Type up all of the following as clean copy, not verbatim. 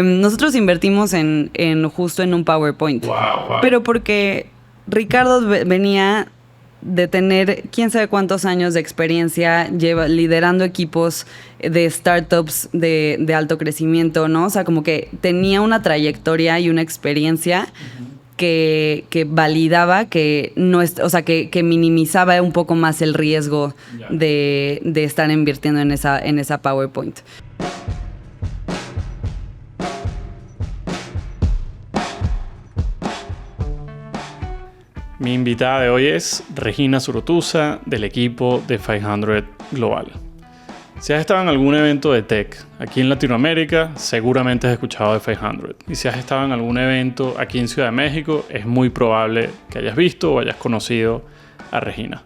Nosotros invertimos justo en un PowerPoint. Wow. Pero porque Ricardo venía de tener quién sabe cuántos años de experiencia liderando equipos de startups de alto crecimiento, ¿no? O sea, como que tenía una trayectoria y una experiencia que validaba, que no o sea, que minimizaba un poco más el riesgo de estar invirtiendo en esa PowerPoint. Mi invitada de hoy es Regina Zurutuza, del equipo de 500 Global. Si has estado en algún evento de tech aquí en Latinoamérica, seguramente has escuchado de 500. Y si has estado en algún evento aquí en Ciudad de México, es muy probable que hayas visto o hayas conocido a Regina.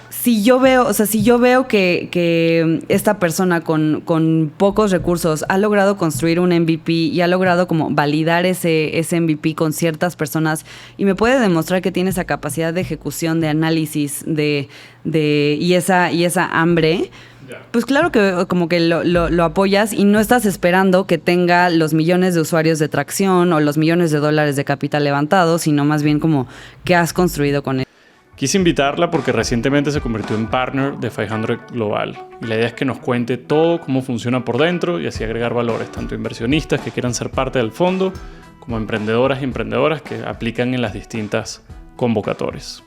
Si yo veo que esta persona con pocos recursos ha logrado construir un MVP y ha logrado como validar ese MVP con ciertas personas y me puede demostrar que tiene esa capacidad de ejecución, de análisis, y esa hambre, pues claro que como que lo apoyas y no estás esperando que tenga los millones de usuarios de tracción o los millones de dólares de capital levantado, sino más bien como qué has construido con él. Quise invitarla porque recientemente se convirtió en partner de 500 Global. Y la idea es que nos cuente todo cómo funciona por dentro y así agregar valores, tanto inversionistas que quieran ser parte del fondo, como emprendedoras y emprendedoras que aplican en las distintas convocatorias.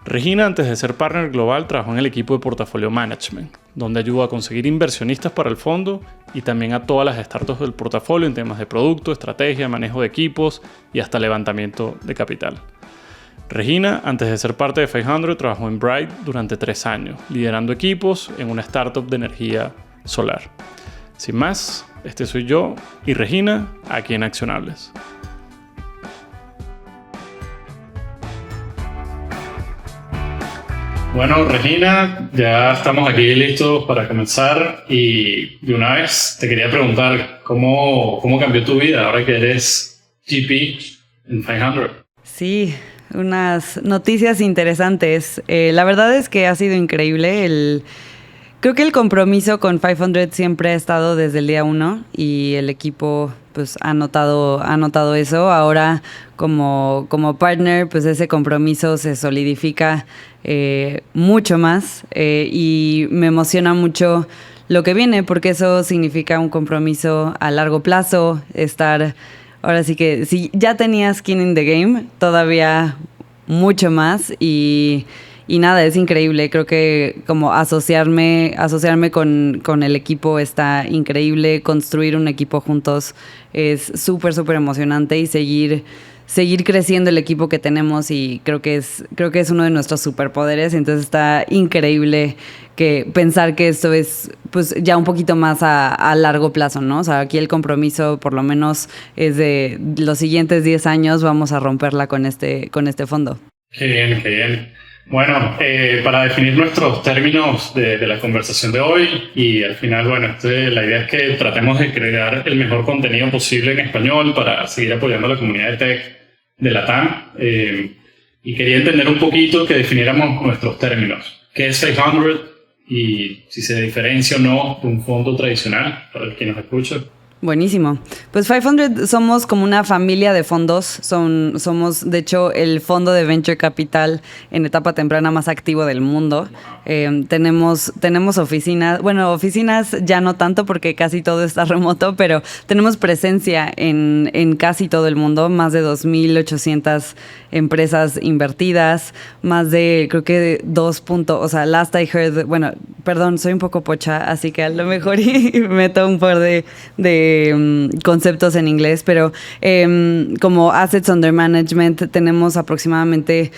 Regina, antes de ser partner global, trabajó en el equipo de Portfolio Management, donde ayuda a conseguir inversionistas para el fondo y también a todas las startups del portafolio en temas de producto, estrategia, manejo de equipos y hasta levantamiento de capital. Regina, antes de ser parte de 500, trabajó en Bright durante 3 años, liderando equipos en una startup de energía solar. Sin más, este soy yo y Regina, aquí en Accionables. Bueno, Regina, ya estamos aquí listos para comenzar y de una vez te quería preguntar cómo cambió tu vida ahora que eres GP en 500. Sí, unas noticias interesantes. La verdad es que ha sido increíble. Creo que el compromiso con 500 siempre ha estado desde el día 1 y el equipo pues ha notado eso. Ahora como partner pues ese compromiso se solidifica mucho más y me emociona mucho lo que viene porque eso significa un compromiso a largo plazo, ahora sí que si ya tenía skin in the game, todavía mucho más y nada, es increíble. Creo que como asociarme con el equipo está increíble. Construir un equipo juntos es súper, súper emocionante y seguir creciendo el equipo que tenemos y creo que es uno de nuestros superpoderes. Entonces está increíble pensar que esto es pues ya un poquito más a largo plazo, ¿no? O sea, aquí el compromiso por lo menos es de los siguientes 10 años vamos a romperla con este fondo. Qué bien, qué bien. Bueno, para definir nuestros términos de la conversación de hoy y al final, bueno, la idea es que tratemos de crear el mejor contenido posible en español para seguir apoyando a la comunidad de tech de Latam y quería entender un poquito que definiéramos nuestros términos. ¿Qué es 500 y si se diferencia o no de un fondo tradicional para el que nos escucha? Buenísimo. Pues 500 somos como una familia de fondos. Somos, de hecho, el fondo de Venture Capital en etapa temprana más activo del mundo. Tenemos oficinas ya no tanto porque casi todo está remoto, pero tenemos presencia en casi todo el mundo. Más de 2,800 empresas invertidas. Más de, creo que last I heard, bueno, perdón, soy un poco pocha, así que a lo mejor meto un par de conceptos en inglés, pero como assets under management tenemos aproximadamente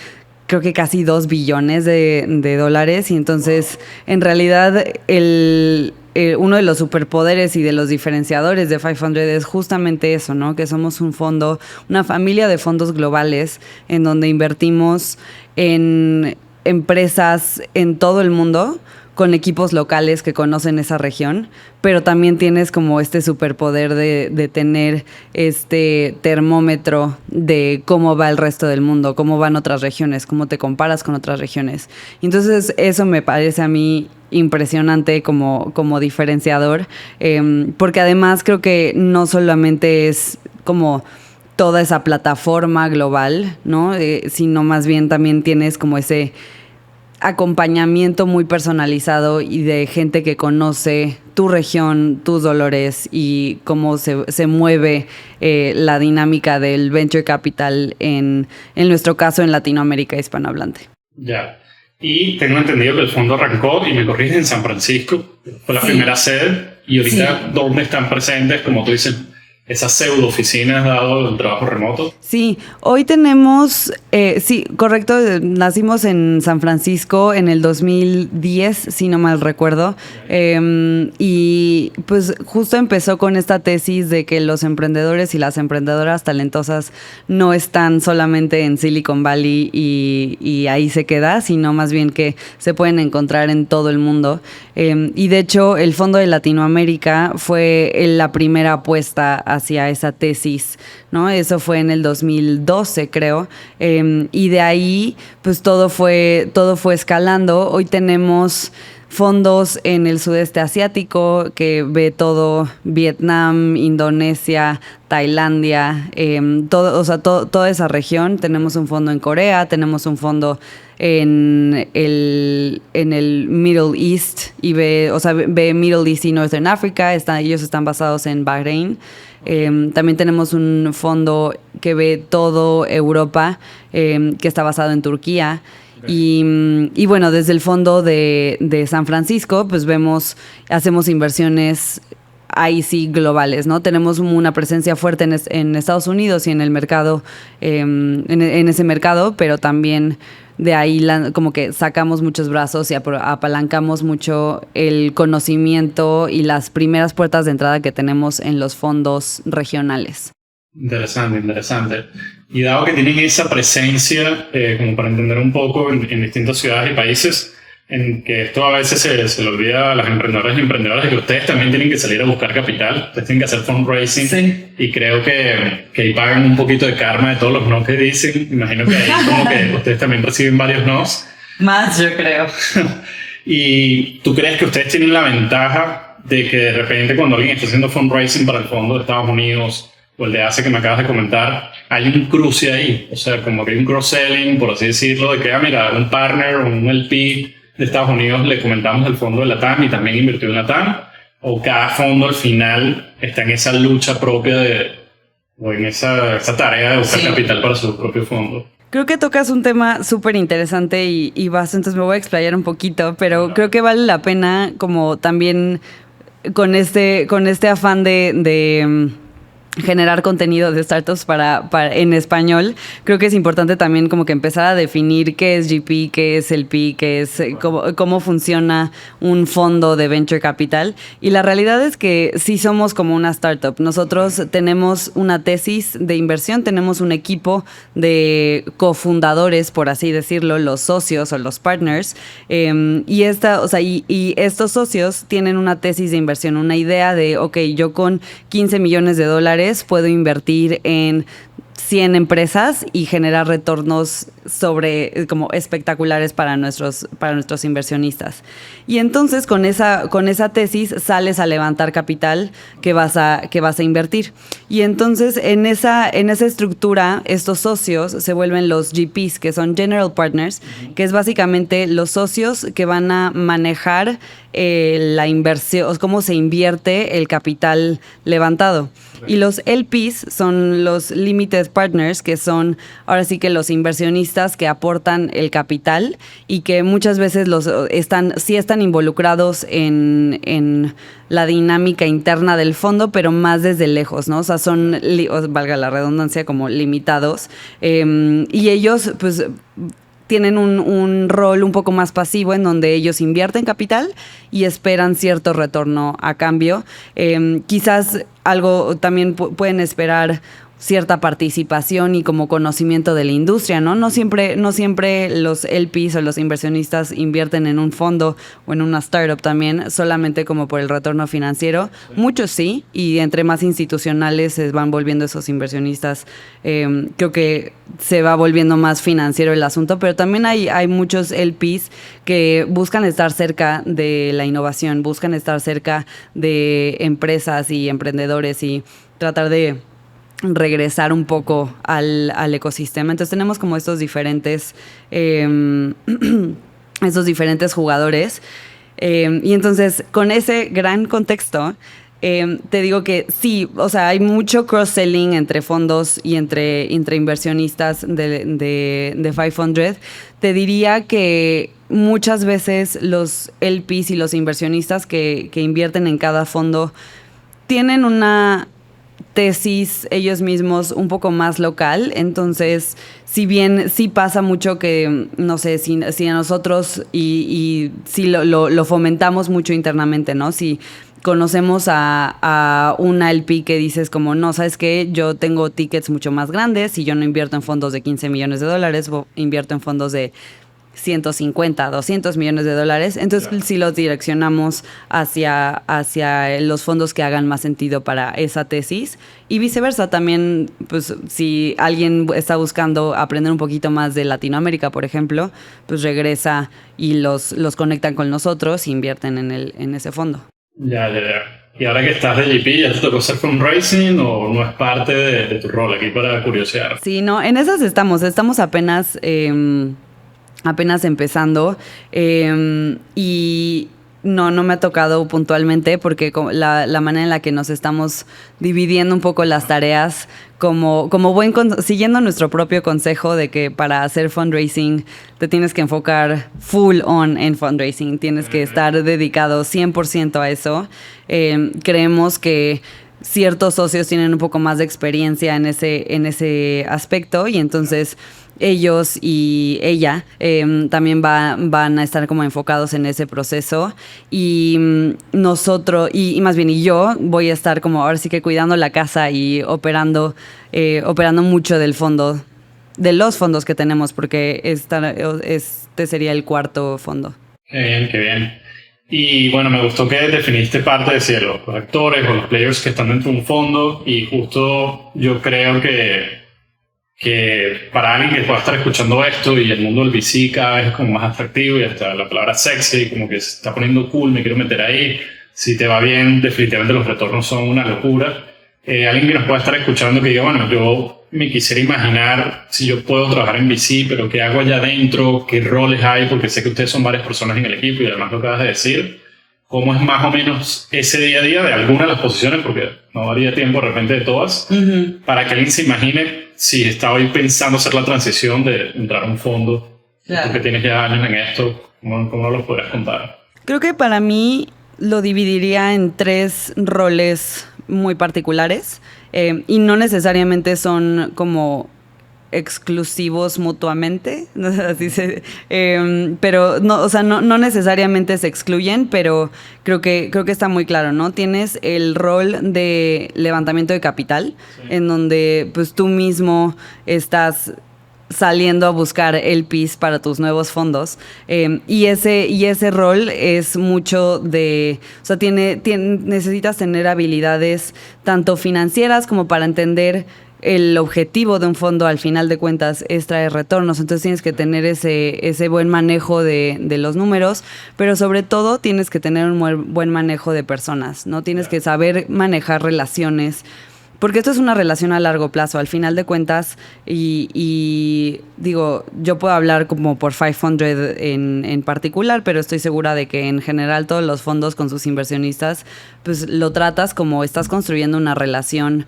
creo que casi 2 billones de dólares y entonces en realidad uno de los superpoderes y de los diferenciadores de 500 es justamente eso, ¿no? Que somos un fondo, una familia de fondos globales en donde invertimos en empresas en todo el mundo con equipos locales que conocen esa región, pero también tienes como este superpoder de tener este termómetro de cómo va el resto del mundo, cómo van otras regiones, cómo te comparas con otras regiones. Entonces eso me parece a mí impresionante como diferenciador, porque además creo que no solamente es como toda esa plataforma global, ¿no? Sino más bien también tienes como ese acompañamiento muy personalizado y de gente que conoce tu región, tus dolores y cómo se mueve la dinámica del venture capital en nuestro caso en Latinoamérica hispanohablante. Ya. Y tengo entendido que el fondo arrancó, y me corriges, en San Francisco. Fue la primera sede. Y ahorita, ¿dónde están presentes, como tú dices, esas pseudo oficinas dado el trabajo remoto? Sí, hoy tenemos, sí, correcto, nacimos en San Francisco en el 2010, si no mal recuerdo, y pues justo empezó con esta tesis de que los emprendedores y las emprendedoras talentosas no están solamente en Silicon Valley y ahí se queda, sino más bien que se pueden encontrar en todo el mundo. Y de hecho, el Fondo de Latinoamérica fue la primera apuesta hacia esa tesis, ¿no? Eso fue en el 2012, creo. Y de ahí, pues todo fue escalando. Hoy tenemos fondos en el sudeste asiático que ve todo Vietnam, Indonesia, Tailandia, toda esa región. Tenemos un fondo en Corea, tenemos un fondo en el Middle East y ve Middle East y Northern Africa. Ellos están basados en Bahrein. También tenemos un fondo que ve todo Europa, que está basado en Turquía. Y bueno, desde el fondo de San Francisco, pues hacemos inversiones ahí sí globales, ¿no? Tenemos una presencia fuerte en Estados Unidos y en el mercado, en ese mercado, pero también de ahí como que sacamos muchos brazos y apalancamos mucho el conocimiento y las primeras puertas de entrada que tenemos en los fondos regionales. Interesante. Y dado que tienen esa presencia, como para entender un poco en distintas ciudades y países, en que esto a veces se le olvida a las emprendedoras y emprendedores, de que ustedes también tienen que salir a buscar capital, ustedes tienen que hacer fundraising, sí. Y creo que ahí pagan un poquito de karma de todos los no que dicen. Imagino que ahí como que ustedes también reciben varios nos. Más, yo creo. ¿Y tú crees que ustedes tienen la ventaja de que de repente cuando alguien está haciendo fundraising para el fondo de Estados Unidos o el de Asia que me acabas de comentar, hay un cruce ahí? O sea, como que hay un cross-selling, por así decirlo, de que, mira, un partner o un LP de Estados Unidos le comentamos el fondo de LATAM y también invirtió en LATAM, o cada fondo al final está en esa lucha propia o en esa tarea de buscar capital para su propio fondo. Creo que tocas un tema súper interesante y vas, entonces me voy a explayar un poquito, pero creo que vale la pena como también con este afán de generar contenido de startups para en español. Creo que es importante también como que empezar a definir qué es GP, qué es LP, qué es cómo funciona un fondo de venture capital. Y la realidad es que sí somos como una startup. Nosotros tenemos una tesis de inversión, tenemos un equipo de cofundadores, por así decirlo, los socios o los partners, y estos socios tienen una tesis de inversión, una idea de, yo con $15 millones puedo invertir en 100 empresas y generar retornos como espectaculares para nuestros inversionistas. Y entonces con esa tesis sales a levantar capital que vas a invertir. Y entonces en esa estructura estos socios se vuelven los GPs, que son General Partners, que es básicamente los socios que van a manejar la inversión, cómo se invierte el capital levantado. Y los LPs son los Limited Partners, que son ahora sí que los inversionistas que aportan el capital y que muchas veces sí están involucrados en la dinámica interna del fondo, pero más desde lejos, ¿no? O sea, son, valga la redundancia, como limitados. Y ellos, pues, tienen un rol un poco más pasivo en donde ellos invierten capital y esperan cierto retorno a cambio. Quizás algo también pueden esperar cierta participación y como conocimiento de la industria, ¿no? No siempre los LPs o los inversionistas invierten en un fondo o en una startup también, solamente como por el retorno financiero. Muchos sí, y entre más institucionales se van volviendo esos inversionistas, creo que se va volviendo más financiero el asunto, pero también hay muchos LPs que buscan estar cerca de la innovación, buscan estar cerca de empresas y emprendedores y tratar de regresar un poco al ecosistema. Entonces tenemos como estos diferentes jugadores. Y entonces, con ese gran contexto, te digo que sí, o sea, hay mucho cross-selling entre fondos y entre inversionistas de 500. Te diría que muchas veces los LPs y los inversionistas que invierten en cada fondo tienen una tesis ellos mismos un poco más local. Entonces, si bien sí pasa mucho que, no sé, si a nosotros y si lo fomentamos mucho internamente, ¿no? Si conocemos a una LP que dices como, no, ¿sabes qué? Yo tengo tickets mucho más grandes y yo no invierto en fondos de $15 millones, invierto en fondos de 150, 200 millones de dólares. Entonces, si los direccionamos hacia los fondos que hagan más sentido para esa tesis y viceversa. También, pues, si alguien está buscando aprender un poquito más de Latinoamérica, por ejemplo, pues regresa y los conectan con nosotros e invierten en ese fondo. Ya. Y ahora que estás de GP, ¿ya te tocó hacer fundraising o no es parte de tu rol aquí para curiosear? Sí, no, en esas estamos apenas empezando, y no me ha tocado puntualmente porque la manera en la que nos estamos dividiendo un poco las tareas, siguiendo nuestro propio consejo de que para hacer fundraising te tienes que enfocar full on en fundraising, tienes que estar dedicado 100% a eso. Creemos que ciertos socios tienen un poco más de experiencia en ese aspecto y entonces ellos y ella también van a estar como enfocados en ese proceso y nosotros, y más bien y yo voy a estar como ahora sí que cuidando la casa y operando mucho de los fondos que tenemos, porque este sería el cuarto fondo. Qué bien. Y bueno, me gustó que definiste parte de los actores o los players que están dentro de un fondo, y justo yo creo que para alguien que pueda estar escuchando esto y el mundo del VC cada vez es como más atractivo y hasta la palabra sexy como que se está poniendo cool, me quiero meter ahí, si te va bien definitivamente los retornos son una locura. Alguien que nos pueda estar escuchando que diga, bueno, yo me quisiera imaginar si yo puedo trabajar en VC, pero ¿qué hago allá adentro? ¿Qué roles hay? Porque sé que ustedes son varias personas en el equipo y además lo acabas de decir. ¿Cómo es más o menos ese día a día de alguna de las posiciones? Porque no daría tiempo de repente de todas. Uh-huh. Para que alguien se imagine si está hoy pensando hacer la transición de entrar a un fondo. Claro. Porque tienes ya años en esto. ¿Cómo lo podrías contar? Creo que para mí lo dividiría en 3 roles muy particulares, y no necesariamente son como exclusivos mutuamente, pero no, o sea, no necesariamente se excluyen, pero creo que está muy claro, ¿no? Tienes el rol de levantamiento de capital, sí, en donde pues tú mismo estás saliendo a buscar LPs para tus nuevos fondos, y ese rol es mucho de, o sea, necesitas tener habilidades tanto financieras como para entender el objetivo de un fondo. Al final de cuentas es traer retornos, entonces tienes que tener ese buen manejo de los números, pero sobre todo tienes que tener un buen manejo de personas, ¿no? Tienes que saber manejar relaciones, porque esto es una relación a largo plazo, al final de cuentas, y digo, yo puedo hablar como por 500 en particular, pero estoy segura de que en general todos los fondos con sus inversionistas, pues lo tratas como estás construyendo una relación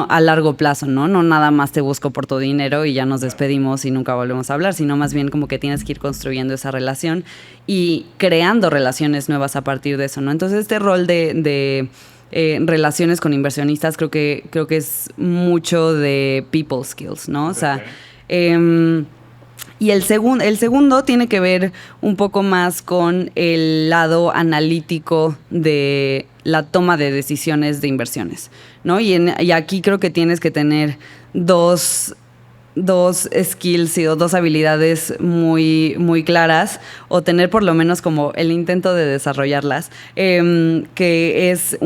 a largo plazo, ¿no? No nada más te busco por tu dinero y ya nos despedimos y nunca volvemos a hablar, sino más bien como que tienes que ir construyendo esa relación y creando relaciones nuevas a partir de eso, ¿no? Entonces este rol de relaciones con inversionistas creo que es mucho de people skills, ¿no? O sea, Y el segundo tiene que ver un poco más con el lado analítico de la toma de decisiones de inversiones, ¿no? Y aquí creo que tienes que tener dos skills o dos habilidades muy, muy claras, o tener por lo menos como el intento de desarrollarlas, que es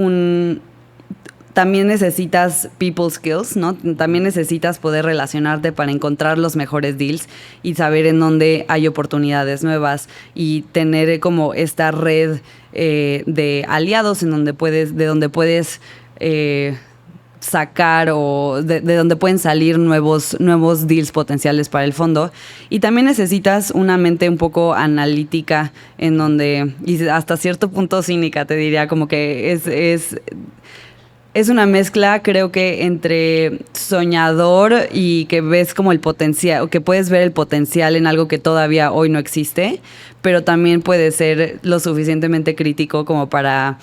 también necesitas people skills, ¿no? También necesitas poder relacionarte para encontrar los mejores deals y saber en dónde hay oportunidades nuevas y tener como esta red de aliados de donde puedes sacar o de donde pueden salir nuevos deals potenciales para el fondo. Y también necesitas una mente un poco analítica en donde, y hasta cierto punto cínica, te diría, como que es una mezcla, creo que entre soñador y que ves como el potencial, o que puedes ver el potencial en algo que todavía hoy no existe, pero también puede ser lo suficientemente crítico como para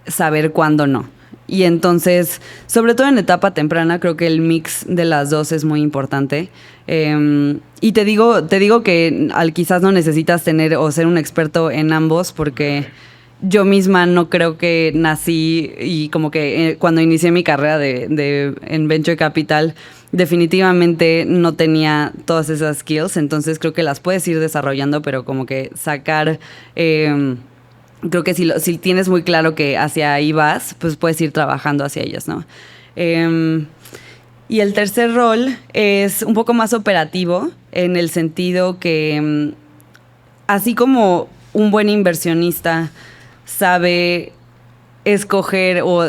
saber cuándo no. Y entonces, sobre todo en etapa temprana, creo que el mix de las dos es muy importante. Y te digo que quizás no necesitas tener o ser un experto en ambos, porque yo misma no creo que nací y como que cuando inicié mi carrera en Venture Capital definitivamente no tenía todas esas skills, entonces creo que las puedes ir desarrollando, pero como que sacar... creo que si tienes muy claro que hacia ahí vas, pues puedes ir trabajando hacia ellas, ¿no? Y el tercer rol es un poco más operativo, en el sentido que así como un buen inversionista sabe escoger o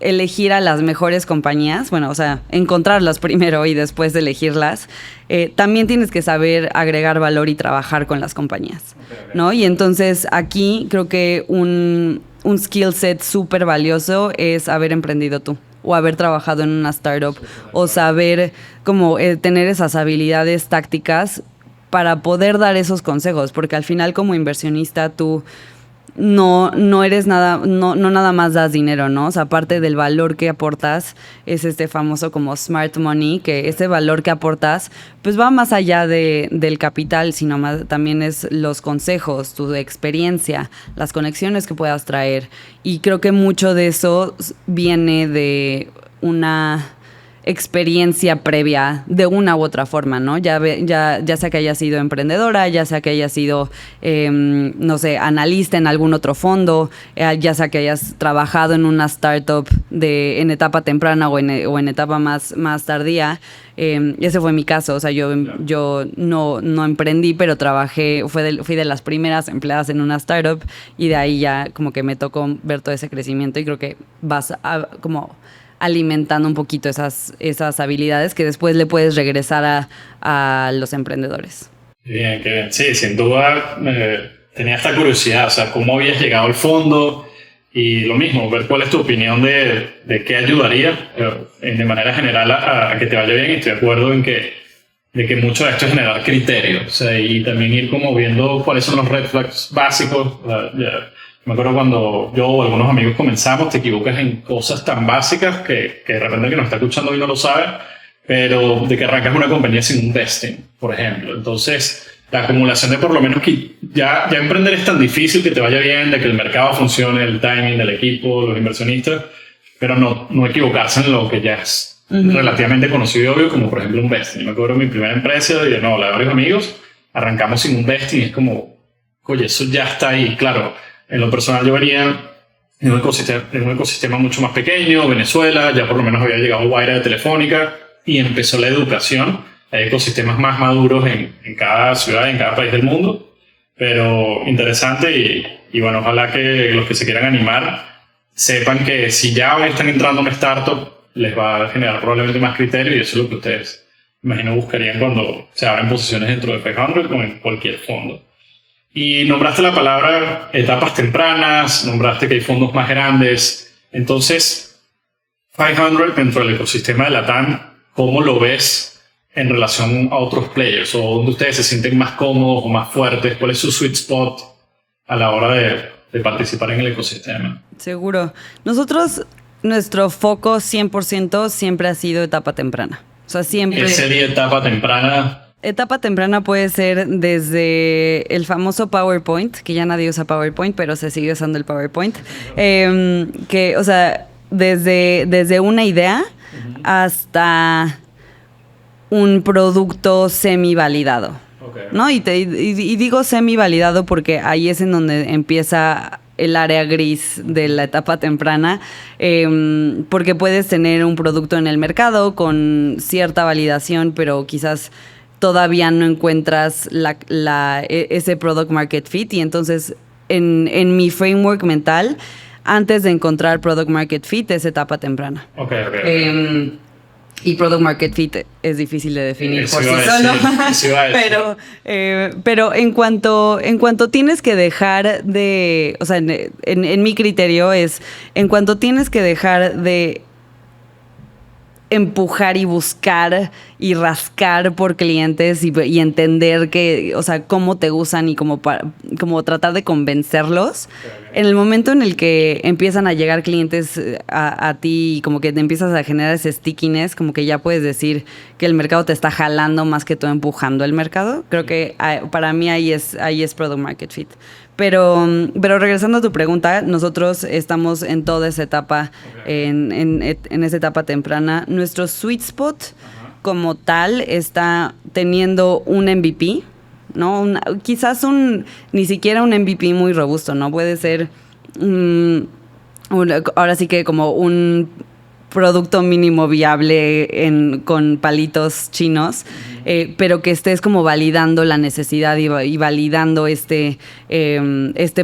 elegir a las mejores compañías, bueno, o sea, encontrarlas primero y después elegirlas, también tienes que saber agregar valor y trabajar con las compañías, ¿no? Y entonces aquí creo que un skill set súper valioso es haber emprendido tú, o haber trabajado en una startup, o saber como tener esas habilidades tácticas para poder dar esos consejos, porque al final como inversionista tú no eres nada, no nada más das dinero, ¿no? O sea, aparte del valor que aportas, es este famoso como smart money, que ese valor que aportas, pues va más allá del capital, sino más, también es los consejos, tu experiencia, las conexiones que puedas traer. Y creo que mucho de eso viene de una experiencia previa de una u otra forma, ¿no? Ya sea que hayas sido emprendedora, ya sea que hayas sido, no sé, analista en algún otro fondo, ya sea que hayas trabajado en una startup en etapa temprana o en etapa más tardía. Ese fue mi caso, o sea, yo no emprendí, pero trabajé, fui de las primeras empleadas en una startup, y de ahí ya como que me tocó ver todo ese crecimiento, y creo que vas como alimentando un poquito esas habilidades que después le puedes regresar a los emprendedores. Bien, qué bien. Sí, sin duda tenía esta curiosidad, o sea, cómo habías llegado al fondo, y lo mismo, ver cuál es tu opinión de qué ayudaría de manera general a que te vaya bien. Y estoy de acuerdo de que mucho de esto es generar criterios, o sea, y también ir como viendo cuáles son los red flags básicos. Me acuerdo cuando yo o algunos amigos comenzamos, te equivocas en cosas tan básicas que de repente el que nos está escuchando hoy no lo sabe, pero de que arrancas una compañía sin un vesting, por ejemplo. Entonces, la acumulación de por lo menos que ya emprender es tan difícil, que te vaya bien, de que el mercado funcione, el timing del equipo, los inversionistas, pero no equivocarse en lo que ya es relativamente conocido y obvio, como por ejemplo un vesting. Me acuerdo de mi primera empresa y de varios amigos, arrancamos sin un vesting y es como, oye, eso ya está ahí, claro. En lo personal yo venía en un ecosistema mucho más pequeño, Venezuela, ya por lo menos había llegado Guaira de Telefónica, y empezó la educación. Hay ecosistemas más maduros en cada ciudad, en cada país del mundo, pero interesante, y bueno, ojalá que los que se quieran animar sepan que si ya hoy están entrando a una startup, les va a generar probablemente más criterio, y eso es lo que ustedes, imagino, buscarían cuando se abren posiciones dentro de 500 o en cualquier fondo. Y nombraste la palabra etapas tempranas, nombraste que hay fondos más grandes. Entonces, 500 dentro del ecosistema de LATAM, ¿cómo lo ves en relación a otros players? ¿O dónde ustedes se sienten más cómodos o más fuertes? ¿Cuál es su sweet spot a la hora de participar en el ecosistema? Seguro. Nosotros, nuestro foco 100% siempre ha sido etapa temprana. O sea, siempre... ¿Qué sería etapa temprana Etapa temprana puede ser desde el famoso PowerPoint, que ya nadie usa PowerPoint, pero se sigue usando el PowerPoint. Que, o sea, desde una idea hasta un producto semi-validado. Okay. ¿No? Y digo semi-validado porque ahí es en donde empieza el área gris de la etapa temprana, porque puedes tener un producto en el mercado con cierta validación, pero quizás todavía no encuentras ese product market fit, y entonces en mi framework mental, antes de encontrar product market fit es etapa temprana. Okay. Y product market fit es difícil de definir por sí solo. Pero en cuanto tienes que dejar de, o sea, en mi criterio es, en cuanto tienes que dejar de empujar y buscar y rascar por clientes y entender que, o sea, cómo te usan y como tratar de convencerlos. En el momento en el que empiezan a llegar clientes a ti y como que te empiezas a generar ese stickiness, como que ya puedes decir que el mercado te está jalando más que tú empujando el mercado. Creo que para mí ahí es product market fit. Pero regresando a tu pregunta, nosotros estamos en toda esa etapa, en esa etapa temprana. Nuestro sweet spot como tal está teniendo un MVP, ¿no? Quizás ni siquiera un MVP muy robusto, ¿no? Puede ser ahora sí que como un producto mínimo viable con palitos chinos, pero que estés como validando la necesidad y validando este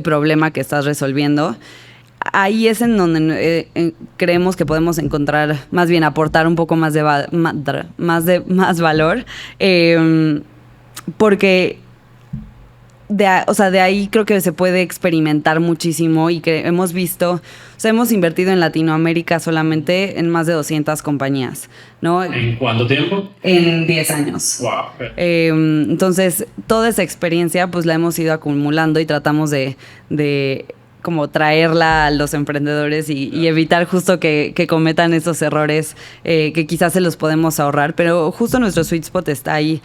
problema que estás resolviendo. Ahí es en donde creemos que podemos encontrar, más bien aportar un poco más más valor, porque de ahí creo que se puede experimentar muchísimo, y que hemos invertido en Latinoamérica solamente en más de 200 compañías, ¿no? ¿En cuánto tiempo? En 10 años. Wow. Entonces, toda esa experiencia pues la hemos ido acumulando y tratamos de como traerla a los emprendedores y evitar justo que cometan esos errores que quizás se los podemos ahorrar, pero justo nuestro sweet spot está ahí.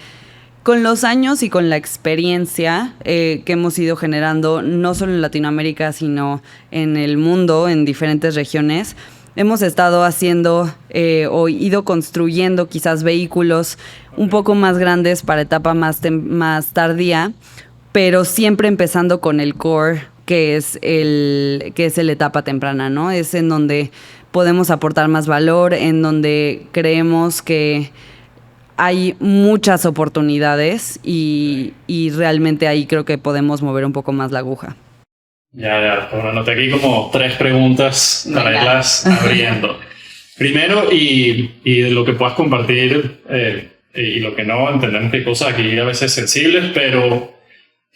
Con los años y con la experiencia que hemos ido generando, no solo en Latinoamérica, sino en el mundo, en diferentes regiones, hemos estado haciendo o ido construyendo quizás vehículos un poco más grandes para etapa más tardía, pero siempre empezando con el core, que es el etapa temprana, ¿no? Es en donde podemos aportar más valor, en donde creemos que hay muchas oportunidades y realmente ahí creo que podemos mover un poco más la aguja. Ya. Bueno, anoté aquí como 3 preguntas para irlas abriendo. Primero, y de lo que puedas compartir y lo que no, entendemos que hay cosas aquí a veces sensibles, pero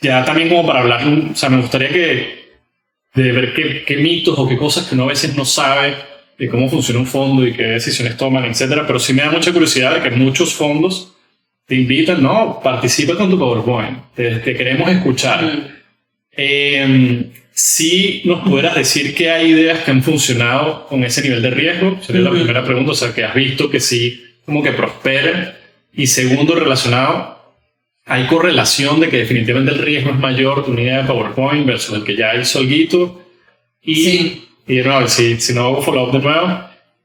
ya también como para hablar, o sea, me gustaría de ver qué mitos o qué cosas que uno a veces no sabe de cómo funciona un fondo y qué decisiones toman, etcétera. Pero sí me da mucha curiosidad de que muchos fondos te invitan, ¿no? Participa con tu PowerPoint, te queremos escuchar. Si nos pudieras decir que hay ideas que han funcionado con ese nivel de riesgo, sería la primera pregunta, o sea, que has visto que sí, como que prosperen. Y segundo, relacionado, ¿hay correlación de que definitivamente el riesgo es mayor de una idea de PowerPoint versus el que ya hizo alguito? Sí. Y de nuevo, si no hago follow-up de nuevo,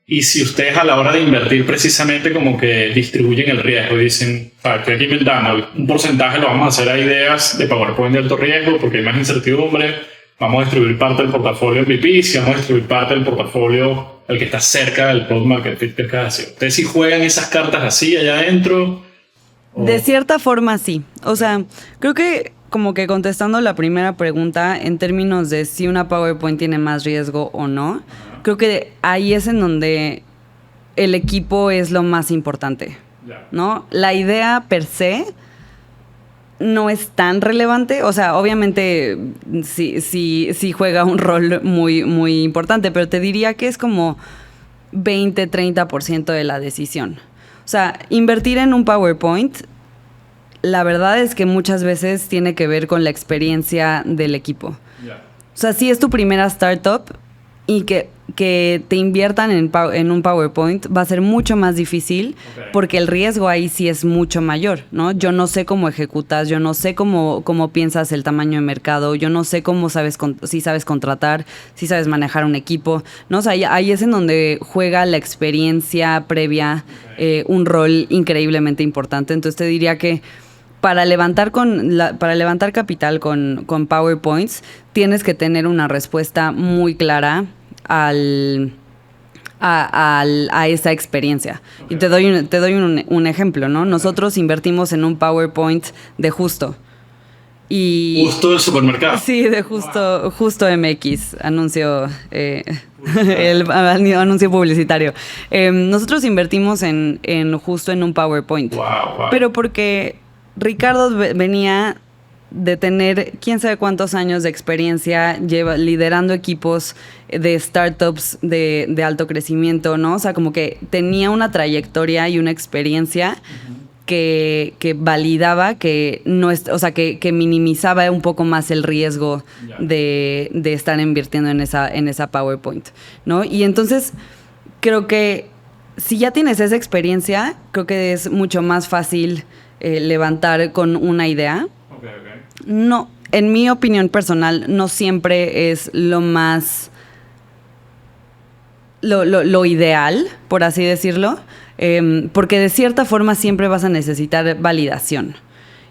y si ustedes a la hora de invertir precisamente como que distribuyen el riesgo y dicen, estoy aquí inventando, un porcentaje lo vamos a hacer a ideas de PowerPoint de alto riesgo porque hay más incertidumbre, vamos a distribuir parte del portafolio en VPs y vamos a distribuir parte del portafolio el que está cerca del product market fit que acabas de decir. ¿Ustedes sí juegan esas cartas así allá adentro? De cierta forma sí. O sea, creo que como que contestando la primera pregunta en términos de si una PowerPoint tiene más riesgo o no, creo que ahí es en donde el equipo es lo más importante, ¿no? La idea per se no es tan relevante, o sea, obviamente sí juega un rol muy, muy importante, pero te diría que es como 20-30% de la decisión. O sea, invertir en un PowerPoint, la verdad es que muchas veces tiene que ver con la experiencia del equipo. O sea, si es tu primera startup y que que te inviertan en un PowerPoint va a ser mucho más difícil porque el riesgo ahí sí es mucho mayor, ¿no? Yo no sé cómo ejecutas, yo no sé cómo piensas el tamaño de mercado, yo no sé cómo si sabes contratar, si sabes manejar un equipo, ¿no? O sea, ahí es en donde juega la experiencia previa un rol increíblemente importante. Entonces te diría que para levantar capital con PowerPoints tienes que tener una respuesta muy clara a esa experiencia. Okay. Y te doy un ejemplo, ¿no? Nosotros invertimos en un PowerPoint de Justo. Justo del supermercado. Sí, de Justo MX, anuncio, el anuncio publicitario. Nosotros invertimos en Justo en un PowerPoint. Wow. Pero porque Ricardo venía de tener quién sabe cuántos años de experiencia liderando equipos de startups de alto crecimiento, ¿no? O sea, como que tenía una trayectoria y una experiencia que validaba que que minimizaba un poco más el riesgo de estar invirtiendo en esa PowerPoint, ¿no? Y entonces creo que si ya tienes esa experiencia, creo que es mucho más fácil levantar con una idea. Okay. No, en mi opinión personal, no siempre es lo más lo ideal, por así decirlo, porque de cierta forma siempre vas a necesitar validación.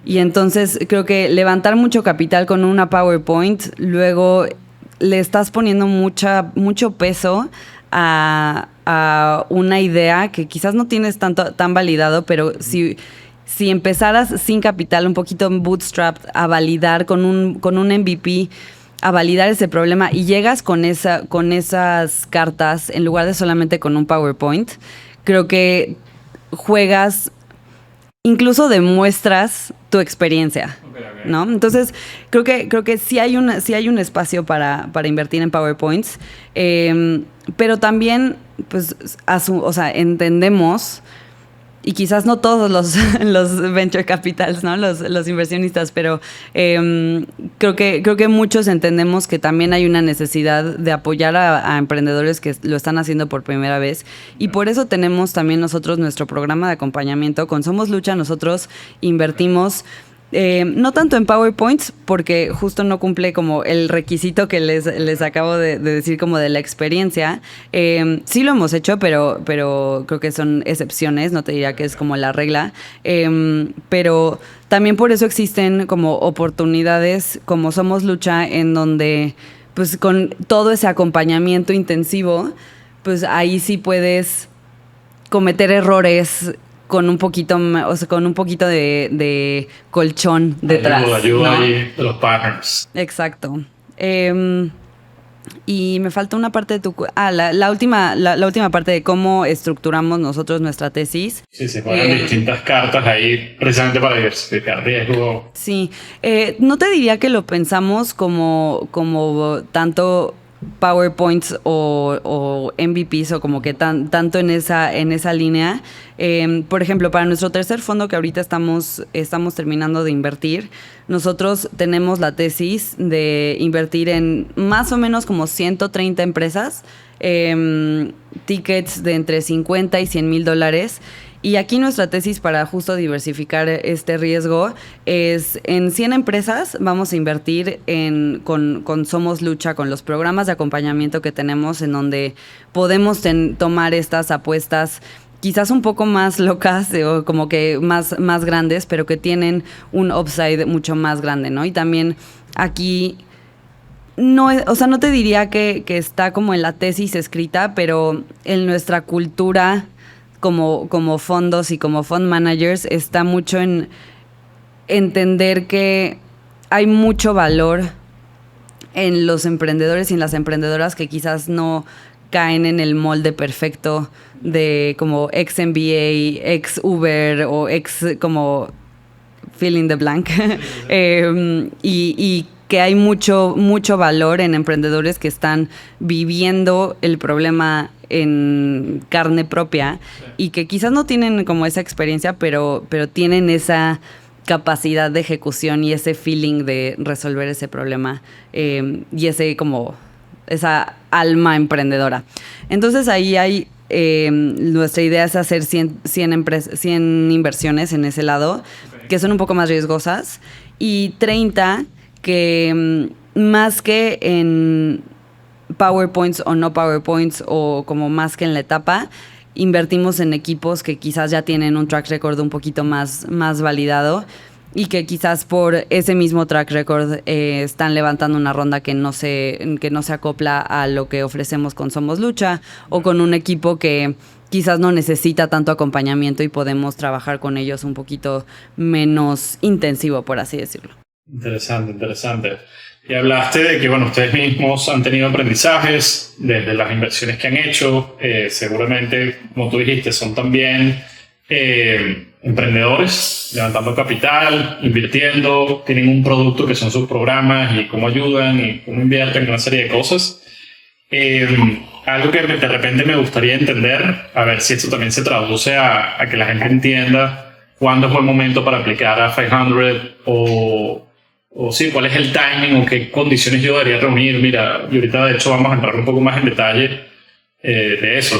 Y entonces creo que levantar mucho capital con una PowerPoint, luego le estás poniendo mucho peso a una idea que quizás no tienes tan validado, pero si empezaras sin capital, un poquito en bootstrap, a validar con un MVP, a validar ese problema y llegas con esas cartas en lugar de solamente con un PowerPoint, creo que juegas, incluso demuestras tu experiencia, ¿no? Entonces, creo que sí hay un espacio para invertir en PowerPoints, pero también, pues, entendemos. Y quizás no todos los venture capitals, ¿no? Los inversionistas, pero creo que muchos entendemos que también hay una necesidad de apoyar a emprendedores que lo están haciendo por primera vez. Y por eso tenemos también nosotros nuestro programa de acompañamiento. Con Somos Lucha nosotros invertimos no tanto en PowerPoints, porque justo no cumple como el requisito que les acabo de decir, como de la experiencia. Sí lo hemos hecho, pero creo que son excepciones, no te diría que es como la regla. Pero también por eso existen como oportunidades como Somos Lucha, en donde pues con todo ese acompañamiento intensivo, pues ahí sí puedes cometer errores con un poquito de colchón detrás. Ayuda ¿no? ahí de los partners. Exacto. Y me falta una parte de la última parte de cómo estructuramos nosotros nuestra tesis. Sí, se ponen distintas cartas ahí precisamente para diversificar riesgo. Sí. No te diría que lo pensamos como tanto PowerPoints o MVPs o como que tanto en esa línea. Por ejemplo, para nuestro tercer fondo que ahorita estamos terminando de invertir, nosotros tenemos la tesis de invertir en más o menos como 130 empresas, tickets de entre 50 y $100,000. Y aquí nuestra tesis para justo diversificar este riesgo es en 100 empresas vamos a invertir con Somos Lucha, con los programas de acompañamiento que tenemos, en donde podemos tomar estas apuestas quizás un poco más locas o como que más grandes, pero que tienen un upside mucho más grande, ¿no? Y también aquí no te diría que está como en la tesis escrita, pero en nuestra cultura como fondos y como fund managers está mucho en entender que hay mucho valor en los emprendedores y en las emprendedoras que quizás no caen en el molde perfecto de como ex MBA, ex Uber o ex como fill in the blank. Y que hay mucho valor en emprendedores que están viviendo el problema en carne propia y que quizás no tienen como esa experiencia, pero tienen esa capacidad de ejecución y ese feeling de resolver ese problema, y ese como esa alma emprendedora. Entonces ahí hay, nuestra idea es hacer 100 inversiones en ese lado, que son un poco más riesgosas, y 30 que más que en PowerPoints o no PowerPoints o como más que en la etapa, invertimos en equipos que quizás ya tienen un track record un poquito más validado y que quizás por ese mismo track record están levantando una ronda que no se acopla a lo que ofrecemos con Somos Lucha, o con un equipo que quizás no necesita tanto acompañamiento y podemos trabajar con ellos un poquito menos intensivo, por así decirlo. Interesante. Y hablaste de que, bueno, ustedes mismos han tenido aprendizajes desde las inversiones que han hecho. Seguramente, como tú dijiste, son también emprendedores, levantando capital, invirtiendo, tienen un producto que son sus programas y cómo ayudan y cómo invierten en una serie de cosas. Algo que de repente me gustaría entender, a ver si esto también se traduce a que la gente entienda cuándo es buen momento para aplicar a 500 o sí, cuál es el timing o qué condiciones yo debería reunir. Mira, y ahorita de hecho vamos a entrar un poco más en detalle de eso,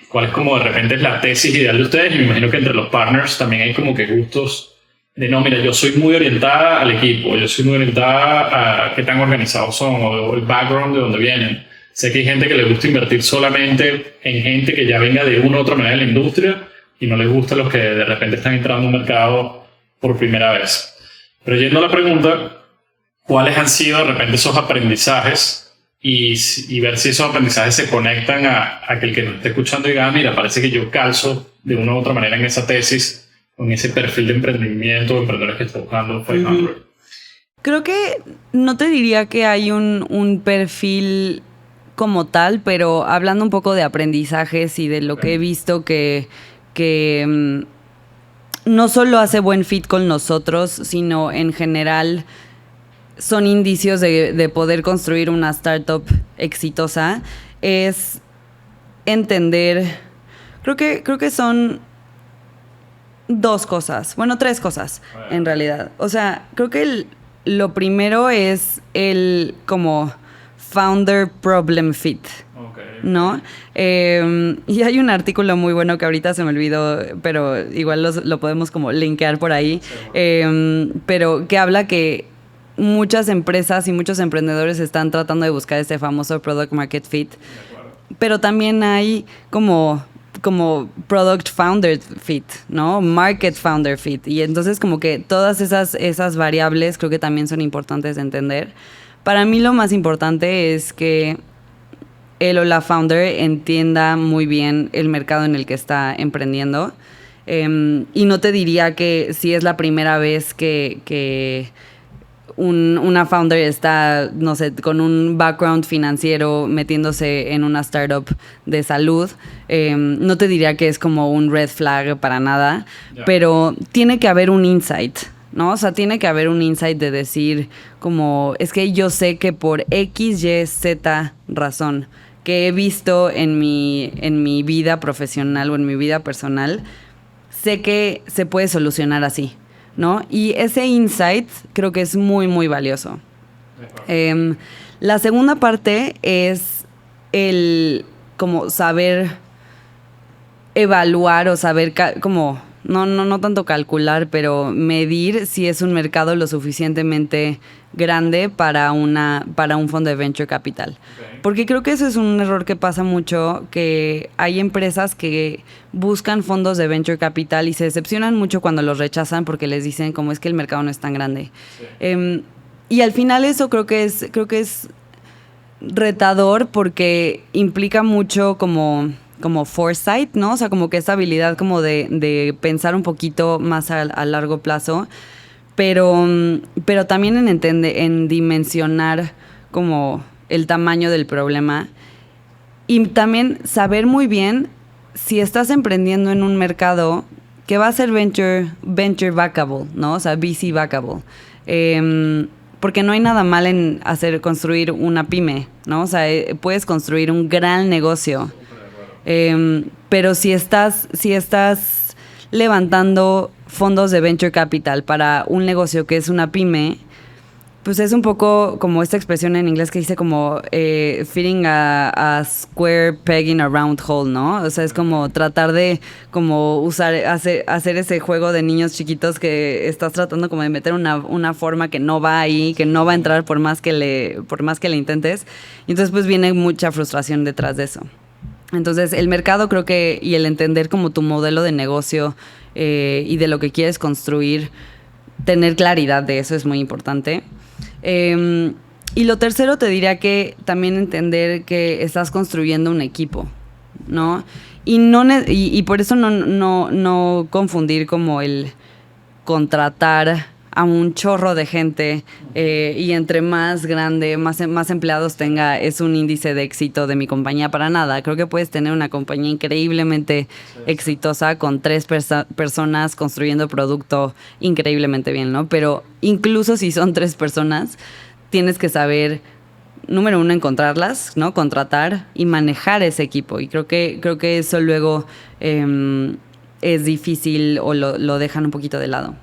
cuál es como de repente es la tesis ideal de ustedes. Y me imagino que entre los partners también hay como que gustos de no, mira, yo soy muy orientada al equipo, yo soy muy orientada a qué tan organizados son o el background de donde vienen. Sé que hay gente que le gusta invertir solamente en gente que ya venga de una u otra manera de la industria y no les gusta los que de repente están entrando en un mercado por primera vez. Pero yendo a la pregunta, ¿cuáles han sido de repente esos aprendizajes? Y ver si esos aprendizajes se conectan a que el que nos esté escuchando diga, mira, parece que yo calzo de una u otra manera en esa tesis, con ese perfil de emprendimiento, de emprendedores que está buscando 500. Creo que no te diría que hay un perfil como tal, pero hablando un poco de aprendizajes y de lo que he visto que no solo hace buen fit con nosotros, sino en general son indicios de poder construir una startup exitosa, es entender, creo que son dos cosas, bueno, tres cosas en realidad. O sea, creo que lo primero es el como founder problem fit. ¿No? Y hay un artículo muy bueno que ahorita se me olvidó, pero igual lo podemos como linkear por ahí, pero que habla que muchas empresas y muchos emprendedores están tratando de buscar este famoso product market fit, pero también hay como product founder fit, ¿no? Market founder fit, y entonces como que todas esas variables creo que también son importantes de entender. Para mí lo más importante es que él o la founder entienda muy bien el mercado en el que está emprendiendo. Y no te diría que si es la primera vez que una founder está, no sé, con un background financiero metiéndose en una startup de salud, no te diría que es como un red flag para nada, pero tiene que haber un insight, ¿no? O sea, tiene que haber un insight de decir como, es que yo sé que por X, Y, Z razón que he visto en mi vida profesional o en mi vida personal, sé que se puede solucionar así, ¿no? Y ese insight creo que es muy, muy valioso. La segunda parte es el como saber evaluar o saber como no tanto calcular, pero medir si es un mercado lo suficientemente grande para un fondo de venture capital. Okay. Porque creo que eso es un error que pasa mucho, que hay empresas que buscan fondos de venture capital y se decepcionan mucho cuando los rechazan porque les dicen como es que el mercado no es tan grande. Sí. Y al final eso creo que es retador porque implica mucho como foresight, ¿no? O sea, como que esa habilidad como de pensar un poquito más a largo plazo, pero también en dimensionar como el tamaño del problema y también saber muy bien si estás emprendiendo en un mercado que va a ser venture backable, ¿no? O sea, VC backable. Porque no hay nada mal en construir una pyme, ¿no? O sea, puedes construir un gran negocio. Pero si estás levantando fondos de venture capital para un negocio que es una pyme, Pues es un poco como esta expresión en inglés que dice como fitting a square peg in a round hole, ¿no? O sea, es como tratar de como hacer ese juego de niños chiquitos que estás tratando como de meter una forma que no va ahí, que no va a entrar por más que le intentes. Y entonces pues viene mucha frustración detrás de eso. Entonces el mercado creo que, y el entender como tu modelo de negocio y de lo que quieres construir, tener claridad de eso es muy importante. Y lo tercero te diría que también entender que estás construyendo un equipo, ¿no? Y por eso no confundir como el contratar a un chorro de gente y entre más grande, más empleados tenga, es un índice de éxito de mi compañía para nada. Creo que puedes tener una compañía increíblemente exitosa con 3 personas construyendo producto increíblemente bien, ¿no? Pero incluso si son 3 personas, tienes que saber, número 1, encontrarlas, ¿no? Contratar y manejar ese equipo. Y creo que eso luego es difícil o lo dejan un poquito de lado.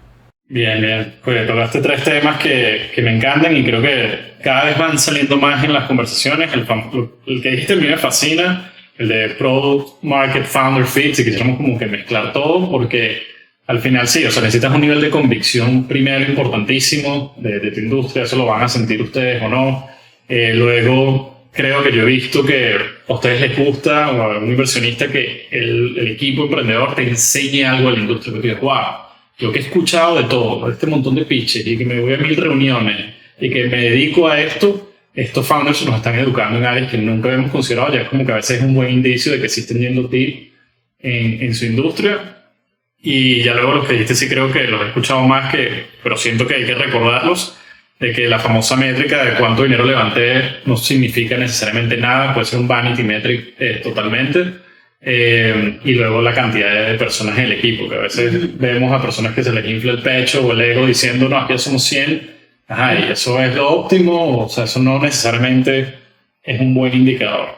Bien, bien. Pues tocaste 3 temas que me encantan y creo que cada vez van saliendo más en las conversaciones. El que dijiste a mí me fascina, el de Product Market Founder Fit, si quisiéramos como que mezclar todo, porque al final sí, o sea, necesitas un nivel de convicción primero importantísimo de tu industria, eso lo van a sentir ustedes o no. Luego, creo que yo he visto que a ustedes les gusta, o a un inversionista, que el equipo emprendedor te enseñe algo a la industria, que tú digas, wow, yo que he escuchado de todo, este montón de pitches y que me voy a 1000 reuniones y que me dedico a esto, estos founders nos están educando en áreas que nunca habíamos considerado. Ya es como que a veces es un buen indicio de que sí estén yendo tips en su industria. Y ya luego los que dijiste sí creo que los he escuchado más, pero siento que hay que recordarlos, de que la famosa métrica de cuánto dinero levanté no significa necesariamente nada, puede ser un vanity metric totalmente. Y luego la cantidad de personas en el equipo, que a veces vemos a personas que se les infla el pecho o el ego diciendo, no, aquí ya somos 100, ajá, y eso es lo óptimo, o sea, eso no necesariamente es un buen indicador.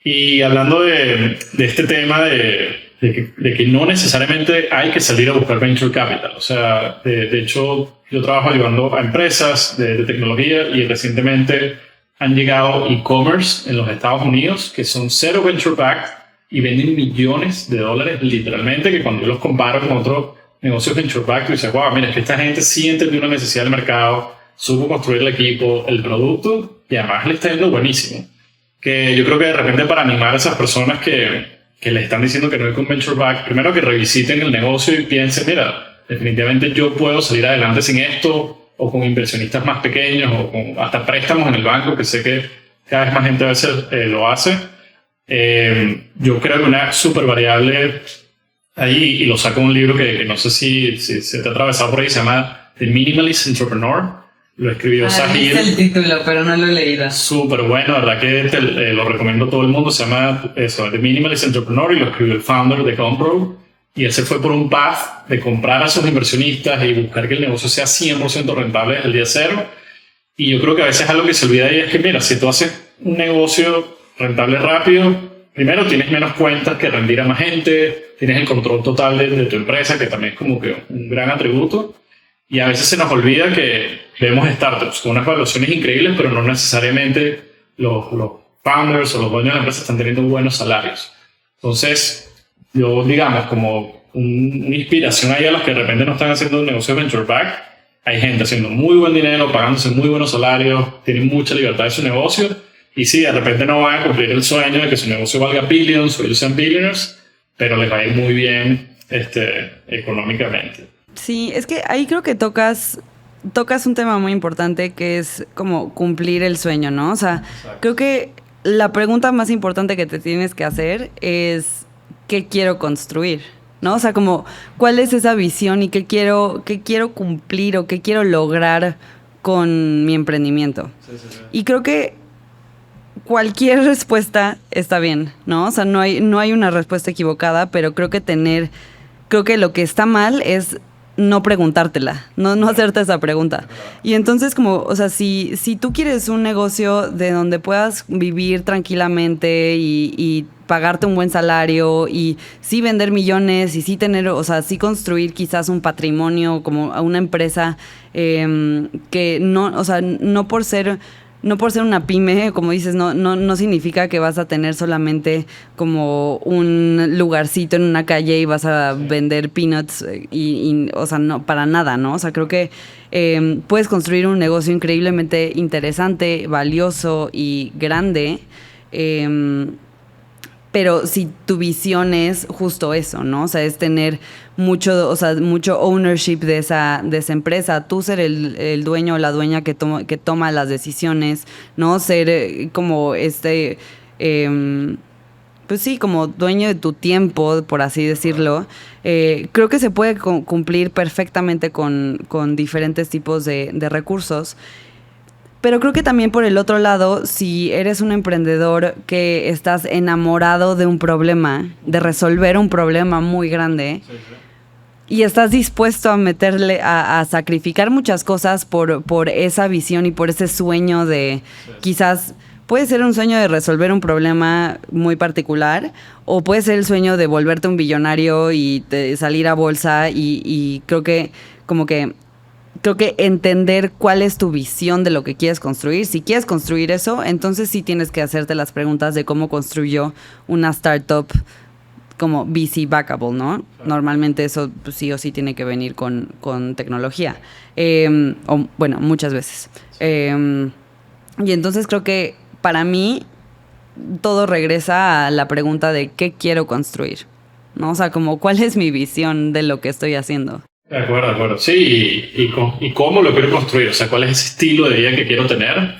Y hablando de este tema de que no necesariamente hay que salir a buscar venture capital, o sea, de hecho yo trabajo ayudando a empresas de tecnología y recientemente han llegado e-commerce en los Estados Unidos que son cero venture backed y venden millones de dólares literalmente, que cuando yo los comparo con otros negocios venture backed, tú dices, wow, mira, es que esta gente sí entendió una necesidad del mercado, supo construir el equipo, el producto, y además le está yendo buenísimo. Que yo creo que de repente para animar a esas personas que le están diciendo que no hay con venture backed, primero que revisiten el negocio y piensen, mira, definitivamente yo puedo salir adelante sin esto, o con inversionistas más pequeños, o con hasta préstamos en el banco, que sé que cada vez más gente a veces lo hace. Yo creo que una súper variable ahí, y lo saco en un libro que no sé si se te ha atravesado por ahí, se llama The Minimalist Entrepreneur. Lo escribió Sahil. Es el título, pero no lo he leído. Súper bueno, verdad que lo recomiendo a todo el mundo. Se llama eso, The Minimalist Entrepreneur, y lo escribió el founder de Compro. Y él se fue por un path de comprar a sus inversionistas y buscar que el negocio sea 100% rentable desde el día cero. Y yo creo que a veces algo que se olvida ahí es que, mira, si tú haces un negocio rentable rápido, primero tienes menos cuentas que rendir a más gente, tienes el control total de tu empresa, que también es como que un gran atributo. Y a veces se nos olvida que vemos startups con unas valuaciones increíbles, pero no necesariamente los founders o los dueños de la empresa están teniendo buenos salarios. Entonces, yo, digamos, como una inspiración ahí a los que de repente no están haciendo un negocio venture back, hay gente haciendo muy buen dinero, pagándose muy buenos salarios, tienen mucha libertad de su negocio, y sí, de repente no van a cumplir el sueño de que su negocio valga billions o ellos sean billionaires, pero les va a ir muy bien económicamente. Sí, es que ahí creo que tocas un tema muy importante, que es como cumplir el sueño, ¿no? O sea, exacto. Creo que la pregunta más importante que te tienes que hacer es ¿qué quiero construir? ¿No? O sea, como ¿cuál es esa visión y qué quiero cumplir o qué quiero lograr con mi emprendimiento? Sí. Y creo que cualquier respuesta está bien, ¿no? O sea, no hay una respuesta equivocada, pero creo que lo que está mal es no preguntártela, no hacerte esa pregunta. Y entonces como, o sea, si tú quieres un negocio de donde puedas vivir tranquilamente y pagarte un buen salario y sí vender millones y sí tener, o sea, sí construir quizás un patrimonio como a una empresa que no, o sea, no por ser una pyme, como dices, no significa que vas a tener solamente como un lugarcito en una calle y vas a vender peanuts o sea, no, para nada, ¿no? O sea, creo que puedes construir un negocio increíblemente interesante, valioso y grande, pero si tu visión es justo eso, ¿no? O sea, es tener mucho ownership de esa empresa, tú ser el dueño o la dueña que toma las decisiones, ¿no? Ser como pues sí, como dueño de tu tiempo, por así decirlo. Creo que se puede cumplir perfectamente con diferentes tipos de recursos. Pero creo que también por el otro lado, si eres un emprendedor que estás enamorado de un problema, de resolver un problema muy grande, y estás dispuesto a meterle, a sacrificar muchas cosas por esa visión y por ese sueño de quizás... Puede ser un sueño de resolver un problema muy particular o puede ser el sueño de volverte un billonario y de salir a bolsa y creo que entender cuál es tu visión de lo que quieres construir. Si quieres construir eso, entonces sí tienes que hacerte las preguntas de cómo construyó una startup como VC backable, ¿no? Normalmente eso pues, sí o sí tiene que venir con tecnología. O, bueno, muchas veces. Y entonces creo que para mí todo regresa a la pregunta de qué quiero construir, ¿no? O sea, como cuál es mi visión de lo que estoy haciendo. De acuerdo, de acuerdo. Sí, y cómo lo quiero construir, o sea, cuál es ese estilo de vida que quiero tener,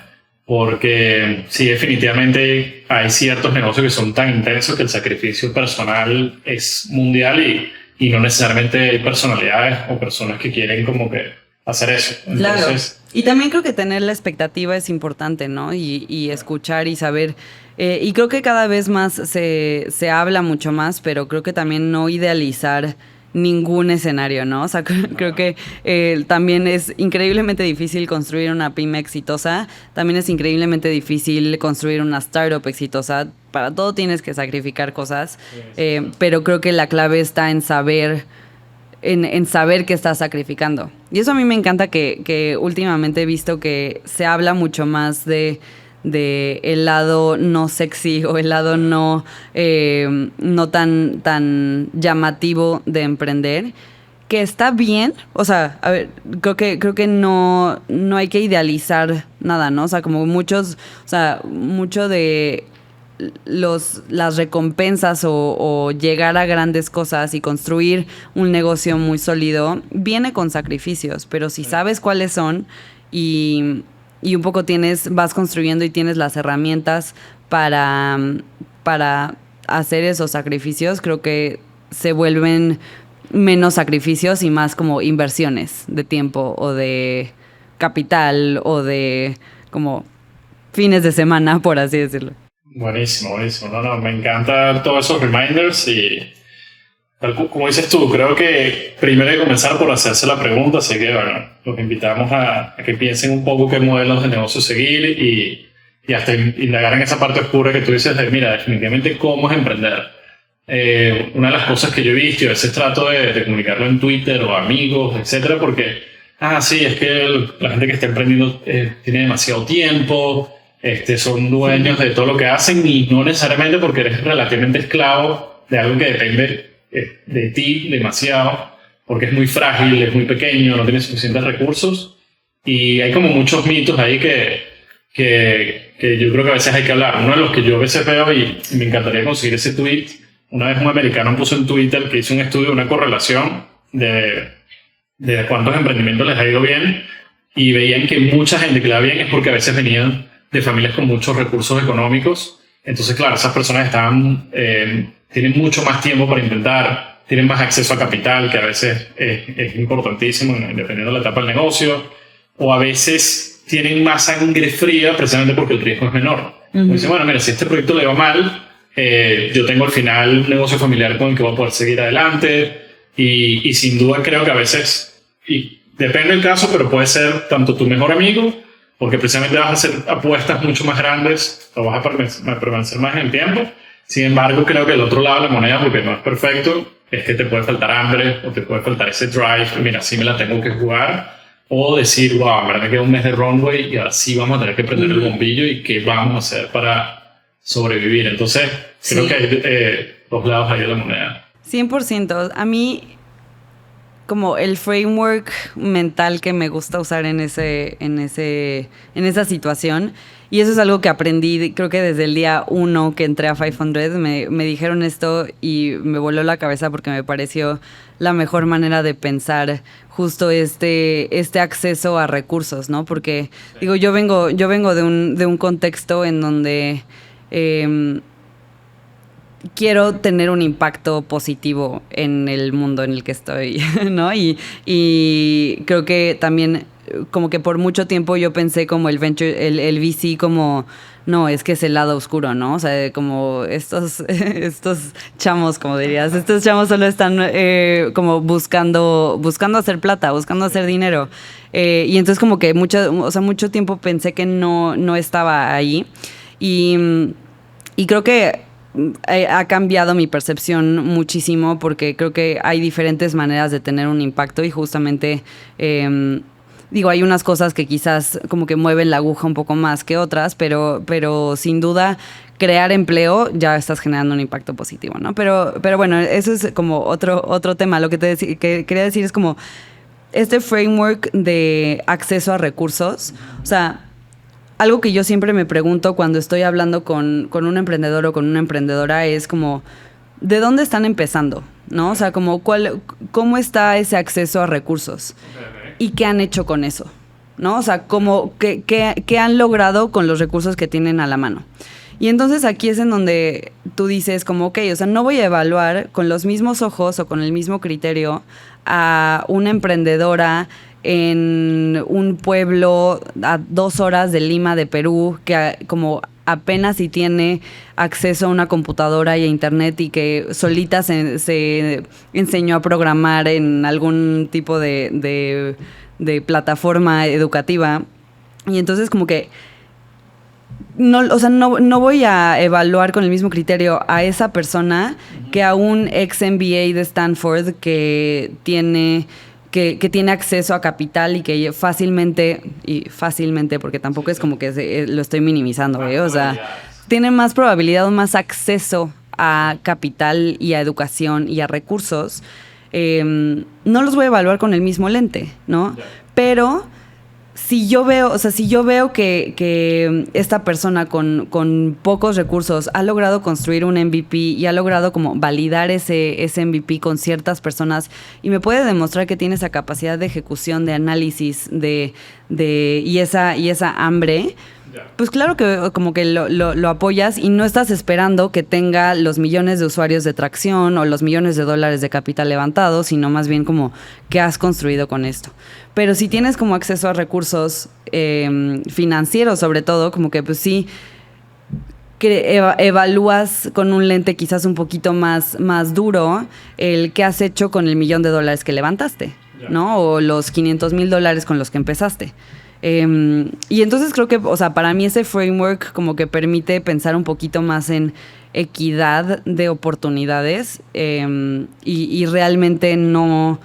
porque sí, definitivamente hay ciertos negocios que son tan intensos que el sacrificio personal es mundial y no necesariamente hay personalidades o personas que quieren como que hacer eso. Entonces, claro. Y también creo que tener la expectativa es importante, ¿no? Y escuchar y saber. Y creo que cada vez más se habla mucho más, pero creo que también no idealizar ningún escenario, ¿no? O sea, creo que también es increíblemente difícil construir una pyme exitosa, también es increíblemente difícil construir una startup exitosa, para todo tienes que sacrificar cosas, pero creo que la clave está en saber qué estás sacrificando. Y eso a mí me encanta que últimamente he visto que se habla mucho más de el lado no sexy o el lado no tan llamativo de emprender, que está bien. O sea, a ver, creo que no hay que idealizar nada, ¿no? O sea, como mucho de las recompensas o llegar a grandes cosas y construir un negocio muy sólido viene con sacrificios, pero si sabes cuáles son y un poco vas construyendo y tienes las herramientas para hacer esos sacrificios, creo que se vuelven menos sacrificios y más como inversiones de tiempo o de capital o de como fines de semana, por así decirlo. Buenísimo, buenísimo. No, me encantan todos esos reminders y como dices tú, creo que primero hay que comenzar por hacerse la pregunta, así que bueno, los invitamos a que piensen un poco qué modelos de negocio seguir y hasta indagar en esa parte oscura que tú dices de, mira, definitivamente cómo es emprender. Una de las cosas que yo he visto y a veces trato de comunicarlo en Twitter o amigos, etcétera, porque, sí, es que la gente que está emprendiendo tiene demasiado tiempo, son dueños de todo lo que hacen y no necesariamente porque eres relativamente esclavo de algo que depende de ti demasiado, porque es muy frágil, es muy pequeño, no tiene suficientes recursos y hay como muchos mitos ahí que yo creo que a veces hay que hablar. Uno de los que yo a veces veo y me encantaría conseguir ese tweet, una vez un americano puso en Twitter que hizo un estudio, una correlación de cuántos emprendimientos les ha ido bien y veían que mucha gente que le va bien es porque a veces venían de familias con muchos recursos económicos. Entonces, claro, esas personas tienen mucho más tiempo para intentar, tienen más acceso a capital, que a veces es importantísimo dependiendo de la etapa del negocio, o a veces tienen más sangre fría precisamente porque el riesgo es menor. Dicen, bueno, mira, si este proyecto le va mal, yo tengo al final un negocio familiar con el que voy a poder seguir adelante, Y sin duda creo que a veces, y depende del caso, pero puede ser tanto tu mejor amigo, porque precisamente vas a hacer apuestas mucho más grandes, o vas a permanecer más en el tiempo. Sin embargo, creo que el otro lado de la moneda, porque no es perfecto, es que te puede faltar hambre, o te puede faltar ese drive, mira, sí me la tengo que jugar, o decir, wow, en verdad me queda un mes de runway y ahora sí vamos a tener que prender el bombillo y qué vamos a hacer para sobrevivir. Entonces, creo que hay dos lados ahí de la moneda. 100%. A mí, como el framework mental que me gusta usar en esa situación, y eso es algo que aprendí, creo que desde el día 1 que entré a 500, me dijeron esto y me voló la cabeza porque me pareció la mejor manera de pensar justo este acceso a recursos, ¿no? Porque, digo, yo vengo de un contexto en donde quiero tener un impacto positivo en el mundo en el que estoy, ¿no? Y creo que también como que por mucho tiempo yo pensé como el VC como, no, es que es el lado oscuro, ¿no? O sea, como estos chamos, como dirías, estos chamos solo están como buscando hacer plata, buscando hacer dinero. Y entonces como que mucho tiempo pensé que no estaba ahí. Y creo que ha cambiado mi percepción muchísimo porque creo que hay diferentes maneras de tener un impacto y justamente, digo, hay unas cosas que quizás como que mueven la aguja un poco más que otras, pero sin duda crear empleo ya estás generando un impacto positivo, ¿no? Pero bueno, eso es como otro tema. Lo que quería decir es como este framework de acceso a recursos, o sea, algo que yo siempre me pregunto cuando estoy hablando con un emprendedor o con una emprendedora es como, ¿de dónde están empezando? ¿No? O sea, como ¿cómo está ese acceso a recursos? ¿Y qué han hecho con eso? ¿No? O sea, ¿qué han logrado con los recursos que tienen a la mano? Y entonces aquí es en donde tú dices como, ok, o sea, no voy a evaluar con los mismos ojos o con el mismo criterio a una emprendedora en un pueblo a 2 horas de Lima, de Perú, que como apenas si tiene acceso a una computadora y a internet y que solita se enseñó a programar en algún tipo de plataforma educativa. Y entonces como que no voy a evaluar con el mismo criterio a esa persona que a un ex MBA de Stanford que tiene acceso a capital y que fácilmente, porque tampoco es como que lo estoy minimizando, o sea, tiene más probabilidad o más acceso a capital y a educación y a recursos. No los voy a evaluar con el mismo lente, ¿no? Pero si yo veo que esta persona con pocos recursos ha logrado construir un MVP y ha logrado como validar ese MVP con ciertas personas y me puede demostrar que tiene esa capacidad de ejecución, de análisis, y esa hambre, pues claro que como que lo apoyas y no estás esperando que tenga los millones de usuarios de tracción o los millones de dólares de capital levantado, sino más bien como qué has construido con esto. Pero si tienes como acceso a recursos financieros sobre todo, como que pues sí evalúas con un lente quizás un poquito más duro el qué has hecho con el $1,000,000 que levantaste, ¿no? O los $500,000 con los que empezaste. Y entonces creo que, o sea, para mí ese framework como que permite pensar un poquito más en equidad de oportunidades y realmente no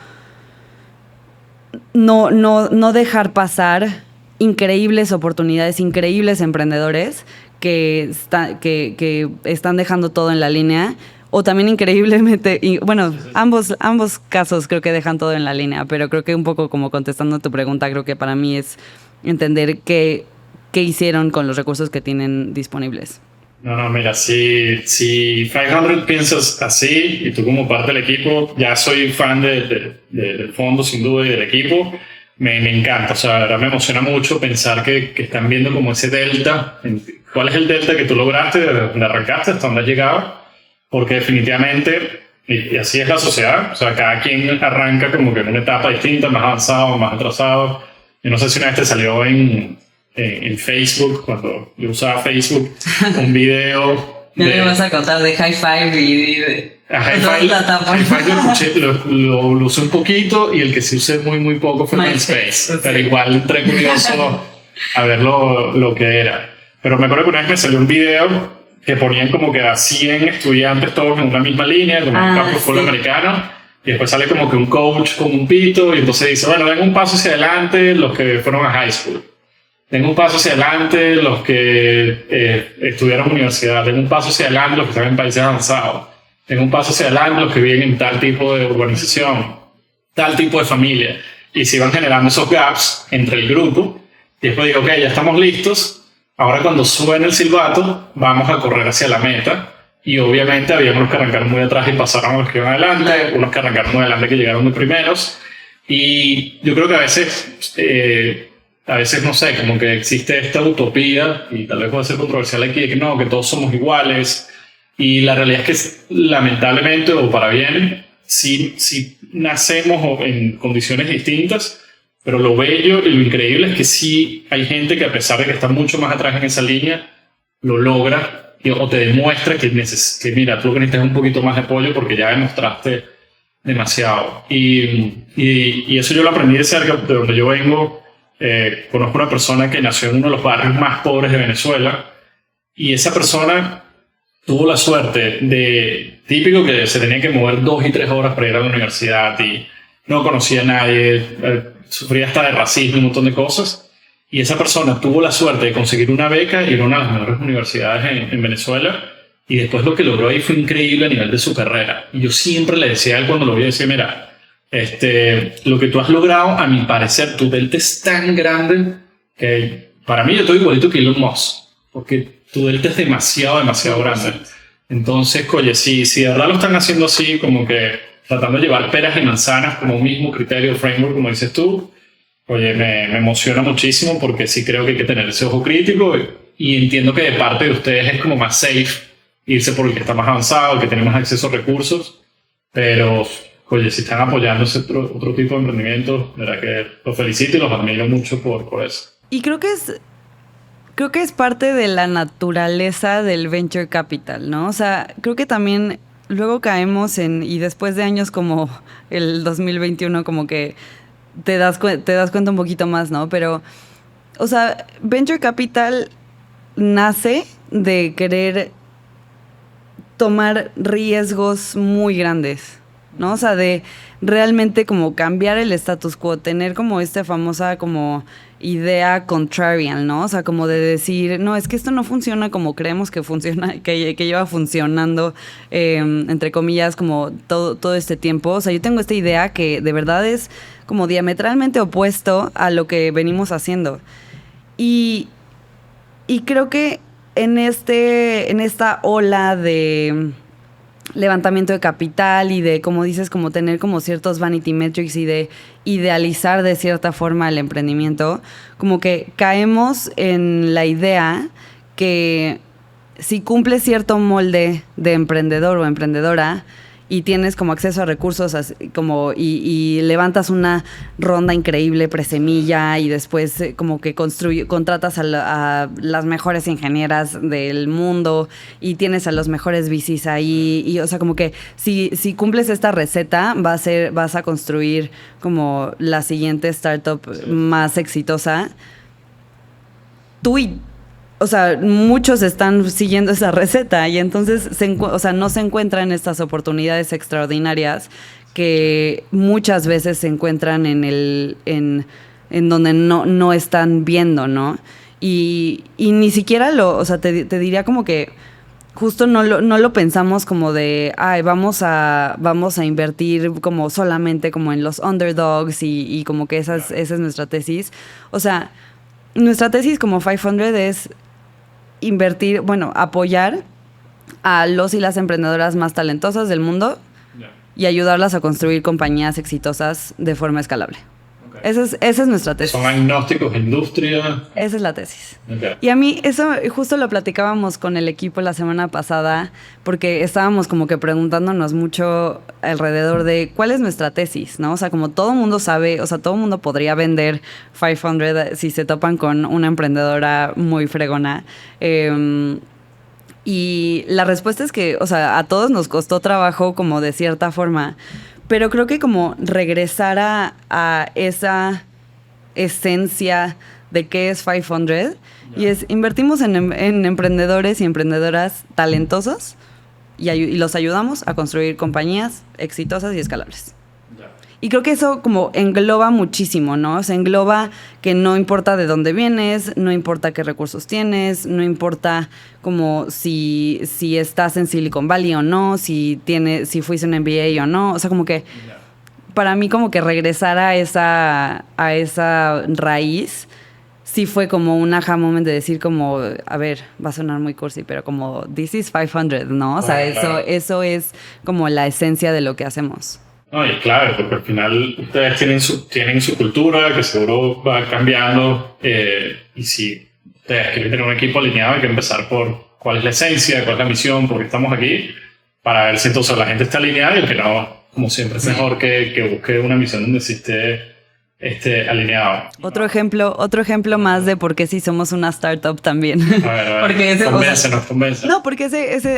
dejar pasar increíbles oportunidades, increíbles emprendedores que están dejando todo en la línea. O también increíblemente, bueno, ambos casos creo que dejan todo en la línea, pero creo que un poco como contestando a tu pregunta, creo que para mí es entender qué hicieron con los recursos que tienen disponibles. No, mira, si 500 piensas así y tú como parte del equipo, ya soy fan del fondo sin duda y del equipo, me encanta, o sea, ahora me emociona mucho pensar que están viendo como ese delta, ¿cuál es el delta que tú lograste de donde arrancaste hasta donde has llegado? Porque definitivamente, y así es la sociedad, o sea, cada quien arranca como que en una etapa distinta, más avanzado, más atrasado. Yo no sé si una vez te salió en Facebook, cuando yo usaba Facebook, un video Ya me vas a contar de High Five y de High Five lo usé un poquito y el que sí usé muy poco fue MySpace. Pero igual entré curioso a ver lo que era. Pero me acuerdo que una vez me salió un video que ponían como que a 100 estudiantes todos en una misma línea, como un campo de fútbol americano, y después sale como que un coach con un pito y entonces dice, bueno, den un paso hacia adelante los que fueron a high school. Den un paso hacia adelante los que estudiaron en universidad. Den un paso hacia adelante los que están en países avanzados. Den un paso hacia adelante los que viven en tal tipo de urbanización, tal tipo de familia. Y se iban generando esos gaps entre el grupo. Y después digo, ok, ya estamos listos. Ahora cuando suene el silbato, vamos a correr hacia la meta. Y obviamente había unos que arrancaron muy atrás y pasaron a los que iban adelante. Unos que arrancaron muy adelante que llegaron muy primeros. Y yo creo que a veces, no sé, como que existe esta utopía, y tal vez puede ser controversial aquí, de que no, que todos somos iguales. Y la realidad es que, lamentablemente, o para bien, sí nacemos en condiciones distintas, pero lo bello y lo increíble es que sí hay gente que, a pesar de que está mucho más atrás en esa línea, lo logra o te demuestra que mira, tú lo que necesitas es un poquito más de apoyo porque ya demostraste demasiado. Y eso yo lo aprendí de cerca, de donde yo vengo. Conozco una persona que nació en uno de los barrios más pobres de Venezuela y esa persona tuvo la suerte de, típico que se tenía que mover 2 y 3 horas para ir a la universidad y no conocía a nadie, sufría hasta de racismo y un montón de cosas, y esa persona tuvo la suerte de conseguir una beca y ir a una de las mejores universidades en Venezuela, y después lo que logró ahí fue increíble a nivel de su carrera. Y yo siempre le decía a él cuando lo vi, decía, mira, lo que tú has logrado, a mi parecer, tu delta es tan grande que para mí yo estoy igualito que Elon Musk, porque tu delta es demasiado grande. Entonces, oye, si de verdad lo están haciendo así, como que tratando de llevar peras y manzanas como un mismo criterio, framework, como dices tú, oye, me emociona muchísimo porque sí creo que hay que tener ese ojo crítico y entiendo que de parte de ustedes es como más safe irse por el que está más avanzado, el que tiene más acceso a recursos, pero oye, si están apoyando ese otro tipo de emprendimientos, de verdad que los felicito y los admiro mucho por eso. Y creo que es parte de la naturaleza del venture capital, ¿no? O sea, creo que también luego caemos y después de años como el 2021, como que te das cuenta un poquito más, ¿no? Pero, o sea, venture capital nace de querer tomar riesgos muy grandes, ¿no? O sea, de realmente como cambiar el status quo, tener como esta famosa como idea contrarian, ¿no? O sea, como de decir, no, es que esto no funciona como creemos que funciona, que lleva funcionando, entre comillas, como todo este tiempo. O sea, yo tengo esta idea que de verdad es como diametralmente opuesto a lo que venimos haciendo. Y creo que en esta ola de levantamiento de capital y de, como dices, como tener como ciertos vanity metrics y de idealizar de cierta forma el emprendimiento, como que caemos en la idea que si cumples cierto molde de emprendedor o emprendedora y tienes como acceso a recursos y levantas una ronda increíble presemilla y después como que contratas a las mejores ingenieras del mundo y tienes a los mejores VCs ahí y o sea como que si cumples esta receta vas a construir como la siguiente startup más exitosa. O sea, muchos están siguiendo esa receta y entonces no se encuentran estas oportunidades extraordinarias que muchas veces se encuentran en donde no están viendo, ¿no? Y ni siquiera te diría como que justo no lo pensamos como de, ay, vamos a invertir como solamente como en los underdogs y como que esa es nuestra tesis. O sea, nuestra tesis como 500 es invertir, apoyar a los y las emprendedoras más talentosas del mundo y ayudarlas a construir compañías exitosas de forma escalable. Okay. Esa es nuestra tesis. ¿Son agnósticos, industria? Esa es la tesis. Okay. Y a mí eso justo lo platicábamos con el equipo la semana pasada porque estábamos como que preguntándonos mucho alrededor de cuál es nuestra tesis, ¿no? O sea, como todo el mundo sabe, o sea, todo el mundo podría vender 500 si se topan con una emprendedora muy fregona. Y la respuesta es que, o sea, a todos nos costó trabajo como de cierta forma, pero creo que como regresar a esa esencia de qué es 500 y es invertimos en emprendedores y emprendedoras talentosos y los ayudamos a construir compañías exitosas y escalables. Y creo que eso como engloba muchísimo, ¿no? O sea, engloba que no importa de dónde vienes, no importa qué recursos tienes, no importa como si estás en Silicon Valley o no, si fuiste en MBA o no. O sea, como que para mí como que regresar a esa raíz sí fue como un aha moment de decir como, a ver, va a sonar muy cursi, pero como this is 500, ¿no? O sea, eso es como la esencia de lo que hacemos. No, y claro, porque al final ustedes tienen su cultura que seguro va cambiando y si ustedes quieren tener un equipo alineado hay que empezar por cuál es la esencia, cuál es la misión, por qué estamos aquí, para ver si entonces la gente está alineada y el que no, como siempre, es mejor que busque una misión donde sí esté alineado. Otro ejemplo más de por qué sí somos una startup también. A ver, porque convéncenos. No, porque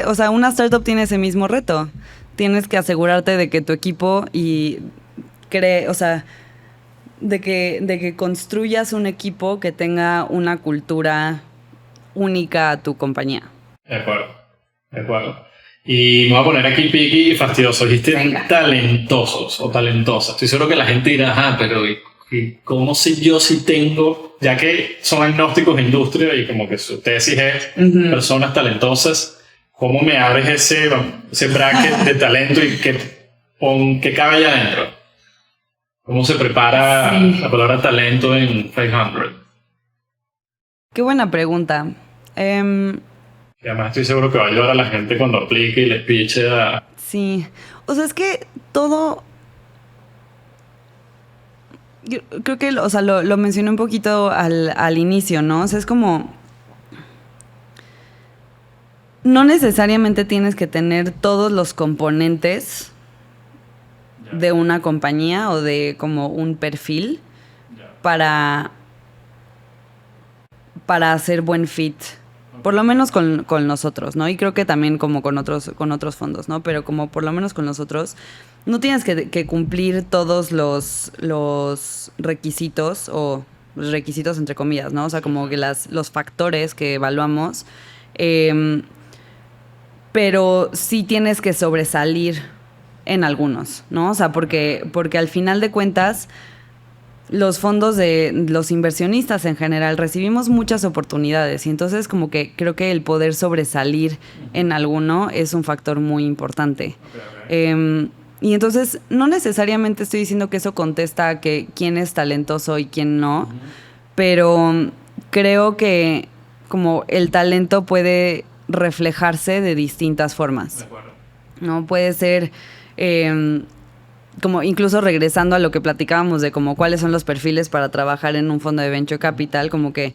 o sea, una startup tiene ese mismo reto. Tienes que asegurarte de que tu equipo o sea, de que construyas un equipo que tenga una cultura única a tu compañía. De acuerdo. Y me voy a poner aquí piqui y fastidioso. Dijiste talentosos o talentosas. Estoy seguro que la gente dirá, pero ¿y cómo sé yo si tengo? Ya que son agnósticos de industria y como que su tesis es personas talentosas, ¿cómo me abres ese bracket de talento y qué cabe allá adentro? ¿Cómo se prepara la palabra talento en 500? Qué buena pregunta. Y además estoy seguro que va a ayudar a la gente cuando aplique y les piche a... Sí. O sea, es que todo... Yo creo que o sea, lo mencioné un poquito al inicio, ¿no? O sea, es como... No necesariamente tienes que tener todos los componentes de una compañía o de como un perfil para hacer buen fit. Por lo menos con nosotros, ¿no? Y creo que también como con otros fondos, ¿no? Pero como por lo menos con nosotros, no tienes que cumplir todos los requisitos o requisitos entre comillas, ¿no? O sea, como que los factores que evaluamos, pero sí tienes que sobresalir en algunos, ¿no? O sea, porque al final de cuentas los fondos de los inversionistas en general recibimos muchas oportunidades y entonces como que creo que el poder sobresalir en alguno es un factor muy importante. Y entonces no necesariamente estoy diciendo que eso contesta a que quién es talentoso y quién no, pero creo que como el talento puede reflejarse de distintas formas. ¿No? Puede ser... como incluso regresando a lo que platicábamos de como cuáles son los perfiles para trabajar en un fondo de venture capital, como que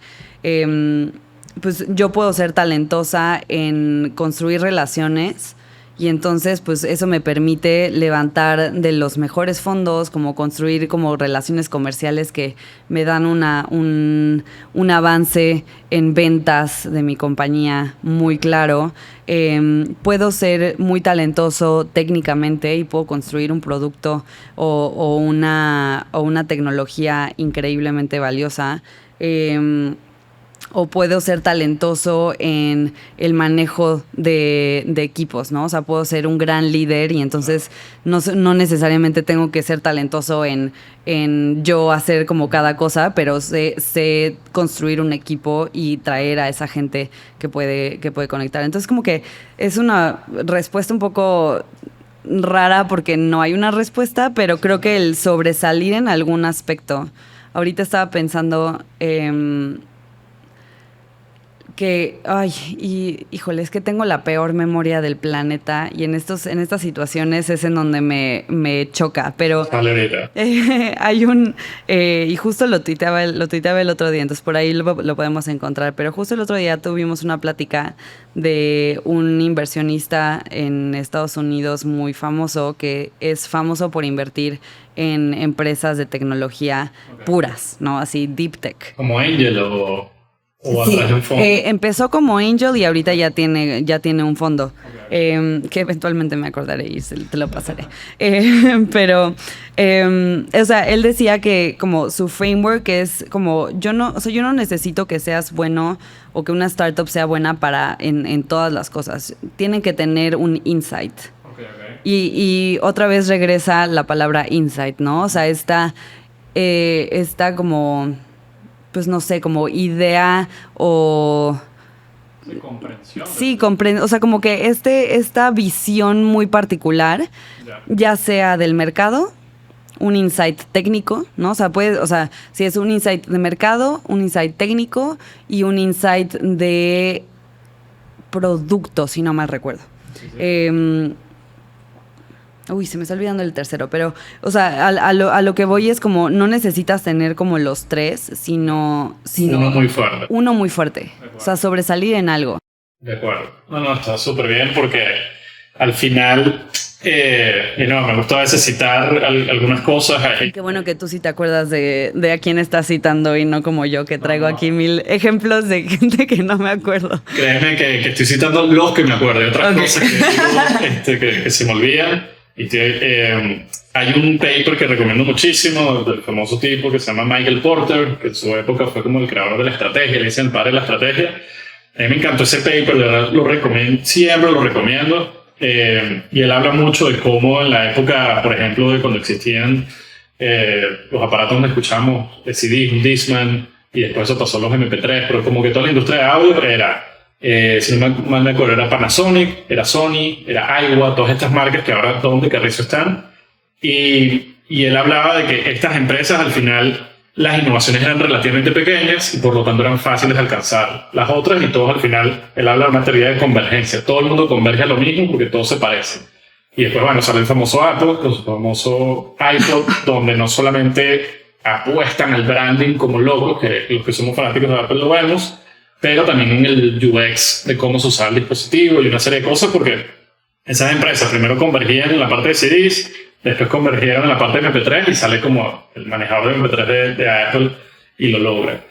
pues yo puedo ser talentosa en construir relaciones y entonces pues eso me permite levantar de los mejores fondos, como construir como relaciones comerciales que me dan un avance en ventas de mi compañía muy claro. Puedo ser muy talentoso técnicamente y puedo construir un producto o una tecnología increíblemente valiosa. O puedo ser talentoso en el manejo de equipos, ¿no? O sea, puedo ser un gran líder y entonces no necesariamente tengo que ser talentoso en yo hacer como cada cosa, pero sé construir un equipo y traer a esa gente que puede conectar. Entonces, como que es una respuesta un poco rara porque no hay una respuesta, pero creo que el sobresalir en algún aspecto. Ahorita estaba pensando... híjole, es que tengo la peor memoria del planeta y en estas situaciones es en donde me choca, pero hay y justo lo tuiteaba el otro día, entonces por ahí lo podemos encontrar, pero justo el otro día tuvimos una plática de un inversionista en Estados Unidos muy famoso, que es famoso por invertir en empresas de tecnología puras, ¿no? Así, deep tech. ¿Como Angel o...? ¿O a través de un fondo? Empezó como Angel y ahorita ya tiene un fondo. Okay. Que eventualmente me acordaré y te lo pasaré. Pero, o sea, él decía que como su framework es como, yo no necesito que seas bueno o que una startup sea buena en todas las cosas. Tienen que tener un insight. Okay. Y otra vez regresa la palabra insight, ¿no? O sea, esta como, pues no sé, como idea o... De comprensión. Sí, o sea, como que esta visión muy particular, ya sea del mercado, un insight técnico, ¿no? O sea, si es un insight de mercado, un insight técnico y un insight de producto, si no mal recuerdo. Sí. Uy, se me está olvidando el tercero, pero, o sea, a lo que voy es como, no necesitas tener como los tres, sino uno muy fuerte. Uno muy fuerte. O sea, sobresalir en algo. De acuerdo. No, está súper bien porque al final, me gusta a veces citar algunas cosas. Qué bueno que tú sí te acuerdas de a quién estás citando y no como yo, que traigo aquí 1000 ejemplos de gente que no me acuerdo. Créeme que estoy citando los que me acuerdo y otras cosas que digo, que se me olvidan. Hay un paper que recomiendo muchísimo del famoso tipo que se llama Michael Porter, que en su época fue como el creador de la estrategia, le dicen el padre de la estrategia. A mí me encantó ese paper, de verdad lo recomiendo, siempre lo recomiendo. Y él habla mucho de cómo en la época, por ejemplo, de cuando existían los aparatos donde escuchamos CD, un Discman, y después eso pasó a los MP3, pero como que toda la industria de audio era... si no mal me acuerdo, era Panasonic, era Sony, era Aiwa, todas estas marcas que ahora donde carrizo están. Y él hablaba de que estas empresas al final las innovaciones eran relativamente pequeñas y por lo tanto eran fáciles de alcanzar. Las otras y todos al final, él habla de una teoría de convergencia. Todo el mundo converge a lo mismo porque todos se parecen. Y después, bueno, sale el famoso Apple, el famoso iPod, donde no solamente apuestan al branding como logos, que los que somos fanáticos de Apple lo vemos, pero también en el UX de cómo se usaba el dispositivo y una serie de cosas, porque esas empresas primero convergían en la parte de CDs, después convergieron en la parte de MP3 y sale como el manejador de MP3 de Apple y lo logra.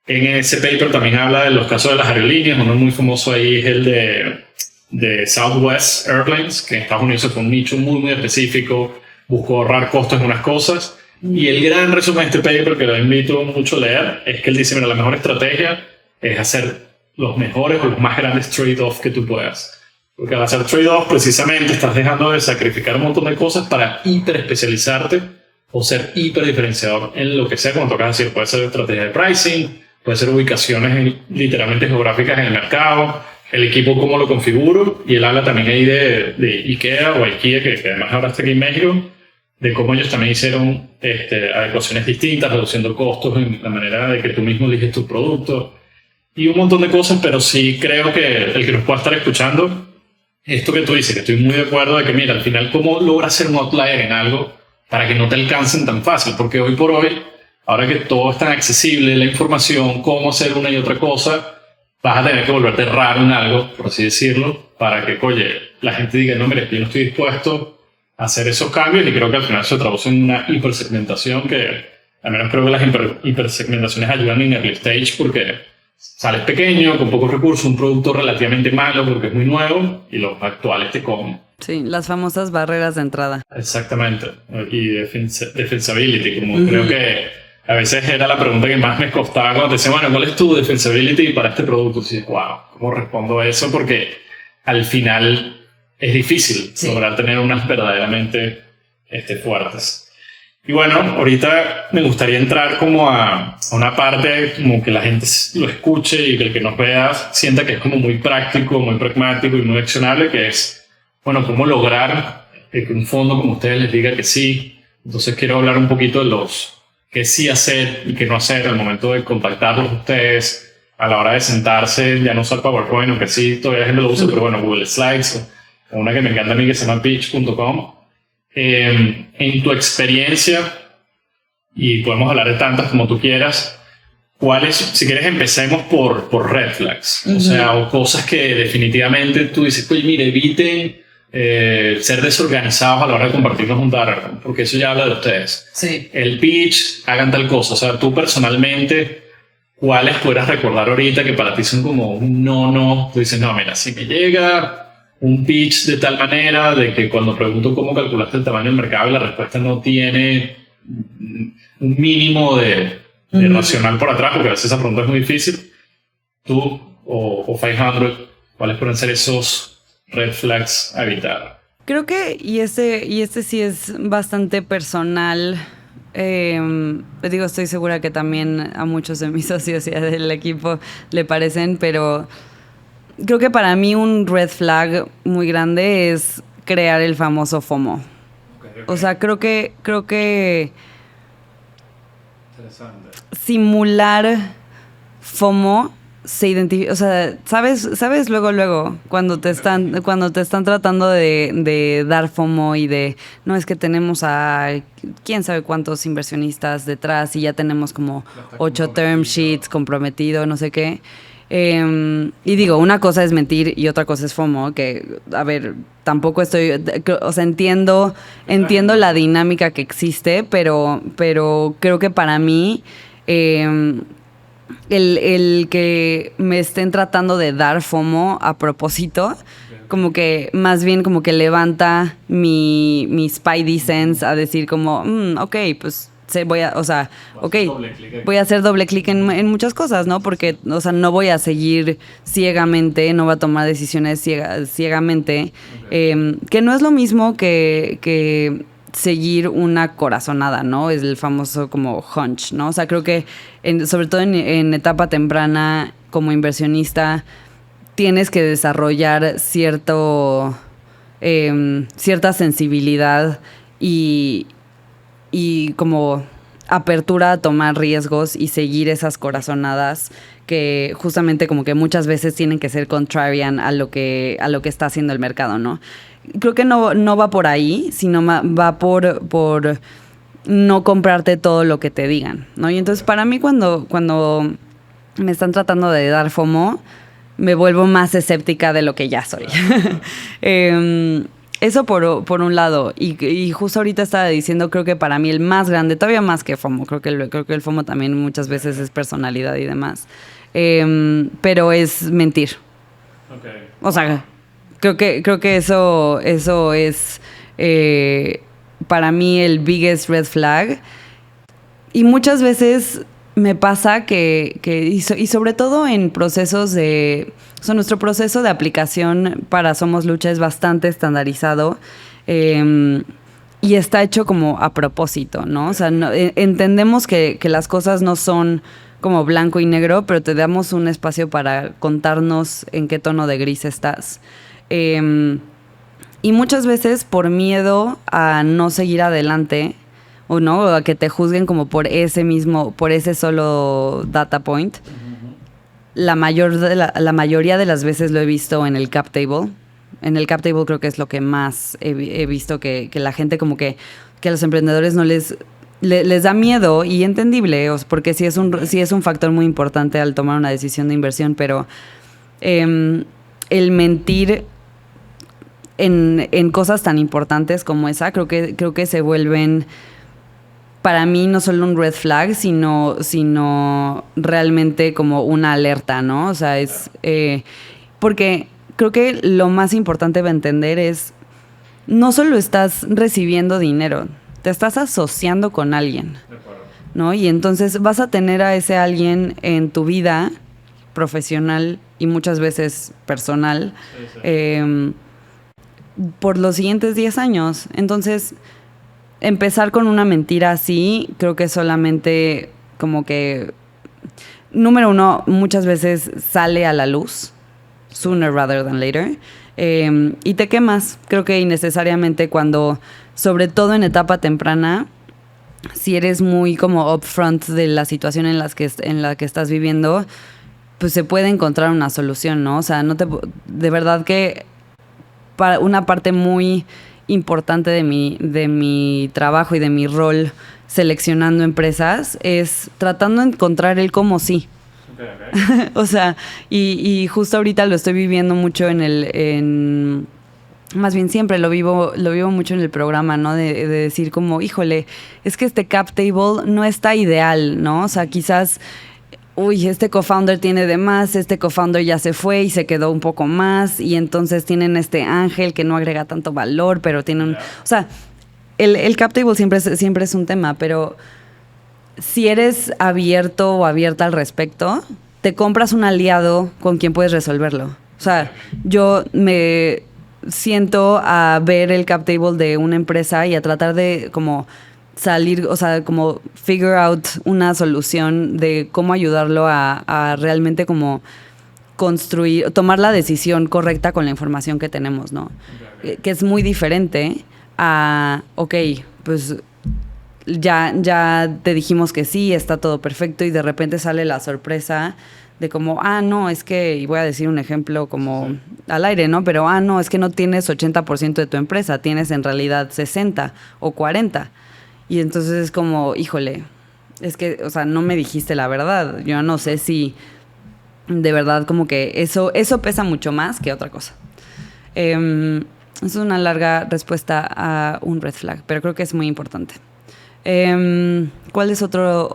En ese paper también habla de los casos de las aerolíneas. Uno muy famoso ahí es el de Southwest Airlines, que en Estados Unidos se fue un nicho muy específico, buscó ahorrar costos en unas cosas. Y el gran resumen de este paper, que lo invito mucho a leer, es que él dice, mira, la mejor estrategia es hacer los mejores o los más grandes trade-offs que tú puedas. Porque al hacer trade-offs, precisamente estás dejando de sacrificar un montón de cosas para hiper especializarte o ser hiper diferenciador en lo que sea, como tocas decir. Puede ser estrategia de pricing, puede ser ubicaciones literalmente geográficas en el mercado, el equipo cómo lo configuro. Y él habla también ahí de IKEA o IKEA, que además ahora está aquí en México, de cómo ellos también hicieron adecuaciones distintas, reduciendo costos en la manera de que tú mismo eliges tus productos y un montón de cosas. Pero sí creo que el que nos pueda estar escuchando, esto que tú dices, que estoy muy de acuerdo de que, mira, al final, ¿cómo logras ser un outlier en algo para que no te alcancen tan fácil? Porque hoy por hoy, ahora que todo es tan accesible, la información, cómo hacer una y otra cosa, vas a tener que volverte raro en algo, por así decirlo, para que, oye, la gente diga, no, mire, yo no estoy dispuesto a hacer esos cambios. Y creo que al final se traduce en una hipersegmentación que, al menos creo que las hipersegmentaciones ayudan en early stage porque sales pequeño, con pocos recursos, un producto relativamente malo porque es muy nuevo y los actuales te comen. Sí, las famosas barreras de entrada. Exactamente. Y defensibility, como creo que a veces era la pregunta que más me costaba cuando te decían, bueno, ¿cuál es tu defensibility para este producto? Y dices, wow, ¿cómo respondo a eso? Porque al final es difícil lograr tener unas verdaderamente fuertes. Y bueno, ahorita me gustaría entrar como a una parte como que la gente lo escuche y que el que nos vea sienta que es como muy práctico, muy pragmático y muy accionable, que es, bueno, cómo lograr que un fondo como ustedes les diga que sí. Entonces quiero hablar un poquito de los que sí hacer y que no hacer al momento de contactarlos a ustedes, a la hora de sentarse, ya no usar PowerPoint, aunque sí, todavía la gente lo usa, pero bueno, Google Slides, o una que me encanta a mí que se llama pitch.com. En tu experiencia, y podemos hablar de tantas como tú quieras, ¿cuáles, si quieres empecemos por red flags? O sea, o cosas que definitivamente tú dices, oye, mire, eviten ser desorganizados a la hora de compartirnos un data, porque eso ya habla de ustedes. Sí. El pitch, hagan tal cosa. O sea, tú personalmente, ¿cuáles podrás recordar ahorita que para ti son como un no? Tú dices, no, mira, si me llega un pitch de tal manera de que cuando pregunto cómo calculaste el tamaño del mercado y la respuesta no tiene un mínimo de racional por atrás, porque a veces esa pregunta es muy difícil, tú o 500, ¿cuáles pueden ser esos red flags a evitar? Creo que, y este sí es bastante personal. Digo, estoy segura que también a muchos de mis socios y del equipo le parecen, pero creo que para mí un red flag muy grande es crear el famoso FOMO. Okay. O sea, creo que simular FOMO se identifica, o sea, sabes luego cuando te están tratando de dar FOMO y de no, es que tenemos a quién sabe cuántos inversionistas detrás y ya tenemos como 8 term sheets comprometido, no sé qué. Y digo, una cosa es mentir y otra cosa es FOMO, que, a ver, tampoco estoy, o sea, entiendo la dinámica que existe, pero creo que para mí el que me estén tratando de dar FOMO a propósito, como que más bien como que levanta mi spidey sense a decir como, ok, pues voy a hacer doble clic en muchas cosas, ¿no? Porque, o sea, no voy a seguir ciegamente, no voy a tomar decisiones ciegamente, que no es lo mismo que seguir una corazonada, ¿no? Es el famoso como hunch, ¿no? O sea, creo que sobre todo en etapa temprana, como inversionista, tienes que desarrollar cierta sensibilidad y como apertura a tomar riesgos y seguir esas corazonadas que justamente como que muchas veces tienen que ser contrarian a lo que está haciendo el mercado, ¿no? Creo que no va por ahí, sino va por no comprarte todo lo que te digan, ¿no? Y entonces para mí cuando me están tratando de dar FOMO, me vuelvo más escéptica de lo que ya soy. Eso por un lado. Y justo ahorita estaba diciendo, creo que para mí el más grande, todavía más que FOMO, creo que el FOMO también muchas veces es personalidad y demás, pero es mentir. Okay. O sea, creo que eso es para mí el biggest red flag. Y muchas veces me pasa y sobre todo en procesos o sea, nuestro proceso de aplicación para Somos Lucha es bastante estandarizado y está hecho como a propósito, ¿no? O sea, entendemos que las cosas no son como blanco y negro, pero te damos un espacio para contarnos en qué tono de gris estás. Y muchas veces por miedo a no seguir adelante o no, o a que te juzguen como por ese solo data point. La mayoría de las veces lo he visto en el cap table. En el cap table creo que es lo que más he visto que la gente como que a los emprendedores no les da miedo, y entendible, porque sí es un factor muy importante al tomar una decisión de inversión, pero el mentir en cosas tan importantes como esa, creo que se vuelven para mí no solo un red flag, sino realmente como una alerta, ¿no? O sea, es porque creo que lo más importante de entender es no solo estás recibiendo dinero, te estás asociando con alguien, ¿no? Y entonces vas a tener a ese alguien en tu vida profesional y muchas veces personal por los siguientes 10 años. Entonces, empezar con una mentira así, creo que solamente como que, número uno, muchas veces sale a la luz, sooner rather than later, y te quemas. Creo que innecesariamente cuando, sobre todo en etapa temprana, si eres muy como upfront de la situación en la que estás viviendo, pues se puede encontrar una solución, ¿no? O sea, de verdad que para una parte muy importante de mi trabajo y de mi rol seleccionando empresas es tratando de encontrar el cómo sí. Okay. O sea, y justo ahorita lo estoy viviendo mucho más bien siempre lo vivo mucho en el programa, ¿no? De decir como, híjole, es que este cap table no está ideal, ¿no? O sea, quizás uy, este co-founder tiene de más, este co-founder ya se fue y se quedó un poco más, y entonces tienen este ángel que no agrega tanto valor, pero tiene un... O sea, el cap table siempre es un tema, pero si eres abierto o abierta al respecto, te compras un aliado con quien puedes resolverlo. O sea, yo me siento a ver el cap table de una empresa y a tratar de como salir, o sea, como figure out una solución de cómo ayudarlo a realmente como construir, tomar la decisión correcta con la información que tenemos, ¿no? Que es muy diferente a, ok, pues ya te dijimos que sí, está todo perfecto, y de repente sale la sorpresa de como, no, es que, y voy a decir un ejemplo como al aire, ¿no? Pero, no, es que no tienes 80% de tu empresa, tienes en realidad 60 o 40. Y entonces es como, híjole, es que, o sea, no me dijiste la verdad. Yo no sé si de verdad como que eso pesa mucho más que otra cosa. Es una larga respuesta a un red flag, pero creo que es muy importante. ¿Cuál es otro?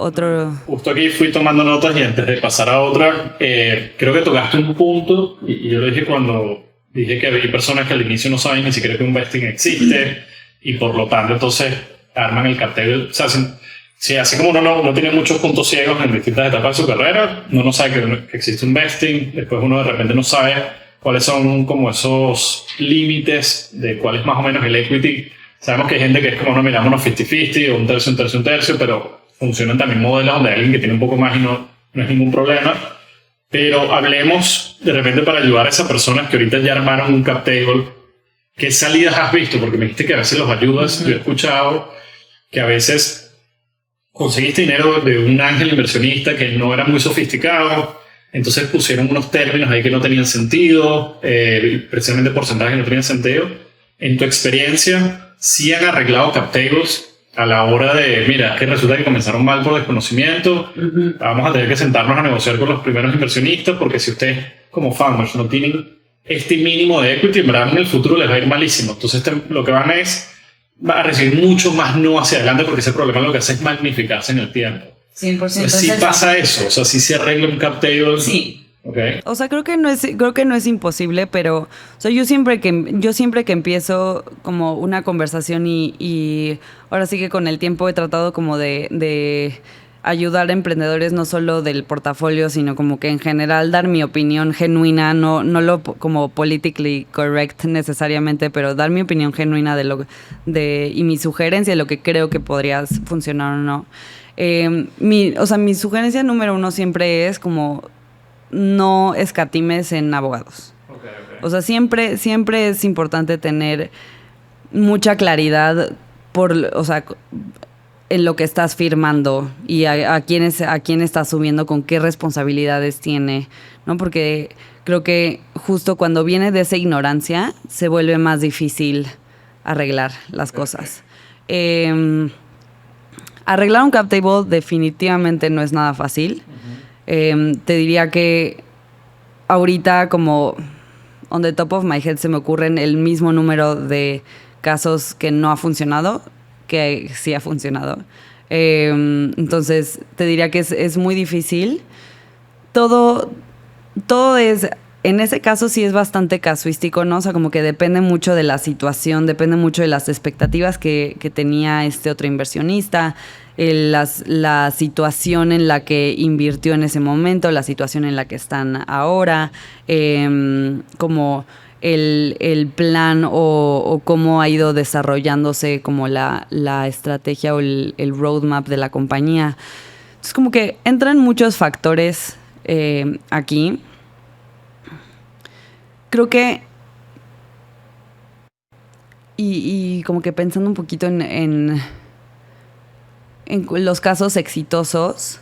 Justo aquí fui tomando notas y antes de pasar a otra, creo que tocaste un punto, y yo lo dije cuando dije que había personas que al inicio no saben ni siquiera que un vesting existe, y por lo tanto entonces arman el cartel. O sea, si así como uno no tiene muchos puntos ciegos en distintas etapas de su carrera, uno no sabe que existe un vesting, después uno de repente no sabe cuáles son como esos límites de cuál es más o menos el equity. Sabemos que hay gente que es como, no, miramos unos 50-50 o un tercio, pero funcionan también modelos donde hay alguien que tiene un poco más y no es ningún problema. Pero hablemos de repente para ayudar a esas personas que ahorita ya armaron un cap table. ¿Qué salidas has visto? Porque me dijiste que a veces los ayudas. Yo he escuchado que a veces conseguiste dinero de un ángel inversionista que no era muy sofisticado, entonces pusieron unos términos ahí que no tenían sentido, precisamente porcentajes que no tenían sentido. En tu experiencia, ¿sí han arreglado cap tables a la hora de, mira, es que resulta que comenzaron mal por desconocimiento, vamos a tener que sentarnos a negociar con los primeros inversionistas, porque si ustedes como founders no tienen este mínimo de equity, en verdad en el futuro les va a ir malísimo. Entonces lo que van a recibir mucho más no hacia adelante, porque ese problema lo que hace es magnificarse en el tiempo. 100%. Sí pasa eso, o sea, sí se arregla un cap table. Sí. Okay. O sea, creo que no es imposible, pero o sea, yo siempre que empiezo como una conversación y ahora sí que con el tiempo he tratado como de ayudar a emprendedores, no solo del portafolio, sino como que en general dar mi opinión genuina, no lo como politically correct necesariamente, pero dar mi opinión genuina y mi sugerencia de lo que creo que podría funcionar o no. Mi sugerencia número 1 siempre es como no escatimes en abogados. Okay. O sea, siempre es importante tener mucha claridad en lo que estás firmando y a quién estás subiendo, con qué responsabilidades tiene, ¿no? Porque creo que justo cuando viene de esa ignorancia se vuelve más difícil arreglar las cosas. Arreglar un cap table definitivamente no es nada fácil. Te diría que ahorita, como on the top of my head, se me ocurren el mismo número de casos que no ha funcionado que sí ha funcionado. Entonces te diría que es muy difícil. Todo es, en ese caso sí es bastante casuístico, ¿no? O sea, como que depende mucho de la situación, depende mucho de las expectativas que tenía este otro inversionista, la situación en la que invirtió en ese momento, la situación en la que están ahora, como el plan o cómo ha ido desarrollándose como la estrategia o el roadmap de la compañía. Entonces, como que entran muchos factores aquí. Creo que y como que pensando un poquito en los casos exitosos,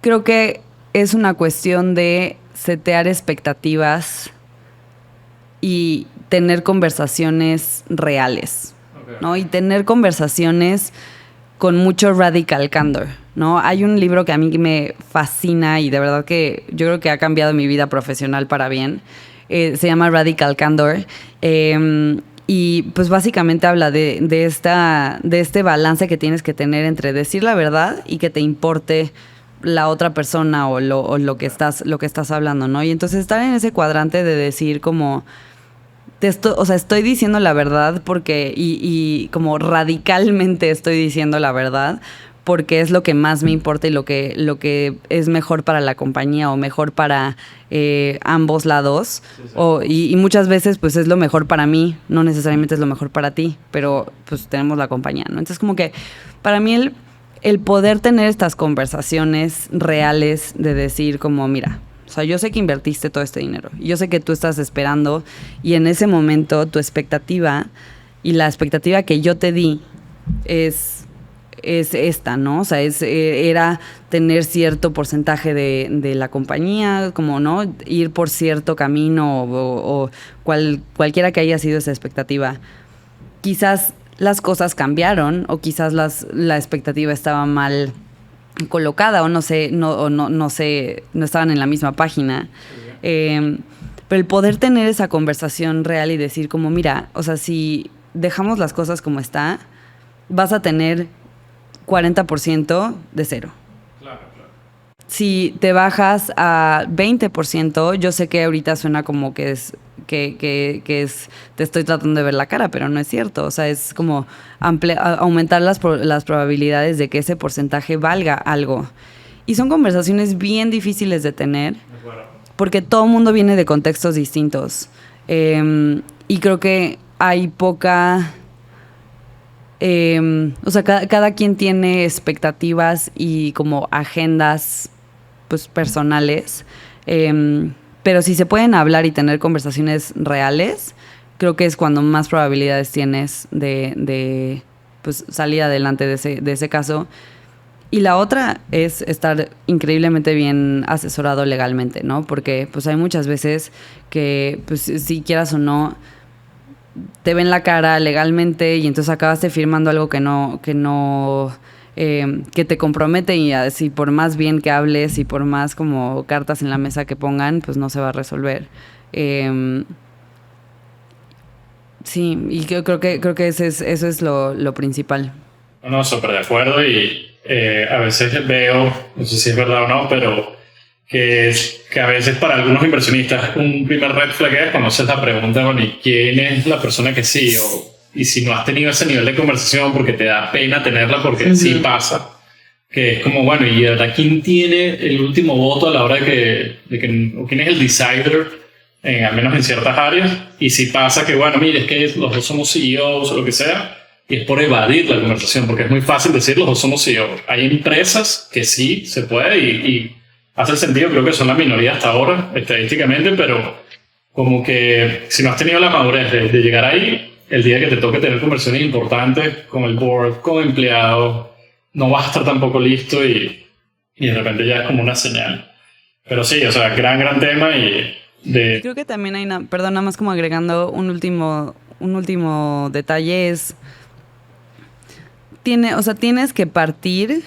creo que es una cuestión de setear expectativas y tener conversaciones reales, ¿no? Y tener conversaciones con mucho radical candor, ¿no? Hay un libro que a mí me fascina y de verdad que yo creo que ha cambiado mi vida profesional para bien. Se llama Radical Candor. Y pues básicamente habla de este balance que tienes que tener entre decir la verdad y que te importe la otra persona o lo que estás hablando, ¿no? Y entonces estar en ese cuadrante de decir como estoy diciendo la verdad porque y como radicalmente estoy diciendo la verdad porque es lo que más me importa y lo que es mejor para la compañía o mejor para ambos lados. Y muchas veces pues es lo mejor para mí, no necesariamente es lo mejor para ti, pero pues tenemos la compañía, ¿no? Entonces como que para mí el poder tener estas conversaciones reales de decir como, mira, o sea, yo sé que invertiste todo este dinero, yo sé que tú estás esperando y en ese momento tu expectativa y la expectativa que yo te di es esta, ¿no? O sea, era tener cierto porcentaje de la compañía, como, ¿no? Ir por cierto camino o cualquiera que haya sido esa expectativa. Quizás las cosas cambiaron o quizás la expectativa estaba mal colocada o no estaban en la misma página. Pero el poder tener esa conversación real y decir como, mira, o sea, si dejamos las cosas como está, vas a tener 40% de cero. Claro. Si te bajas a 20%, yo sé que ahorita suena como que te estoy tratando de ver la cara, pero no es cierto. O sea, es como aumentar las probabilidades de que ese porcentaje valga algo. Y son conversaciones bien difíciles de tener, porque todo el mundo viene de contextos distintos. Y creo que hay poca... o sea, cada quien tiene expectativas y como agendas pues personales, pero si se pueden hablar y tener conversaciones reales, creo que es cuando más probabilidades tienes de pues, salir adelante de ese caso. Y la otra es estar increíblemente bien asesorado legalmente, ¿no? Porque pues hay muchas veces que pues si quieras o no te ven la cara legalmente y entonces acabaste firmando algo que te compromete y así por más bien que hables y por más como cartas en la mesa que pongan, pues no se va a resolver. Sí, y creo que eso es lo principal. No, súper de acuerdo y a veces veo, no sé si es verdad o no, pero que a veces para algunos inversionistas un primer red flag es cuando haces la pregunta, bueno, ¿y quién es la persona que sí? Y si no has tenido ese nivel de conversación porque te da pena tenerla, porque sí pasa, que es como, bueno, ¿y ahora quién tiene el último voto a la hora o quién es el decider, al menos en ciertas áreas? Y si pasa que, bueno, mire, es que los dos somos CEOs o lo que sea, y es por evadir la conversación, porque es muy fácil decir los dos somos CEOs. Hay empresas que sí se puede y hace sentido, creo que son la minoría hasta ahora, estadísticamente, pero como que si no has tenido la madurez de llegar ahí, el día que te toque tener conversaciones importantes con el board, con empleados, no vas a estar tampoco listo y de repente ya es como una señal. Pero sí, o sea, gran tema y Creo que también hay, perdón, nada más como agregando un último detalle es... tienes que partir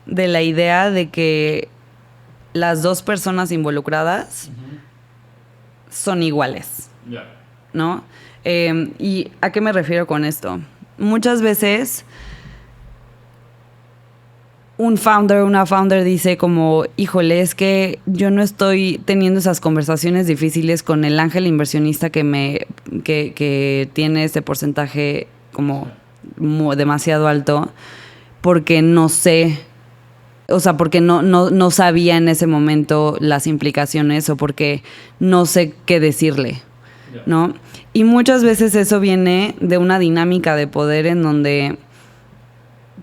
de la idea de que las dos personas involucradas son iguales, ¿no? ¿Y a qué me refiero con esto? Muchas veces una founder dice como, híjole, es que yo no estoy teniendo esas conversaciones difíciles con el ángel inversionista que tiene este porcentaje como demasiado alto porque no sé, o sea, porque no sabía en ese momento las implicaciones o porque no sé qué decirle, ¿no? Y muchas veces eso viene de una dinámica de poder en donde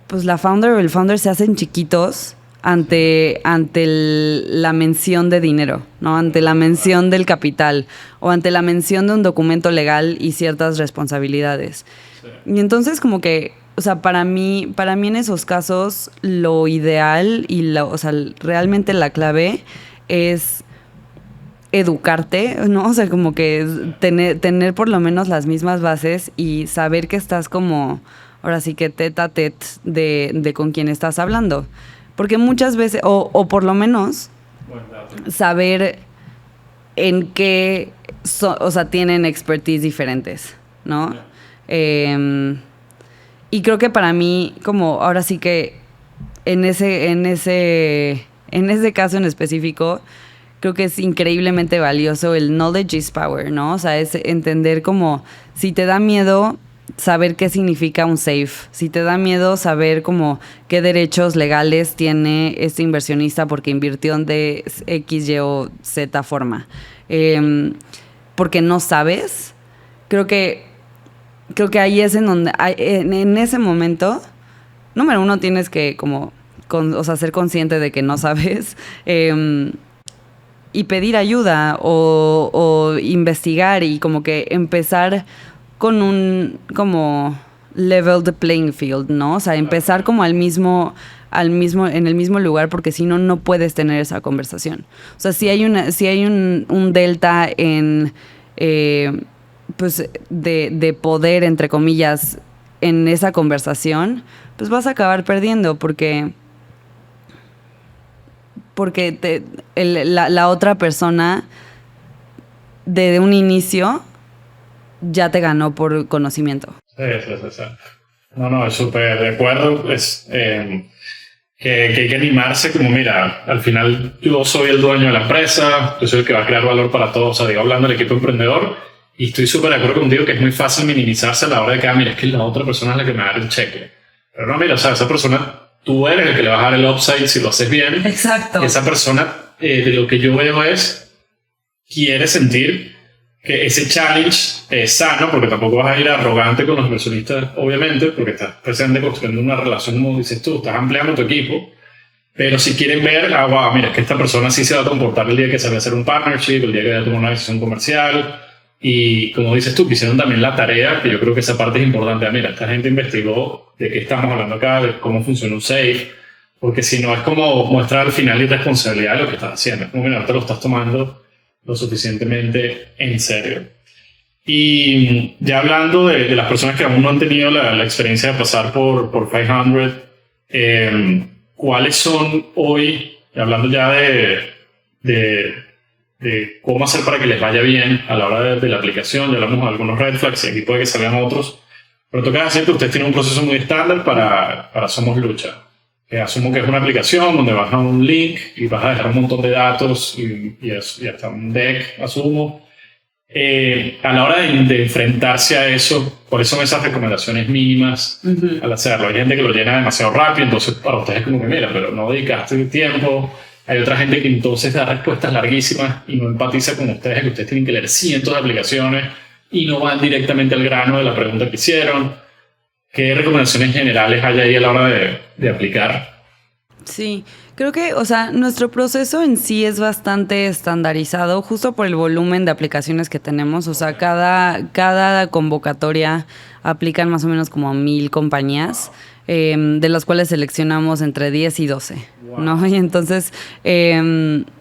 pues la founder o el founder se hacen chiquitos ante la mención de dinero, ¿no? Ante la mención del capital o ante la mención de un documento legal y ciertas responsabilidades. Sí. Y entonces como que, o sea, para mí en esos casos lo ideal y o sea, realmente la clave es educarte, ¿no? O sea, como que tener por lo menos las mismas bases y saber que estás como, ahora sí que tete a tete de con quién estás hablando. Porque muchas veces, o por lo menos, saber en qué, o sea, tienen expertise diferentes, ¿no? Y creo que para mí, como ahora sí que en ese en ese caso en específico, creo que es increíblemente valioso el knowledge is power, ¿no? O sea, es entender como si te da miedo saber qué significa un safe, si te da miedo saber como qué derechos legales tiene este inversionista porque invirtió de X, Y o Z forma, porque no sabes, creo que ahí es en donde, en ese momento, número uno tienes que como, o sea, ser consciente de que no sabes, y pedir ayuda o investigar y como que empezar con un como level the playing field, ¿no? O sea, empezar como en el mismo lugar, porque si no, no puedes tener esa conversación. O sea, si hay un delta en pues de poder, entre comillas, en esa conversación, pues vas a acabar perdiendo porque la otra persona desde un inicio ya te ganó por conocimiento. Sí. No, es súper de acuerdo. Que hay que animarse como, mira, al final yo soy el dueño de la empresa, yo soy el que va a crear valor para todos. O sea, digo, hablando del equipo emprendedor, y estoy súper de acuerdo contigo que es muy fácil minimizarse a la hora de que, mira, es que la otra persona es la que me da el cheque. Pero no, mira, o sea, esa persona, tú eres el que le vas a dar el upside si lo haces bien. Exacto. Esa persona, de lo que yo veo quiere sentir que ese challenge es sano, porque tampoco vas a ir arrogante con los inversionistas, obviamente, porque estás presente construyendo una relación, como dices tú, estás ampliando tu equipo, pero si quieren ver, wow, mira, es que esta persona sí se va a comportar el día que se va a hacer un partnership, el día que va a tomar una decisión comercial, y como dices tú, que hicieron también la tarea, que yo creo que esa parte es importante. Mira, esta gente investigó de qué estamos hablando acá, de cómo funciona un safe, porque si no es como mostrar al final irresponsabilidad de lo que estás haciendo, es como, mira, te lo estás tomando lo suficientemente en serio. Y ya hablando de las personas que aún no han tenido la experiencia de pasar por 500, ¿cuáles son hoy, hablando ya de cómo hacer para que les vaya bien a la hora de la aplicación? Ya hablamos de algunos red flags y aquí puede que salgan otros, pero toca decir que ustedes tienen un proceso muy estándar para Somos Lucha. Asumo que es una aplicación donde vas a un link y vas a dejar un montón de datos y hasta un deck, asumo. A la hora de enfrentarse a eso, ¿cuáles son esas recomendaciones mínimas al hacerlo? Hay gente que lo llena demasiado rápido, entonces para ustedes es como que, mira, pero no dedicaste tiempo. Hay otra gente que entonces da respuestas larguísimas y no empatiza con ustedes, que ustedes tienen que leer cientos de aplicaciones y no van directamente al grano de la pregunta que hicieron. ¿Qué recomendaciones generales hay ahí a la hora de aplicar? Sí, creo que, o sea, nuestro proceso en sí es bastante estandarizado justo por el volumen de aplicaciones que tenemos. O sea, cada convocatoria aplican más o menos como a 1,000 compañías, de las cuales seleccionamos entre 10 y 12, ¿no? Y entonces,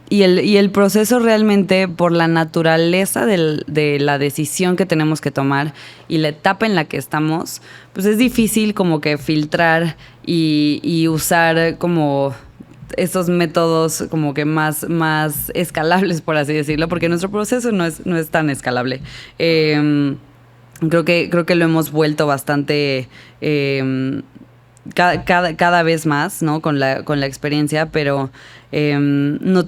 y el proceso realmente, por la naturaleza de la decisión que tenemos que tomar y la etapa en la que estamos, pues es difícil como que filtrar y usar como estos métodos como que más escalables, por así decirlo, porque nuestro proceso no es tan escalable. Creo que lo hemos vuelto bastante cada vez más, ¿no? Con la experiencia, pero no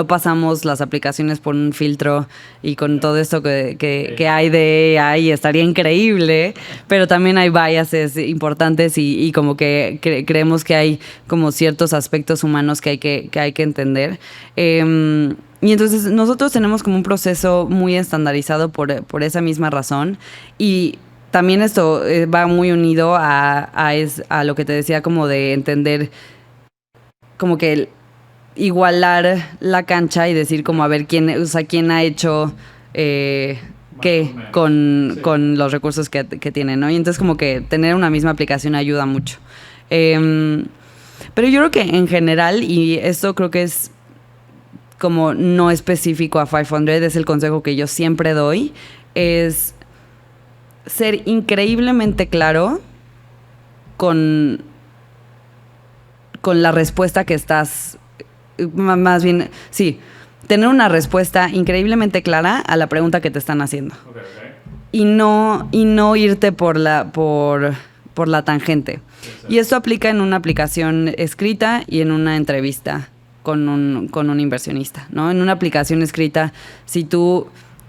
pasamos las aplicaciones por un filtro, y con todo esto que hay de AI estaría increíble, pero también hay biases importantes y como que creemos que hay como ciertos aspectos humanos que hay que entender. Y entonces nosotros tenemos como un proceso muy estandarizado por esa misma razón, y también esto va muy unido a lo que te decía, como de entender, como que igualar la cancha y decir como a ver quién ha hecho qué con los recursos que tienen, ¿no? Y entonces como que tener una misma aplicación ayuda mucho. Pero yo creo que en general, y esto creo que es como no específico a 500, es el consejo que yo siempre doy, es ser increíblemente claro con la respuesta que estás, más bien, sí, tener una respuesta increíblemente clara a la pregunta que te están haciendo. Okay. Y no irte por por la tangente. Y esto aplica en una aplicación escrita y en una entrevista con un inversionista, ¿no? En una aplicación escrita, si tú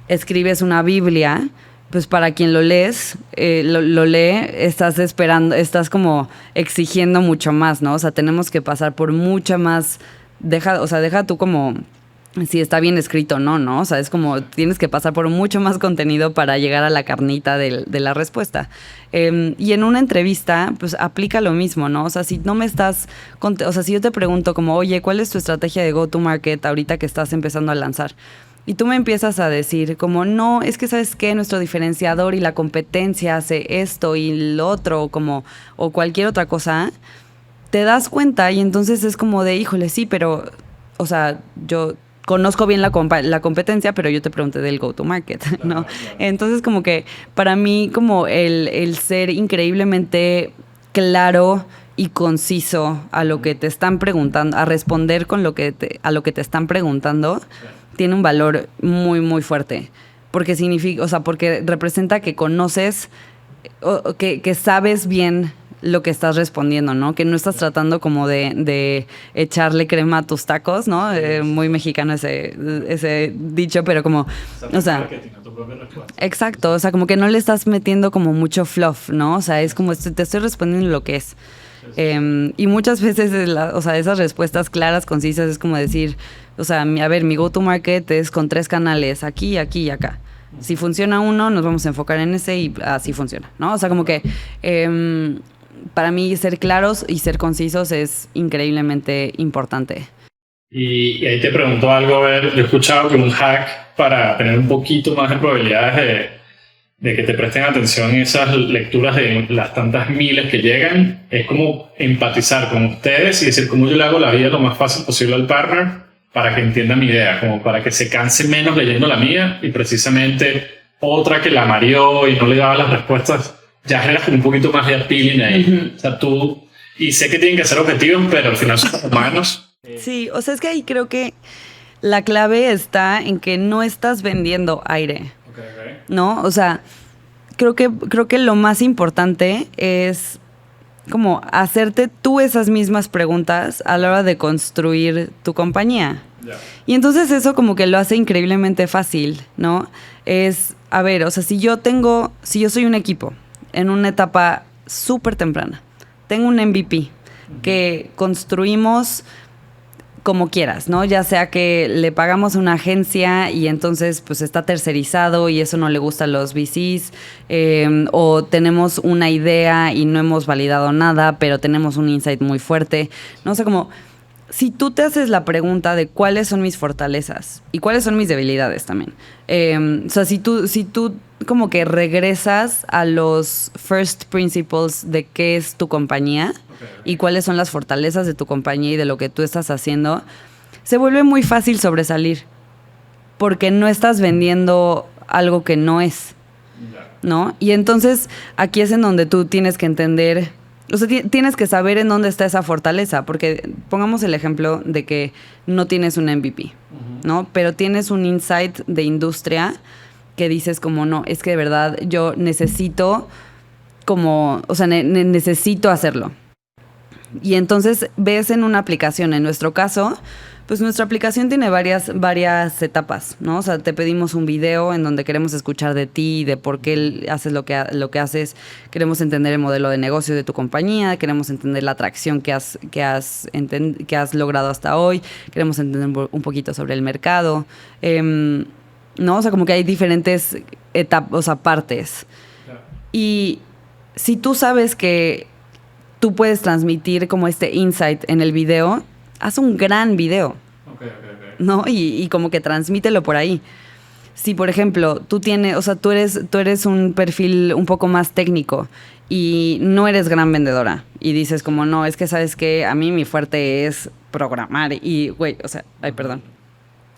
escribes una Biblia, pues para quien lo lees, lo lee, estás esperando, estás como exigiendo mucho más, ¿no? O sea, tenemos que pasar por mucha más, deja tú como si está bien escrito o no, ¿no? O sea, es como tienes que pasar por mucho más contenido para llegar a la carnita de la respuesta. Y en una entrevista, pues aplica lo mismo, ¿no? O sea, si no me estás, o sea, si yo te pregunto como, oye, ¿cuál es tu estrategia de go-to-market ahorita que estás empezando a lanzar? Y tú me empiezas a decir como, no, es que ¿sabes qué? Nuestro diferenciador y la competencia hace esto y lo otro, como, o cualquier otra cosa, te das cuenta y entonces es como de, híjole, sí, pero, o sea, yo conozco bien la competencia, pero yo te pregunté del go-to-market, ¿no? Entonces como que para mí como el ser increíblemente claro y conciso a lo que te están preguntando, a responder con a lo que te están preguntando, tiene un valor muy, muy fuerte. Porque significa, o sea, porque representa que conoces, que sabes bien lo que estás respondiendo, ¿no? Que no estás tratando como de echarle crema a tus tacos, ¿no? Muy mexicano ese dicho, pero como, o sea, exacto, o sea, como que no le estás metiendo como mucho fluff, ¿no? O sea, es como te estoy respondiendo lo que es. Y muchas veces, o sea, esas respuestas claras, concisas, es como decir, o sea, a ver, mi go-to-market es con 3 canales, aquí, aquí y acá. Si funciona uno, nos vamos a enfocar en ese y así funciona, ¿no? O sea, como que para mí ser claros y ser concisos es increíblemente importante. Y ahí te pregunto algo, a ver, yo he escuchado que un hack para tener un poquito más de probabilidades de que te presten atención en esas lecturas de las tantas miles que llegan, es como empatizar con ustedes y decir cómo yo le hago la vida lo más fácil posible al partner para que entienda mi idea, como para que se canse menos leyendo la mía y precisamente otra que la mareó y no le daba las respuestas, ya generas un poquito más de appealing ahí. O sea, tú, y sé que tienen que ser objetivos, pero al final son humanos. Sí, o sea, es que ahí creo que la clave está en que no estás vendiendo aire. Okay. ¿No? O sea, creo que lo más importante es como hacerte tú esas mismas preguntas a la hora de construir tu compañía. Yeah. Y entonces eso como que lo hace increíblemente fácil, ¿no? Es, a ver, o sea, si yo soy un equipo en una etapa súper temprana, tengo un MVP que construimos como quieras, ¿no? Ya sea que le pagamos a una agencia y entonces pues está tercerizado y eso no le gusta a los VCs, o tenemos una idea y no hemos validado nada, pero tenemos un insight muy fuerte, ¿no? O sea, como si tú te haces la pregunta de cuáles son mis fortalezas y cuáles son mis debilidades también, o sea, si tú como que regresas a los first principles de qué es tu compañía y cuáles son las fortalezas de tu compañía y de lo que tú estás haciendo, se vuelve muy fácil sobresalir porque no estás vendiendo algo que no es, ¿no? Y entonces aquí es en donde tú tienes que entender, o sea, tienes que saber en dónde está esa fortaleza, porque pongamos el ejemplo de que no tienes un MVP, ¿no? Pero tienes un insight de industria que dices como, no, es que de verdad yo necesito como, o sea, necesito hacerlo. Y entonces ves en una aplicación, en nuestro caso, pues nuestra aplicación tiene varias etapas, ¿no? O sea, te pedimos un video en donde queremos escuchar de ti, de por qué haces lo que haces. Queremos entender el modelo de negocio de tu compañía, queremos entender la atracción que has logrado hasta hoy, queremos entender un poquito sobre el mercado, ¿no? O sea, como que hay diferentes etapas, o sea, partes. Claro. Y si tú sabes que tú puedes transmitir como este insight en el video, haz un gran video, okay. ¿No? Y como que transmítelo por ahí. Si, por ejemplo, tú eres un perfil un poco más técnico y no eres gran vendedora y dices como, no, es que sabes que a mí mi fuerte es programar y, güey, o sea, ay, perdón.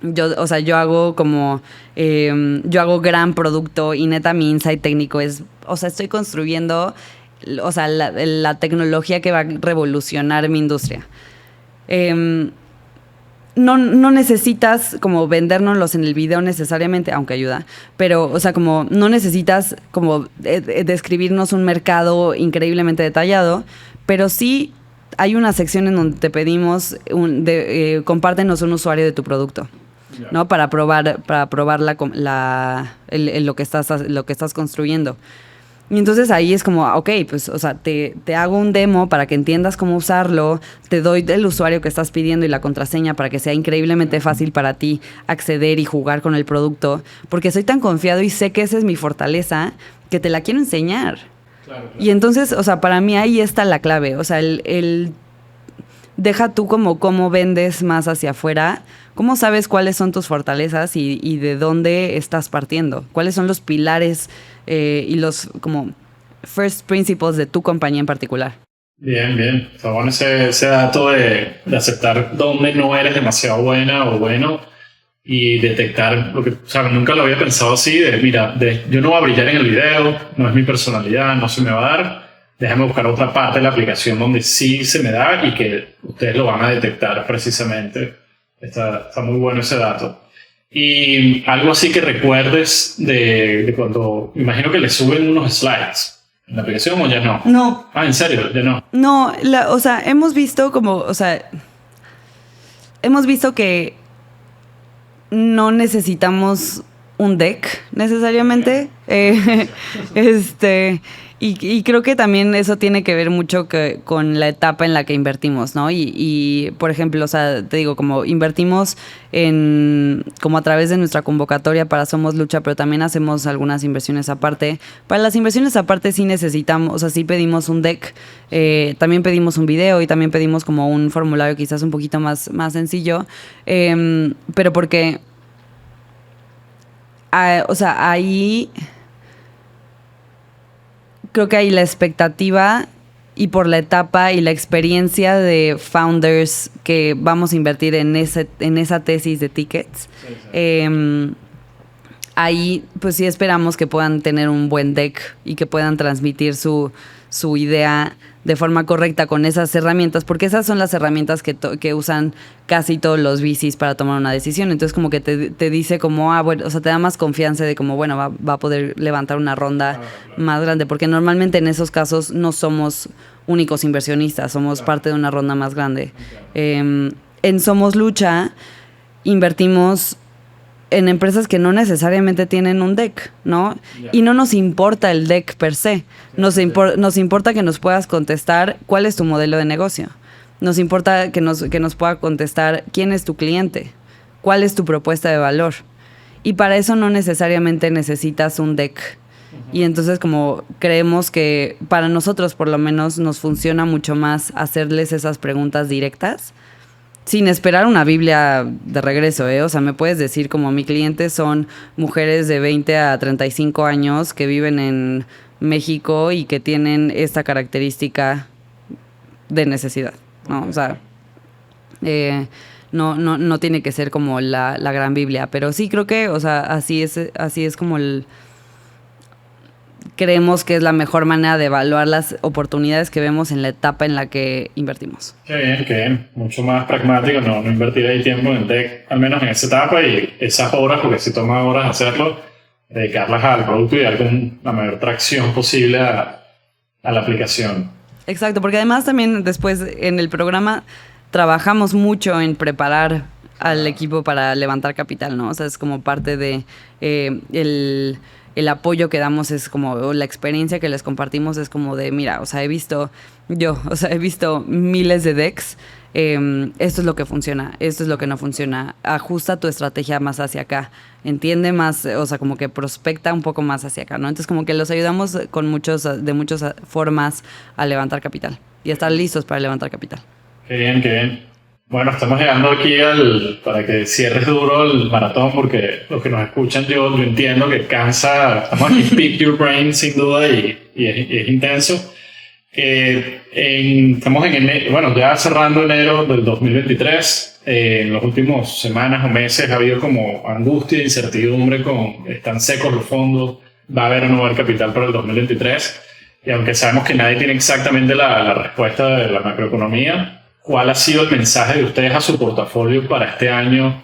Yo hago como, yo hago gran producto y neta mi insight técnico es, o sea, estoy construyendo, o sea, la tecnología que va a revolucionar mi industria. no necesitas como vendérnoslos en el video necesariamente, aunque ayuda, pero, o sea, como no necesitas como describirnos un mercado increíblemente detallado, pero sí hay una sección en donde te pedimos compártenos un usuario de tu producto, ¿no? Para probar lo que estás construyendo. Y entonces ahí es como, ok, pues, o sea, te hago un demo para que entiendas cómo usarlo, te doy el usuario que estás pidiendo y la contraseña para que sea increíblemente fácil para ti acceder y jugar con el producto, porque soy tan confiado y sé que esa es mi fortaleza, que te la quiero enseñar. Claro. Y entonces, o sea, para mí ahí está la clave, o sea, deja tú como cómo vendes más hacia afuera, cómo sabes cuáles son tus fortalezas y de dónde estás partiendo, cuáles son los pilares y los como first principles de tu compañía en particular. Bien, bien. Está bueno ese dato de aceptar dónde no eres demasiado buena o bueno y detectar lo que, o sea, nunca lo había pensado así, mira, yo no voy a brillar en el video, no es mi personalidad, no se me va a dar, déjame buscar otra parte de la aplicación donde sí se me da y que ustedes lo van a detectar precisamente. Está muy bueno ese dato. Y algo así que recuerdes de cuando, imagino que le suben unos slides en la aplicación o ya no. No. Ah, ¿en serio? Ya no. No, o sea, hemos visto que no necesitamos un deck necesariamente. Y creo que también eso tiene que ver mucho con la etapa en la que invertimos, ¿no? Y por ejemplo, o sea, te digo, como invertimos como a través de nuestra convocatoria para Somos Lucha, pero también hacemos algunas inversiones aparte. Para las inversiones aparte sí necesitamos, o sea, sí pedimos un deck, también pedimos un video y también pedimos como un formulario quizás un poquito más sencillo, pero porque, o sea, ahí creo que hay la expectativa y por la etapa y la experiencia de founders que vamos a invertir en esa tesis de tickets. Sí. Ahí pues sí esperamos que puedan tener un buen deck y que puedan transmitir su idea de forma correcta con esas herramientas, porque esas son las herramientas que usan casi todos los VCs para tomar una decisión. Entonces como que te dice como, bueno, o sea, te da más confianza de como, bueno, va a poder levantar una ronda más grande, porque normalmente en esos casos no somos únicos inversionistas, somos parte de una ronda más grande. En Somos Lucha invertimos en empresas que no necesariamente tienen un deck, ¿no? Yeah. Y no nos importa el deck per se. Nos importa que nos puedas contestar cuál es tu modelo de negocio. Nos importa que nos pueda contestar quién es tu cliente, cuál es tu propuesta de valor. Y para eso no necesariamente necesitas un deck. Uh-huh. Y entonces como creemos que para nosotros por lo menos nos funciona mucho más hacerles esas preguntas directas sin esperar una Biblia de regreso, ¿eh? O sea, me puedes decir como mi cliente son mujeres de 20 a 35 años que viven en México y que tienen esta característica de necesidad, ¿no? O sea, no tiene que ser como la gran Biblia, pero sí creo que, o sea, así es como creemos que es la mejor manera de evaluar las oportunidades que vemos en la etapa en la que invertimos. Qué bien. Mucho más pragmático, no invertir ahí tiempo en tech, al menos en esa etapa, y esas horas, porque si toma horas hacerlo, dedicarlas al producto y dar con la mayor tracción posible a la aplicación. Exacto, porque además también después en el programa trabajamos mucho en preparar al equipo para levantar capital, ¿no? O sea, es como parte de el apoyo que damos, es como la experiencia que les compartimos es como de, mira, o sea, he visto miles de decks, esto es lo que funciona, esto es lo que no funciona, ajusta tu estrategia más hacia acá, entiende más, o sea, como que prospecta un poco más hacia acá, ¿no? Entonces como que los ayudamos de muchas formas a levantar capital y a estar listos para levantar capital. Qué bien. Bueno, estamos llegando aquí para que cierres duro el maratón, porque los que nos escuchan, yo entiendo que cansa. Estamos aquí en Pick Your Brain sin duda y es intenso. Estamos en enero, bueno, ya cerrando enero del 2023. En las últimas semanas o meses ha habido como angustia e incertidumbre están secos los fondos, va a haber o no va a haber capital para el 2023. Y aunque sabemos que nadie tiene exactamente la respuesta de la macroeconomía, ¿cuál ha sido el mensaje de ustedes a su portafolio para este año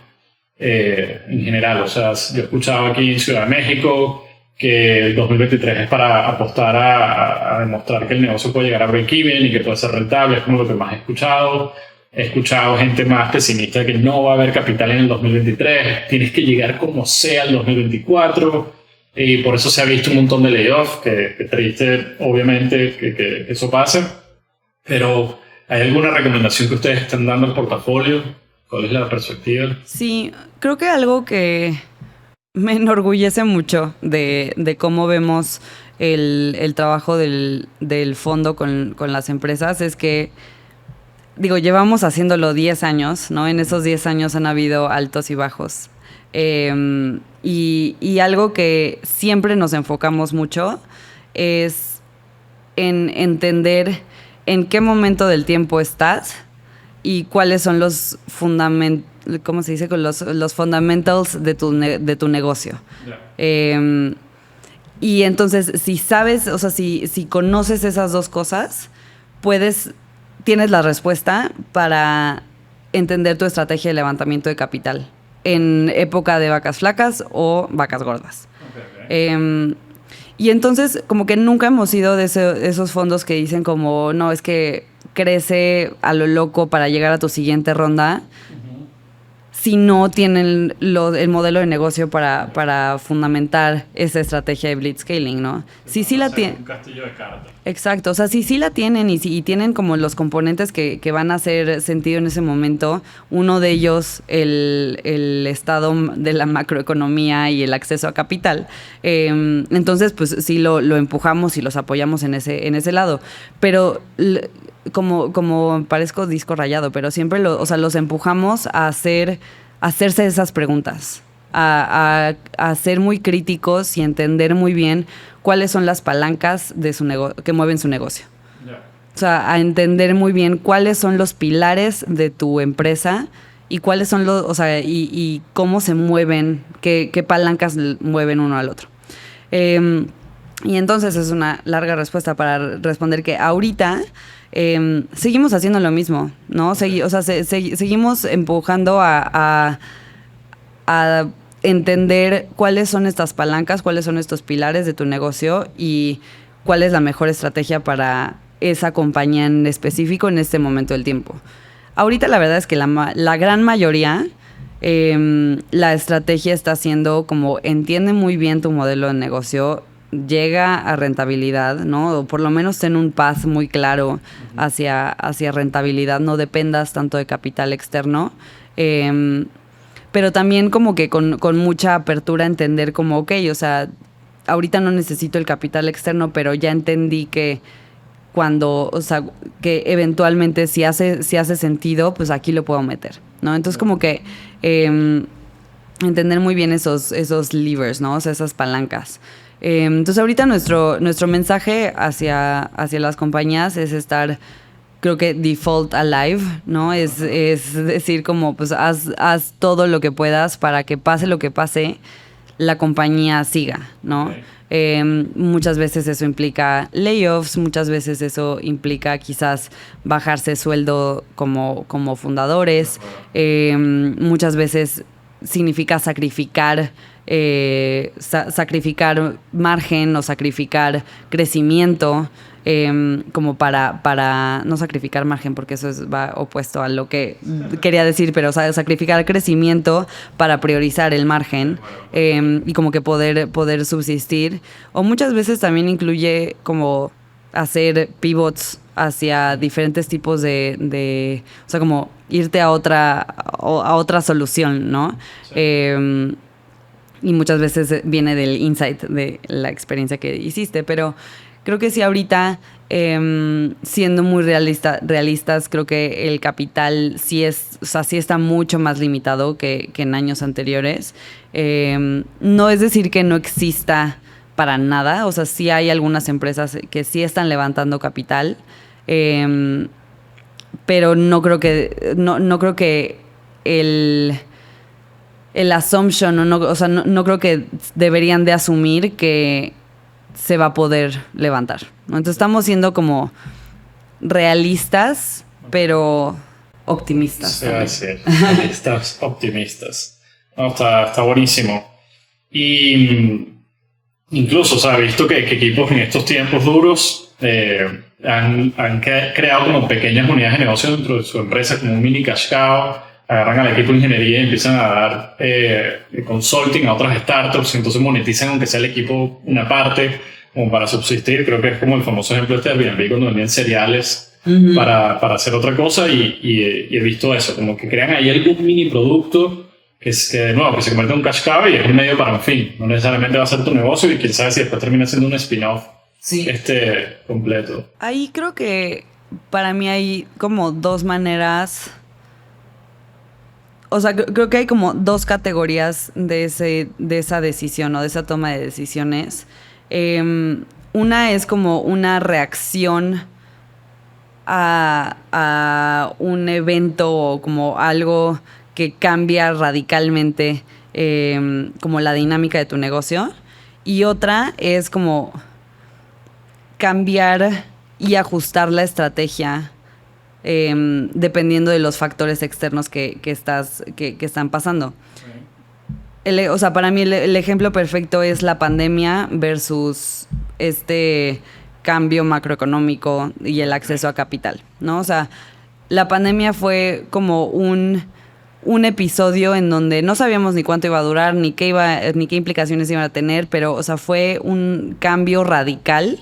en general? O sea, yo he escuchado aquí en Ciudad de México que el 2023 es para apostar a demostrar que el negocio puede llegar a break-even y que puede ser rentable, es como lo que más he escuchado. He escuchado gente más pesimista que no va a haber capital en el 2023, tienes que llegar como sea al 2024, y por eso se ha visto un montón de layoffs, que triste obviamente que eso pase, pero ¿hay alguna recomendación que ustedes están dando al portafolio? ¿Cuál es la perspectiva? Sí, creo que algo que me enorgullece mucho de cómo vemos el trabajo del fondo con las empresas es que, digo, llevamos haciéndolo 10 años, ¿no? En esos 10 años han habido altos y bajos. Y algo que siempre nos enfocamos mucho es en entender en qué momento del tiempo estás y cuáles son los ¿cómo se dice? Los fundamentals de tu negocio. Yeah. Y entonces, si sabes, o sea, si conoces esas dos cosas, tienes la respuesta para entender tu estrategia de levantamiento de capital en época de vacas flacas o vacas gordas. Okay. Y entonces, como que nunca hemos sido de esos fondos que dicen como, no, es que crece a lo loco para llegar a tu siguiente ronda, si no tienen el modelo de negocio para fundamentar esa estrategia de blitzscaling, ¿no? Sí la tienen. Un castillo de cartas. Exacto, o sea, sí la tienen y tienen como los componentes que van a hacer sentido en ese momento. Uno de ellos, el estado de la macroeconomía y el acceso a capital. Entonces, pues sí lo empujamos y los apoyamos en ese lado. Pero como parezco disco rayado, pero siempre los empujamos a hacerse esas preguntas, a ser muy críticos y entender muy bien cuáles son las palancas de que mueven su negocio. Yeah. O sea, a entender muy bien cuáles son los pilares de tu empresa y cuáles son y cómo se mueven, qué palancas mueven uno al otro. Y entonces es una larga respuesta para responder que ahorita seguimos haciendo lo mismo, ¿no? Seguimos empujando a entender cuáles son estas palancas, cuáles son estos pilares de tu negocio y cuál es la mejor estrategia para esa compañía en específico en este momento del tiempo. Ahorita la verdad es que la gran mayoría, la estrategia está siendo como entiende muy bien tu modelo de negocio, llega a rentabilidad, ¿no? O por lo menos ten un path muy claro hacia rentabilidad, no dependas tanto de capital externo, pero también como que con mucha apertura a entender como, ok, o sea, ahorita no necesito el capital externo, pero ya entendí que que eventualmente si hace sentido, pues aquí lo puedo meter, ¿no? Entonces como que entender muy bien esos levers, ¿no? O sea, esas palancas. Entonces ahorita nuestro mensaje hacia las compañías es estar, creo que default alive, ¿no? Es decir, como pues haz todo lo que puedas para que pase lo que pase, la compañía siga, ¿no? Okay. Muchas veces eso implica layoffs, muchas veces eso implica quizás bajarse sueldo como fundadores, muchas veces significa sacrificar margen o sacrificar crecimiento, como para no sacrificar margen porque eso va opuesto a lo que quería decir, pero sacrificar crecimiento para priorizar el margen, y como que poder subsistir, o muchas veces también incluye como hacer pivots hacia diferentes tipos de o sea, como irte a otra solución, ¿no? Sí. Y muchas veces viene del insight de la experiencia que hiciste, pero creo que sí ahorita, siendo muy realistas, creo que el capital sí está mucho más limitado que en años anteriores. No es decir que no exista para nada, o sea, sí hay algunas empresas que sí están levantando capital, pero no creo que el assumption, no creo que deberían de asumir que se va a poder levantar, ¿no? Entonces estamos siendo como realistas, pero optimistas. Sí, realistas, optimistas. No, está buenísimo. Y incluso, o sea, he visto que equipos en estos tiempos duros han creado como pequeñas unidades de negocio dentro de su empresa, como un mini cash cow, agarran al equipo de ingeniería y empiezan a dar consulting a otras startups, y entonces monetizan aunque sea el equipo una parte, como para subsistir. Creo que es como el famoso ejemplo de Airbnb cuando vendían cereales para hacer otra cosa, y he visto eso, como que crean ahí algún mini producto que de nuevo que se convierte en un cash cow y es un medio para un fin. No necesariamente va a ser tu negocio y quién sabe si después termina siendo un spin-off completo. Ahí creo que para mí hay como dos maneras. O sea, creo que hay como dos categorías de esa decisión o de esa toma de decisiones. Una es como una reacción a un evento o como algo que cambia radicalmente como la dinámica de tu negocio. Y otra es como cambiar y ajustar la estrategia dependiendo de los factores externos que están pasando. O sea, para mí el ejemplo perfecto es la pandemia versus este cambio macroeconómico y el acceso a capital, ¿no? O sea, la pandemia fue como un episodio en donde no sabíamos ni cuánto iba a durar, ni qué implicaciones iban a tener, pero, o sea, fue un cambio radical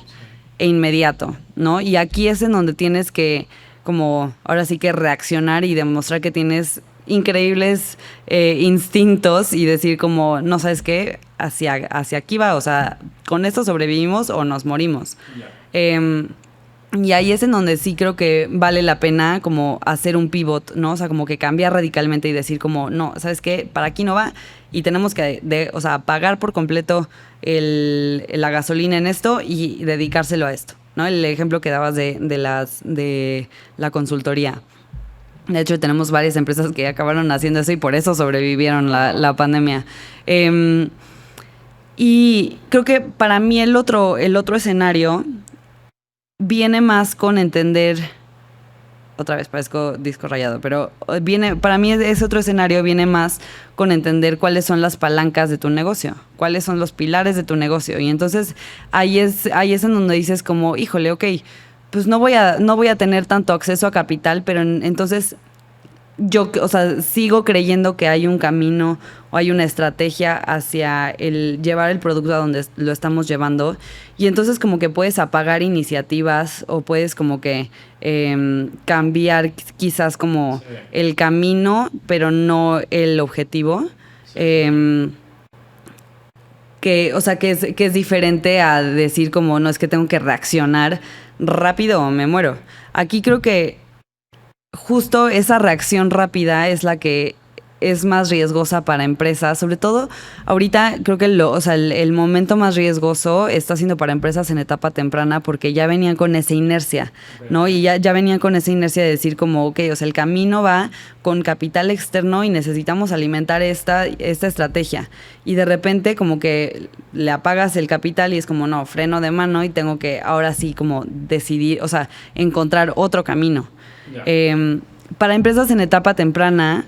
e inmediato, ¿no? Y aquí es en donde tienes que, como, ahora sí que reaccionar y demostrar que tienes increíbles instintos y decir como, no sabes qué, hacia aquí va, o sea, con esto sobrevivimos o nos morimos. Y ahí es en donde sí creo que vale la pena como hacer un pivot, ¿no? O sea, como que cambiar radicalmente y decir como, no, ¿sabes qué? Para aquí no va y tenemos que, o sea, pagar por completo la gasolina en esto y dedicárselo a esto, ¿no? El ejemplo que dabas de la consultoría. De hecho, tenemos varias empresas que acabaron haciendo eso y por eso sobrevivieron la pandemia. Y creo que para mí el otro escenario viene más con entender, otra vez parezco disco rayado, pero para mí ese otro escenario viene más con entender cuáles son las palancas de tu negocio, cuáles son los pilares de tu negocio. Y entonces ahí es en donde dices como, híjole, ok, pues no voy a tener tanto acceso a capital, pero entonces yo, o sea, sigo creyendo que hay un camino o hay una estrategia hacia el llevar el producto a donde lo estamos llevando, y entonces como que puedes apagar iniciativas o puedes como que cambiar quizás como el camino, pero no el objetivo. O sea, que es diferente a decir como, no, es que tengo que reaccionar rápido o me muero. Aquí creo que justo esa reacción rápida es la que es más riesgosa para empresas. Sobre todo ahorita creo que el momento más riesgoso está siendo para empresas en etapa temprana, porque ya venían con esa inercia, ¿no? Y ya venían con esa inercia de decir como, ok, o sea, el camino va con capital externo y necesitamos alimentar esta estrategia. Y de repente como que le apagas el capital y es como, no, freno de mano y tengo que ahora sí como decidir, o sea, encontrar otro camino. Para empresas en etapa temprana,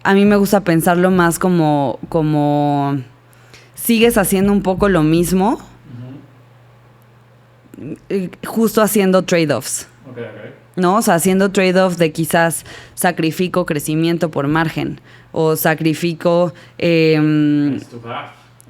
a mí me gusta pensarlo más como sigues haciendo un poco lo mismo, justo haciendo trade-offs. ¿No? O sea, haciendo trade-offs de quizás sacrifico crecimiento por margen o sacrifico...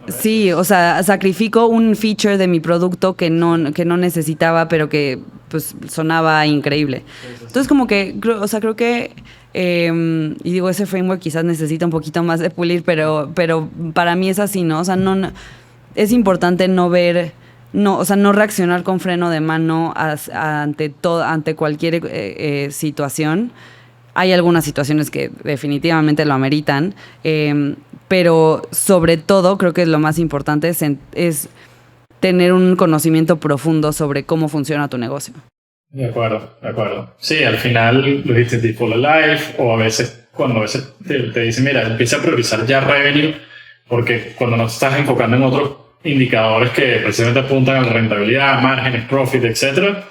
sí, o sea, sacrifico un feature de mi producto que no necesitaba, pero que pues sonaba increíble. Entonces como que, o sea, creo que, y digo, ese framework quizás necesita un poquito más de pulir, pero para mí es así, ¿no? O sea, no es importante no ver, o sea, no reaccionar con freno de mano ante cualquier situación. Hay algunas situaciones que definitivamente lo ameritan, pero sobre todo creo que lo más importante es tener un conocimiento profundo sobre cómo funciona tu negocio. De acuerdo. Sí, al final lo dijiste tipo live, o a veces te dicen, mira, empieza a priorizar ya revenue, porque cuando nos estás enfocando en otros indicadores que precisamente apuntan a la rentabilidad, márgenes, profit, etcétera,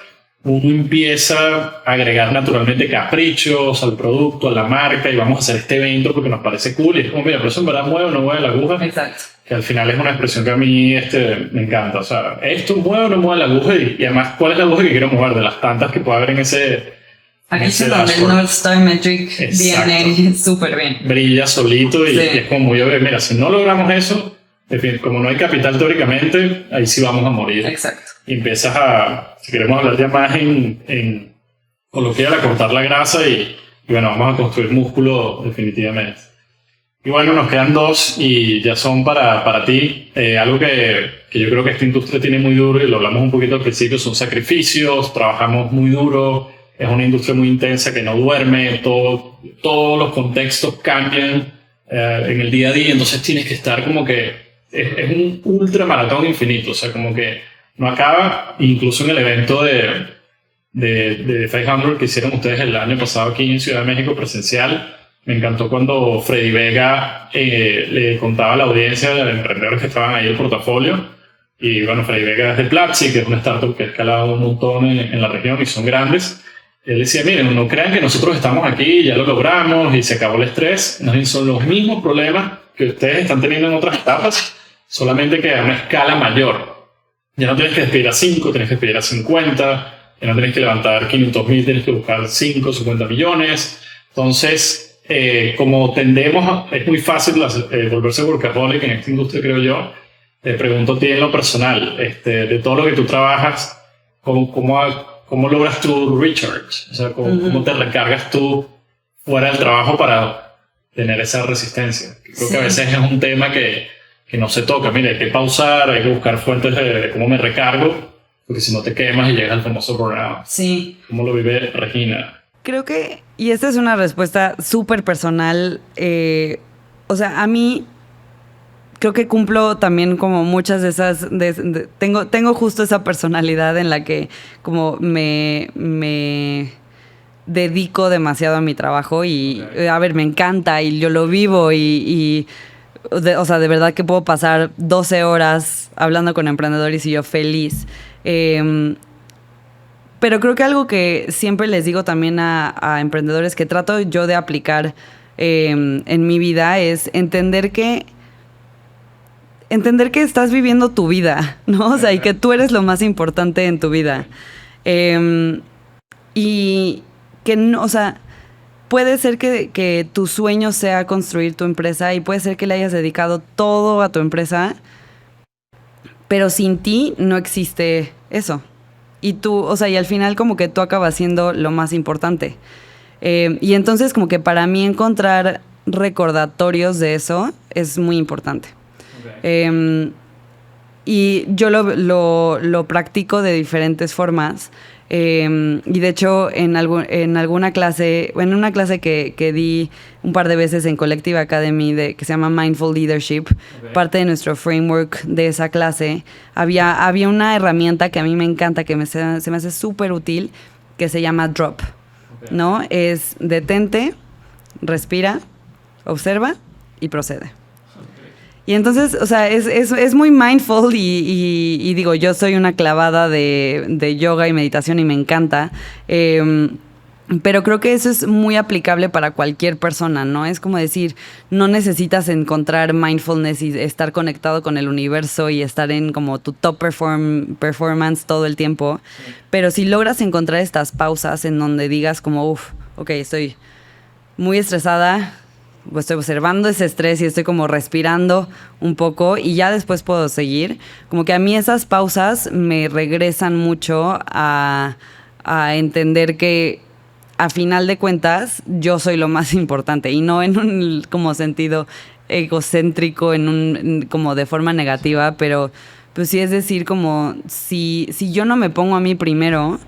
uno empieza a agregar naturalmente caprichos al producto, a la marca, y vamos a hacer este evento porque nos parece cool. Y es como, mira, pero eso en verdad mueve o no mueve la aguja. Exacto. Que al final es una expresión que a mí me encanta. O sea, ¿esto mueve o no mueve la aguja? Y además, ¿cuál es la aguja que quiero mover? De las tantas que puede haber en ese... Aquí es donde el North Star Metric viene súper bien. Brilla solito y es como muy obvio. Mira, si no logramos eso, como no hay capital teóricamente, ahí sí vamos a morir. Exacto. Y empiezas a, si queremos hablar ya más en coloquial, a cortar la grasa y bueno, vamos a construir músculo definitivamente. Y bueno, nos quedan 2 y ya son para ti. Algo que yo creo que esta industria tiene muy duro, y lo hablamos un poquito al principio, son sacrificios, trabajamos muy duro, es una industria muy intensa que no duerme, todos los contextos cambian en el día a día, entonces tienes que estar como que, es un ultramaratón infinito, o sea, como que no acaba. Incluso en el evento de 500 que hicieron ustedes el año pasado aquí en Ciudad de México presencial, me encantó cuando Freddy Vega le contaba a la audiencia de emprendedores que estaban ahí el portafolio. Y bueno, Freddy Vega es de Platzi, que es una startup que ha escalado un montón en la región y son grandes. Él decía, miren, no crean que nosotros estamos aquí, ya lo logramos y se acabó el estrés. No, son los mismos problemas que ustedes están teniendo en otras etapas, solamente que a una escala mayor. Ya no tienes que despedir a 5, tienes que despedir a 50, ya no tienes que levantar 500,000, tienes que buscar 5, 50 millones. Entonces, como es muy fácil volverse workaholic en esta industria, creo yo. Te pregunto a ti en lo personal, de todo lo que tú trabajas, ¿cómo logras tu recharge? O sea, ¿cómo te recargas tú fuera del trabajo para tener esa resistencia? Creo que a veces es un tema que no se toca. Mira, hay que pausar, hay que buscar fuentes de cómo me recargo, porque si no te quemas y llegas al famoso burnout. Sí. ¿Cómo lo vive Regina? Creo que, y esta es una respuesta súper personal, o sea, a mí creo que cumplo también como muchas de esas, tengo justo esa personalidad en la que como me dedico demasiado a mi trabajo y, a ver, me encanta y yo lo vivo o sea, de verdad que puedo pasar 12 horas hablando con emprendedores y yo feliz. Pero creo que algo que siempre les digo también a emprendedores que trato yo de aplicar en mi vida es entender que estás viviendo tu vida, ¿no? O sea, y que tú eres lo más importante en tu vida. Y que no, o sea, puede ser que tu sueño sea construir tu empresa y puede ser que le hayas dedicado todo a tu empresa, pero sin ti no existe eso. Y tú, o sea, y al final como que tú acabas siendo lo más importante. Y entonces como que para mí encontrar recordatorios de eso es muy importante. Okay. Y yo lo practico de diferentes formas. Y de hecho en una clase que di un par de veces en Collective Academy que se llama Mindful Leadership, okay, parte de nuestro framework de esa clase, había una herramienta que a mí me encanta, que se me hace súper útil, que se llama Drop, okay, ¿no? Es detente, respira, observa y procede. Y entonces, o sea, es muy mindful y digo, yo soy una clavada de yoga y meditación y me encanta, pero creo que eso es muy aplicable para cualquier persona, ¿no? Es como decir, no necesitas encontrar mindfulness y estar conectado con el universo y estar en como tu top performance todo el tiempo, sí, pero si logras encontrar estas pausas en donde digas como, ok, estoy muy estresada, pues estoy observando ese estrés y estoy como respirando un poco y ya después puedo seguir. Como que a mí esas pausas me regresan mucho a entender que a final de cuentas yo soy lo más importante y no en un como sentido egocéntrico, como de forma negativa, pero pues sí, es decir, como si yo no me pongo a mí primero,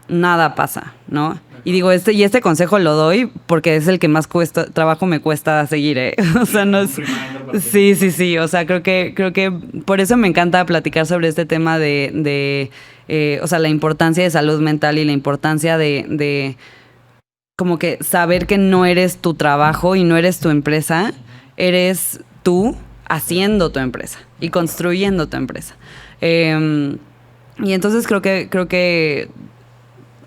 nada pasa, ¿no? Y digo, este consejo lo doy porque es el que más trabajo me cuesta seguir, ¿eh? O sea, no es... Sí. O sea, creo que por eso me encanta platicar sobre este tema o sea, la importancia de salud mental y la importancia de como que saber que no eres tu trabajo y no eres tu empresa, eres tú haciendo tu empresa y construyendo tu empresa. Y entonces creo que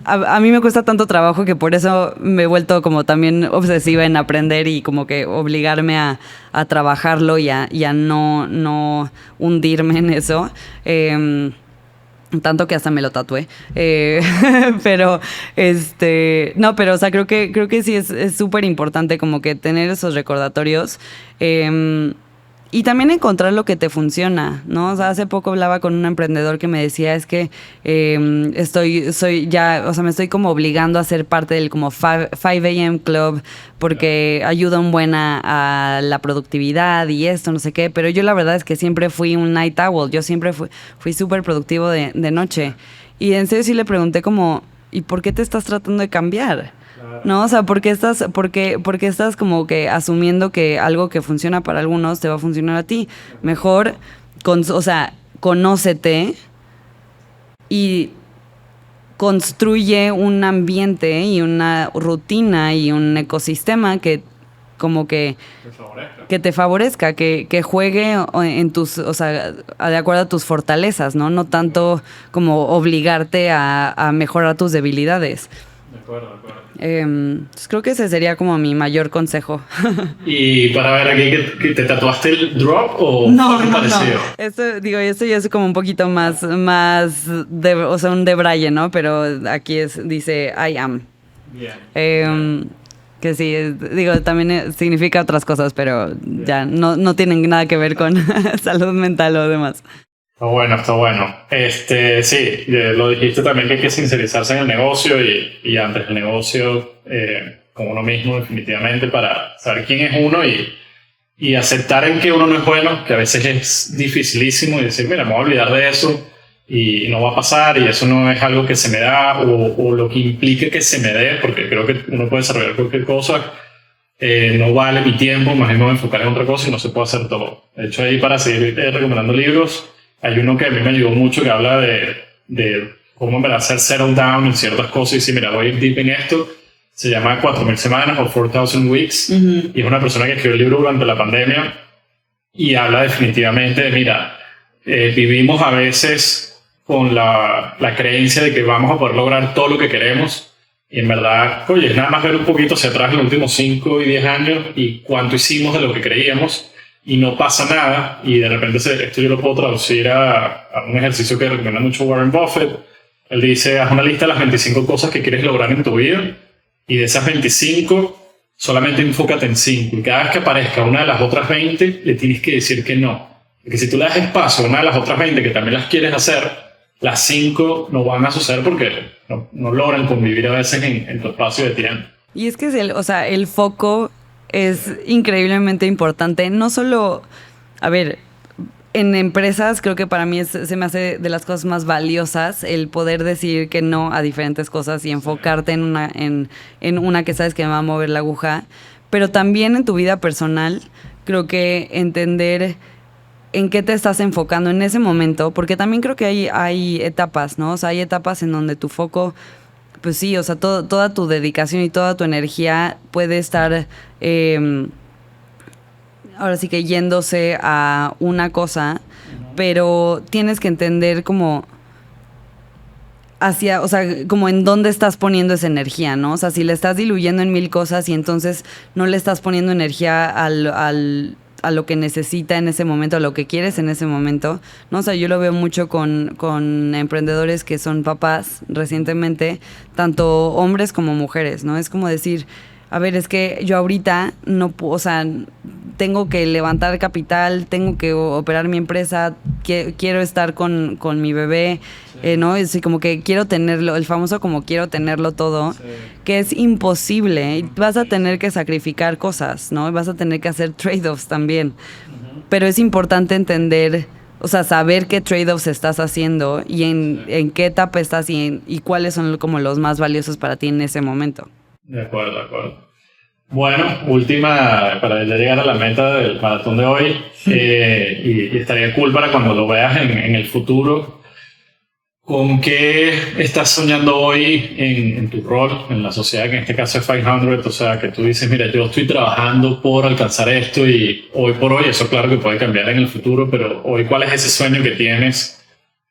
a mí me cuesta tanto trabajo que por eso me he vuelto como también obsesiva en aprender y como que obligarme a trabajarlo y a no hundirme en eso. Tanto que hasta me lo tatué. Pero, no, pero, o sea, creo que sí es súper importante como que tener esos recordatorios. Y también encontrar lo que te funciona, ¿no? O sea, hace poco hablaba con un emprendedor que me decía, es que me estoy como obligando a ser parte del como 5 a.m. Club porque ayuda un buen a la productividad y esto, no sé qué, pero yo la verdad es que siempre fui un night owl, yo siempre fui súper productivo de noche. Y en serio sí le pregunté como, ¿y por qué te estás tratando de cambiar? ¿No? O sea, ¿por qué estás como que asumiendo que algo que funciona para algunos te va a funcionar a ti? Mejor, conócete y construye un ambiente y una rutina y un ecosistema que como que te favorezca, que juegue en tus, o sea, de acuerdo a tus fortalezas, ¿no? No tanto como obligarte a mejorar tus debilidades. De acuerdo. Pues creo que ese sería como mi mayor consejo. Y para ver aquí, ¿que te tatuaste el drop o no, parecido? Esto ya es como un poquito más o sea, un de Braille, ¿no? Pero aquí dice I am. Bien. Que sí, también significa otras cosas, pero ya no tienen nada que ver con salud mental o demás. Está bueno. Sí, lo dijiste también que hay que sincerizarse en el negocio y antes del negocio con uno mismo definitivamente para saber quién es uno y aceptar en que uno no es bueno, que a veces es dificilísimo y decir, mira, me voy a olvidar de eso y no va a pasar y eso no es algo que se me da o lo que implique que se me dé, porque creo que uno puede desarrollar cualquier cosa. No vale mi tiempo, más bien me voy a enfocar en otra cosa y no se puede hacer todo. De hecho, ahí para seguir recomendando libros, hay uno que a mí me ayudó mucho que habla de cómo en verdad hacer settle down en ciertas cosas y decir, mira, voy a ir deep en esto. Se llama 4.000 semanas o 4,000 weeks. Uh-huh. Y es una persona que escribió el libro durante la pandemia y habla definitivamente de, mira, vivimos a veces con la creencia de que vamos a poder lograr todo lo que queremos. Y en verdad, oye, es nada más ver un poquito hacia atrás en los últimos 5 y 10 años y cuánto hicimos de lo que creíamos. Y no pasa nada, y de repente esto yo lo puedo traducir a un ejercicio que recomienda mucho Warren Buffett. Él dice, haz una lista de las 25 cosas que quieres lograr en tu vida, y de esas 25, solamente enfócate en 5. Y cada vez que aparezca una de las otras 20, le tienes que decir que no. Porque si tú le das espacio a una de las otras 20 que también las quieres hacer, las 5 no van a suceder porque no logran convivir a veces en tu espacio de tiempo. Y es que el foco es increíblemente importante, no solo, en empresas creo que para mí se me hace de las cosas más valiosas el poder decir que no a diferentes cosas y enfocarte en una que sabes que me va a mover la aguja, pero también en tu vida personal creo que entender en qué te estás enfocando en ese momento, porque también creo que hay etapas, ¿no? O sea, hay etapas en donde tu foco, pues sí, o sea, toda tu dedicación y toda tu energía puede estar ahora sí que yéndose a una cosa, pero tienes que entender como como en dónde estás poniendo esa energía, ¿no? O sea, si le estás diluyendo en 1000 cosas y entonces no le estás poniendo energía a lo que necesita en ese momento, a lo que quieres en ese momento, ¿no? O sea, yo lo veo mucho con emprendedores que son papás recientemente, tanto hombres como mujeres, ¿no? Es como decir, es que yo ahorita no puedo, o sea, tengo que levantar capital, tengo que operar mi empresa, quiero estar con mi bebé, ¿no? Es así como que quiero tenerlo, el famoso como quiero tenerlo todo, sí, que es imposible. Vas a tener que sacrificar cosas, ¿no? Vas a tener que hacer trade-offs también. Uh-huh. Pero es importante entender, o sea, saber qué trade-offs estás haciendo y en qué etapa estás y cuáles son como los más valiosos para ti en ese momento. De acuerdo. Bueno, última, para ya llegar a la meta del maratón de hoy, y estaría cool para cuando lo veas en el futuro, ¿con qué estás soñando hoy en tu rol, en la sociedad, que en este caso es 500? O sea, que tú dices, mira, yo estoy trabajando por alcanzar esto y hoy por hoy, eso claro que puede cambiar en el futuro, pero hoy, ¿cuál es ese sueño que tienes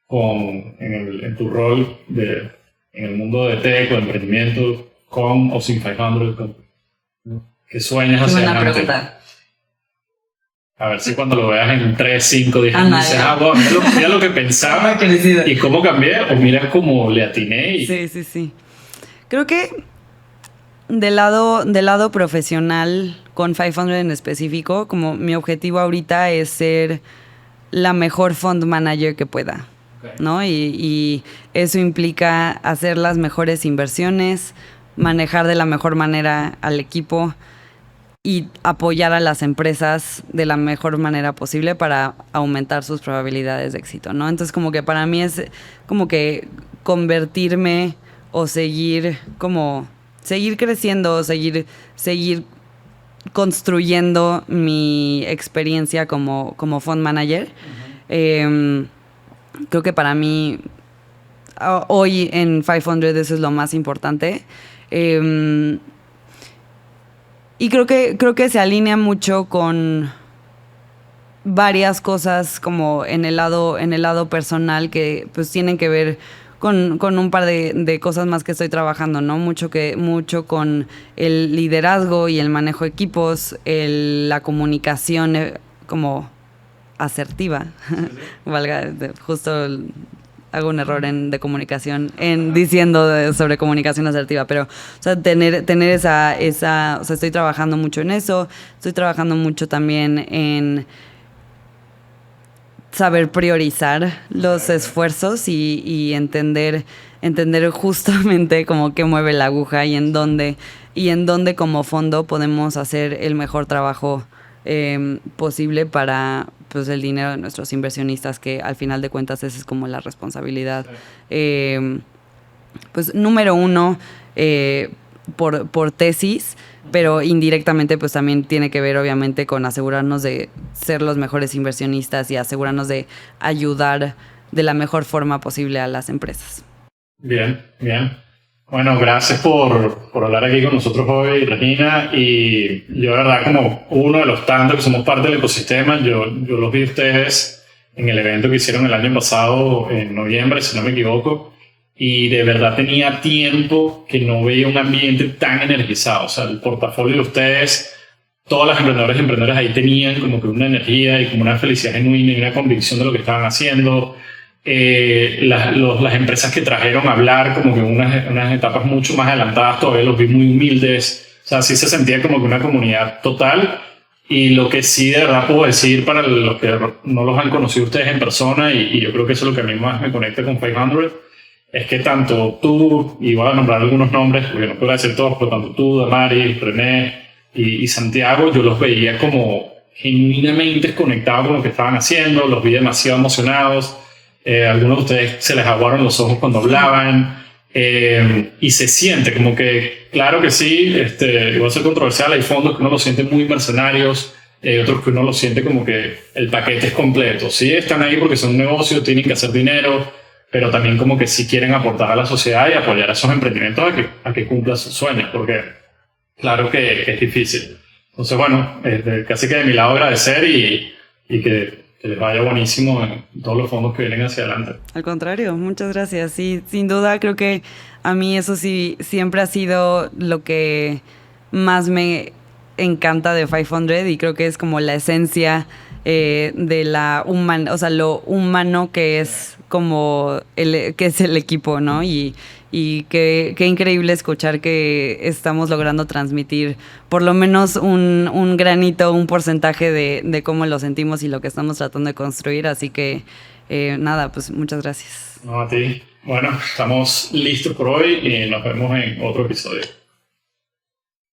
en tu rol en el mundo de tech o de emprendimiento, con o sin 500? ¿Qué sueñas hacia Buena adelante? pregunta. A ver si cuando lo veas en 3, 5, 10 años dices, wow, mira lo que pensaba y cómo cambié, o mira cómo le atiné. Sí. Creo que del lado profesional, con 500 en específico, como mi objetivo ahorita es ser la mejor fund manager que pueda, ¿no? Y eso implica hacer las mejores inversiones, manejar de la mejor manera al equipo y apoyar a las empresas de la mejor manera posible para aumentar sus probabilidades de éxito, ¿no? Entonces, como que para mí es como que convertirme o seguir creciendo, seguir construyendo mi experiencia como fund manager. Creo que para mí hoy en 500 eso es lo más importante. Y creo que se alinea mucho con varias cosas como en el lado personal que pues tienen que ver con un par de cosas más que estoy trabajando, ¿no? Mucho con el liderazgo y el manejo de equipos, la comunicación como asertiva. Valga, justo hago un error de comunicación diciendo sobre comunicación asertiva, pero o sea, tener esa, o sea, estoy trabajando mucho en eso, estoy trabajando mucho también en saber priorizar los esfuerzos y entender justamente como qué mueve la aguja y en dónde como fondo podemos hacer el mejor trabajo posible para pues el dinero de nuestros inversionistas, que al final de cuentas esa es como la responsabilidad. Pues número uno, por tesis, pero indirectamente pues también tiene que ver obviamente con asegurarnos de ser los mejores inversionistas y asegurarnos de ayudar de la mejor forma posible a las empresas. Bien. Bueno, gracias por hablar aquí con nosotros hoy, Regina. Y yo, de verdad, como uno de los tantos que somos parte del ecosistema, yo los vi a ustedes en el evento que hicieron el año pasado, en noviembre, si no me equivoco. Y de verdad tenía tiempo que no veía un ambiente tan energizado. O sea, el portafolio de ustedes, todas las emprendedores y emprendedores ahí tenían como que una energía y como una felicidad genuina y una convicción de lo que estaban haciendo. Las empresas que trajeron a hablar como que unas etapas mucho más adelantadas, todavía los vi muy humildes. O sea, sí se sentía como que una comunidad total. Y lo que sí de verdad puedo decir para los que no los han conocido ustedes en persona, y yo creo que eso es lo que a mí más me conecta con 500, es que tanto tú, y voy a nombrar algunos nombres, porque no puedo decir todos, pero tanto tú, Damaris, René y Santiago, yo los veía como genuinamente conectados con lo que estaban haciendo, los vi demasiado emocionados. Algunos de ustedes se les aguaron los ojos cuando hablaban, y se siente como que, claro que sí, va a ser controversial, hay fondos que uno los siente muy mercenarios, otros que uno los siente como que el paquete es completo. Sí, están ahí porque son un negocio, tienen que hacer dinero, pero también como que sí quieren aportar a la sociedad y apoyar a esos emprendimientos a que cumplan sus sueños, porque claro que es difícil. Entonces, bueno, casi que de mi lado agradecer y que les vaya buenísimo en todos los fondos que vienen hacia adelante. Al contrario, muchas gracias. Sí, sin duda creo que a mí eso sí siempre ha sido lo que más me encanta de 500 y creo que es como la esencia de o sea, lo humano que es como que es el equipo, ¿no? Y qué increíble escuchar que estamos logrando transmitir por lo menos un granito, un porcentaje de cómo lo sentimos y lo que estamos tratando de construir. Así que nada, pues muchas gracias. No, a ti. Bueno, estamos listos por hoy y nos vemos en otro episodio.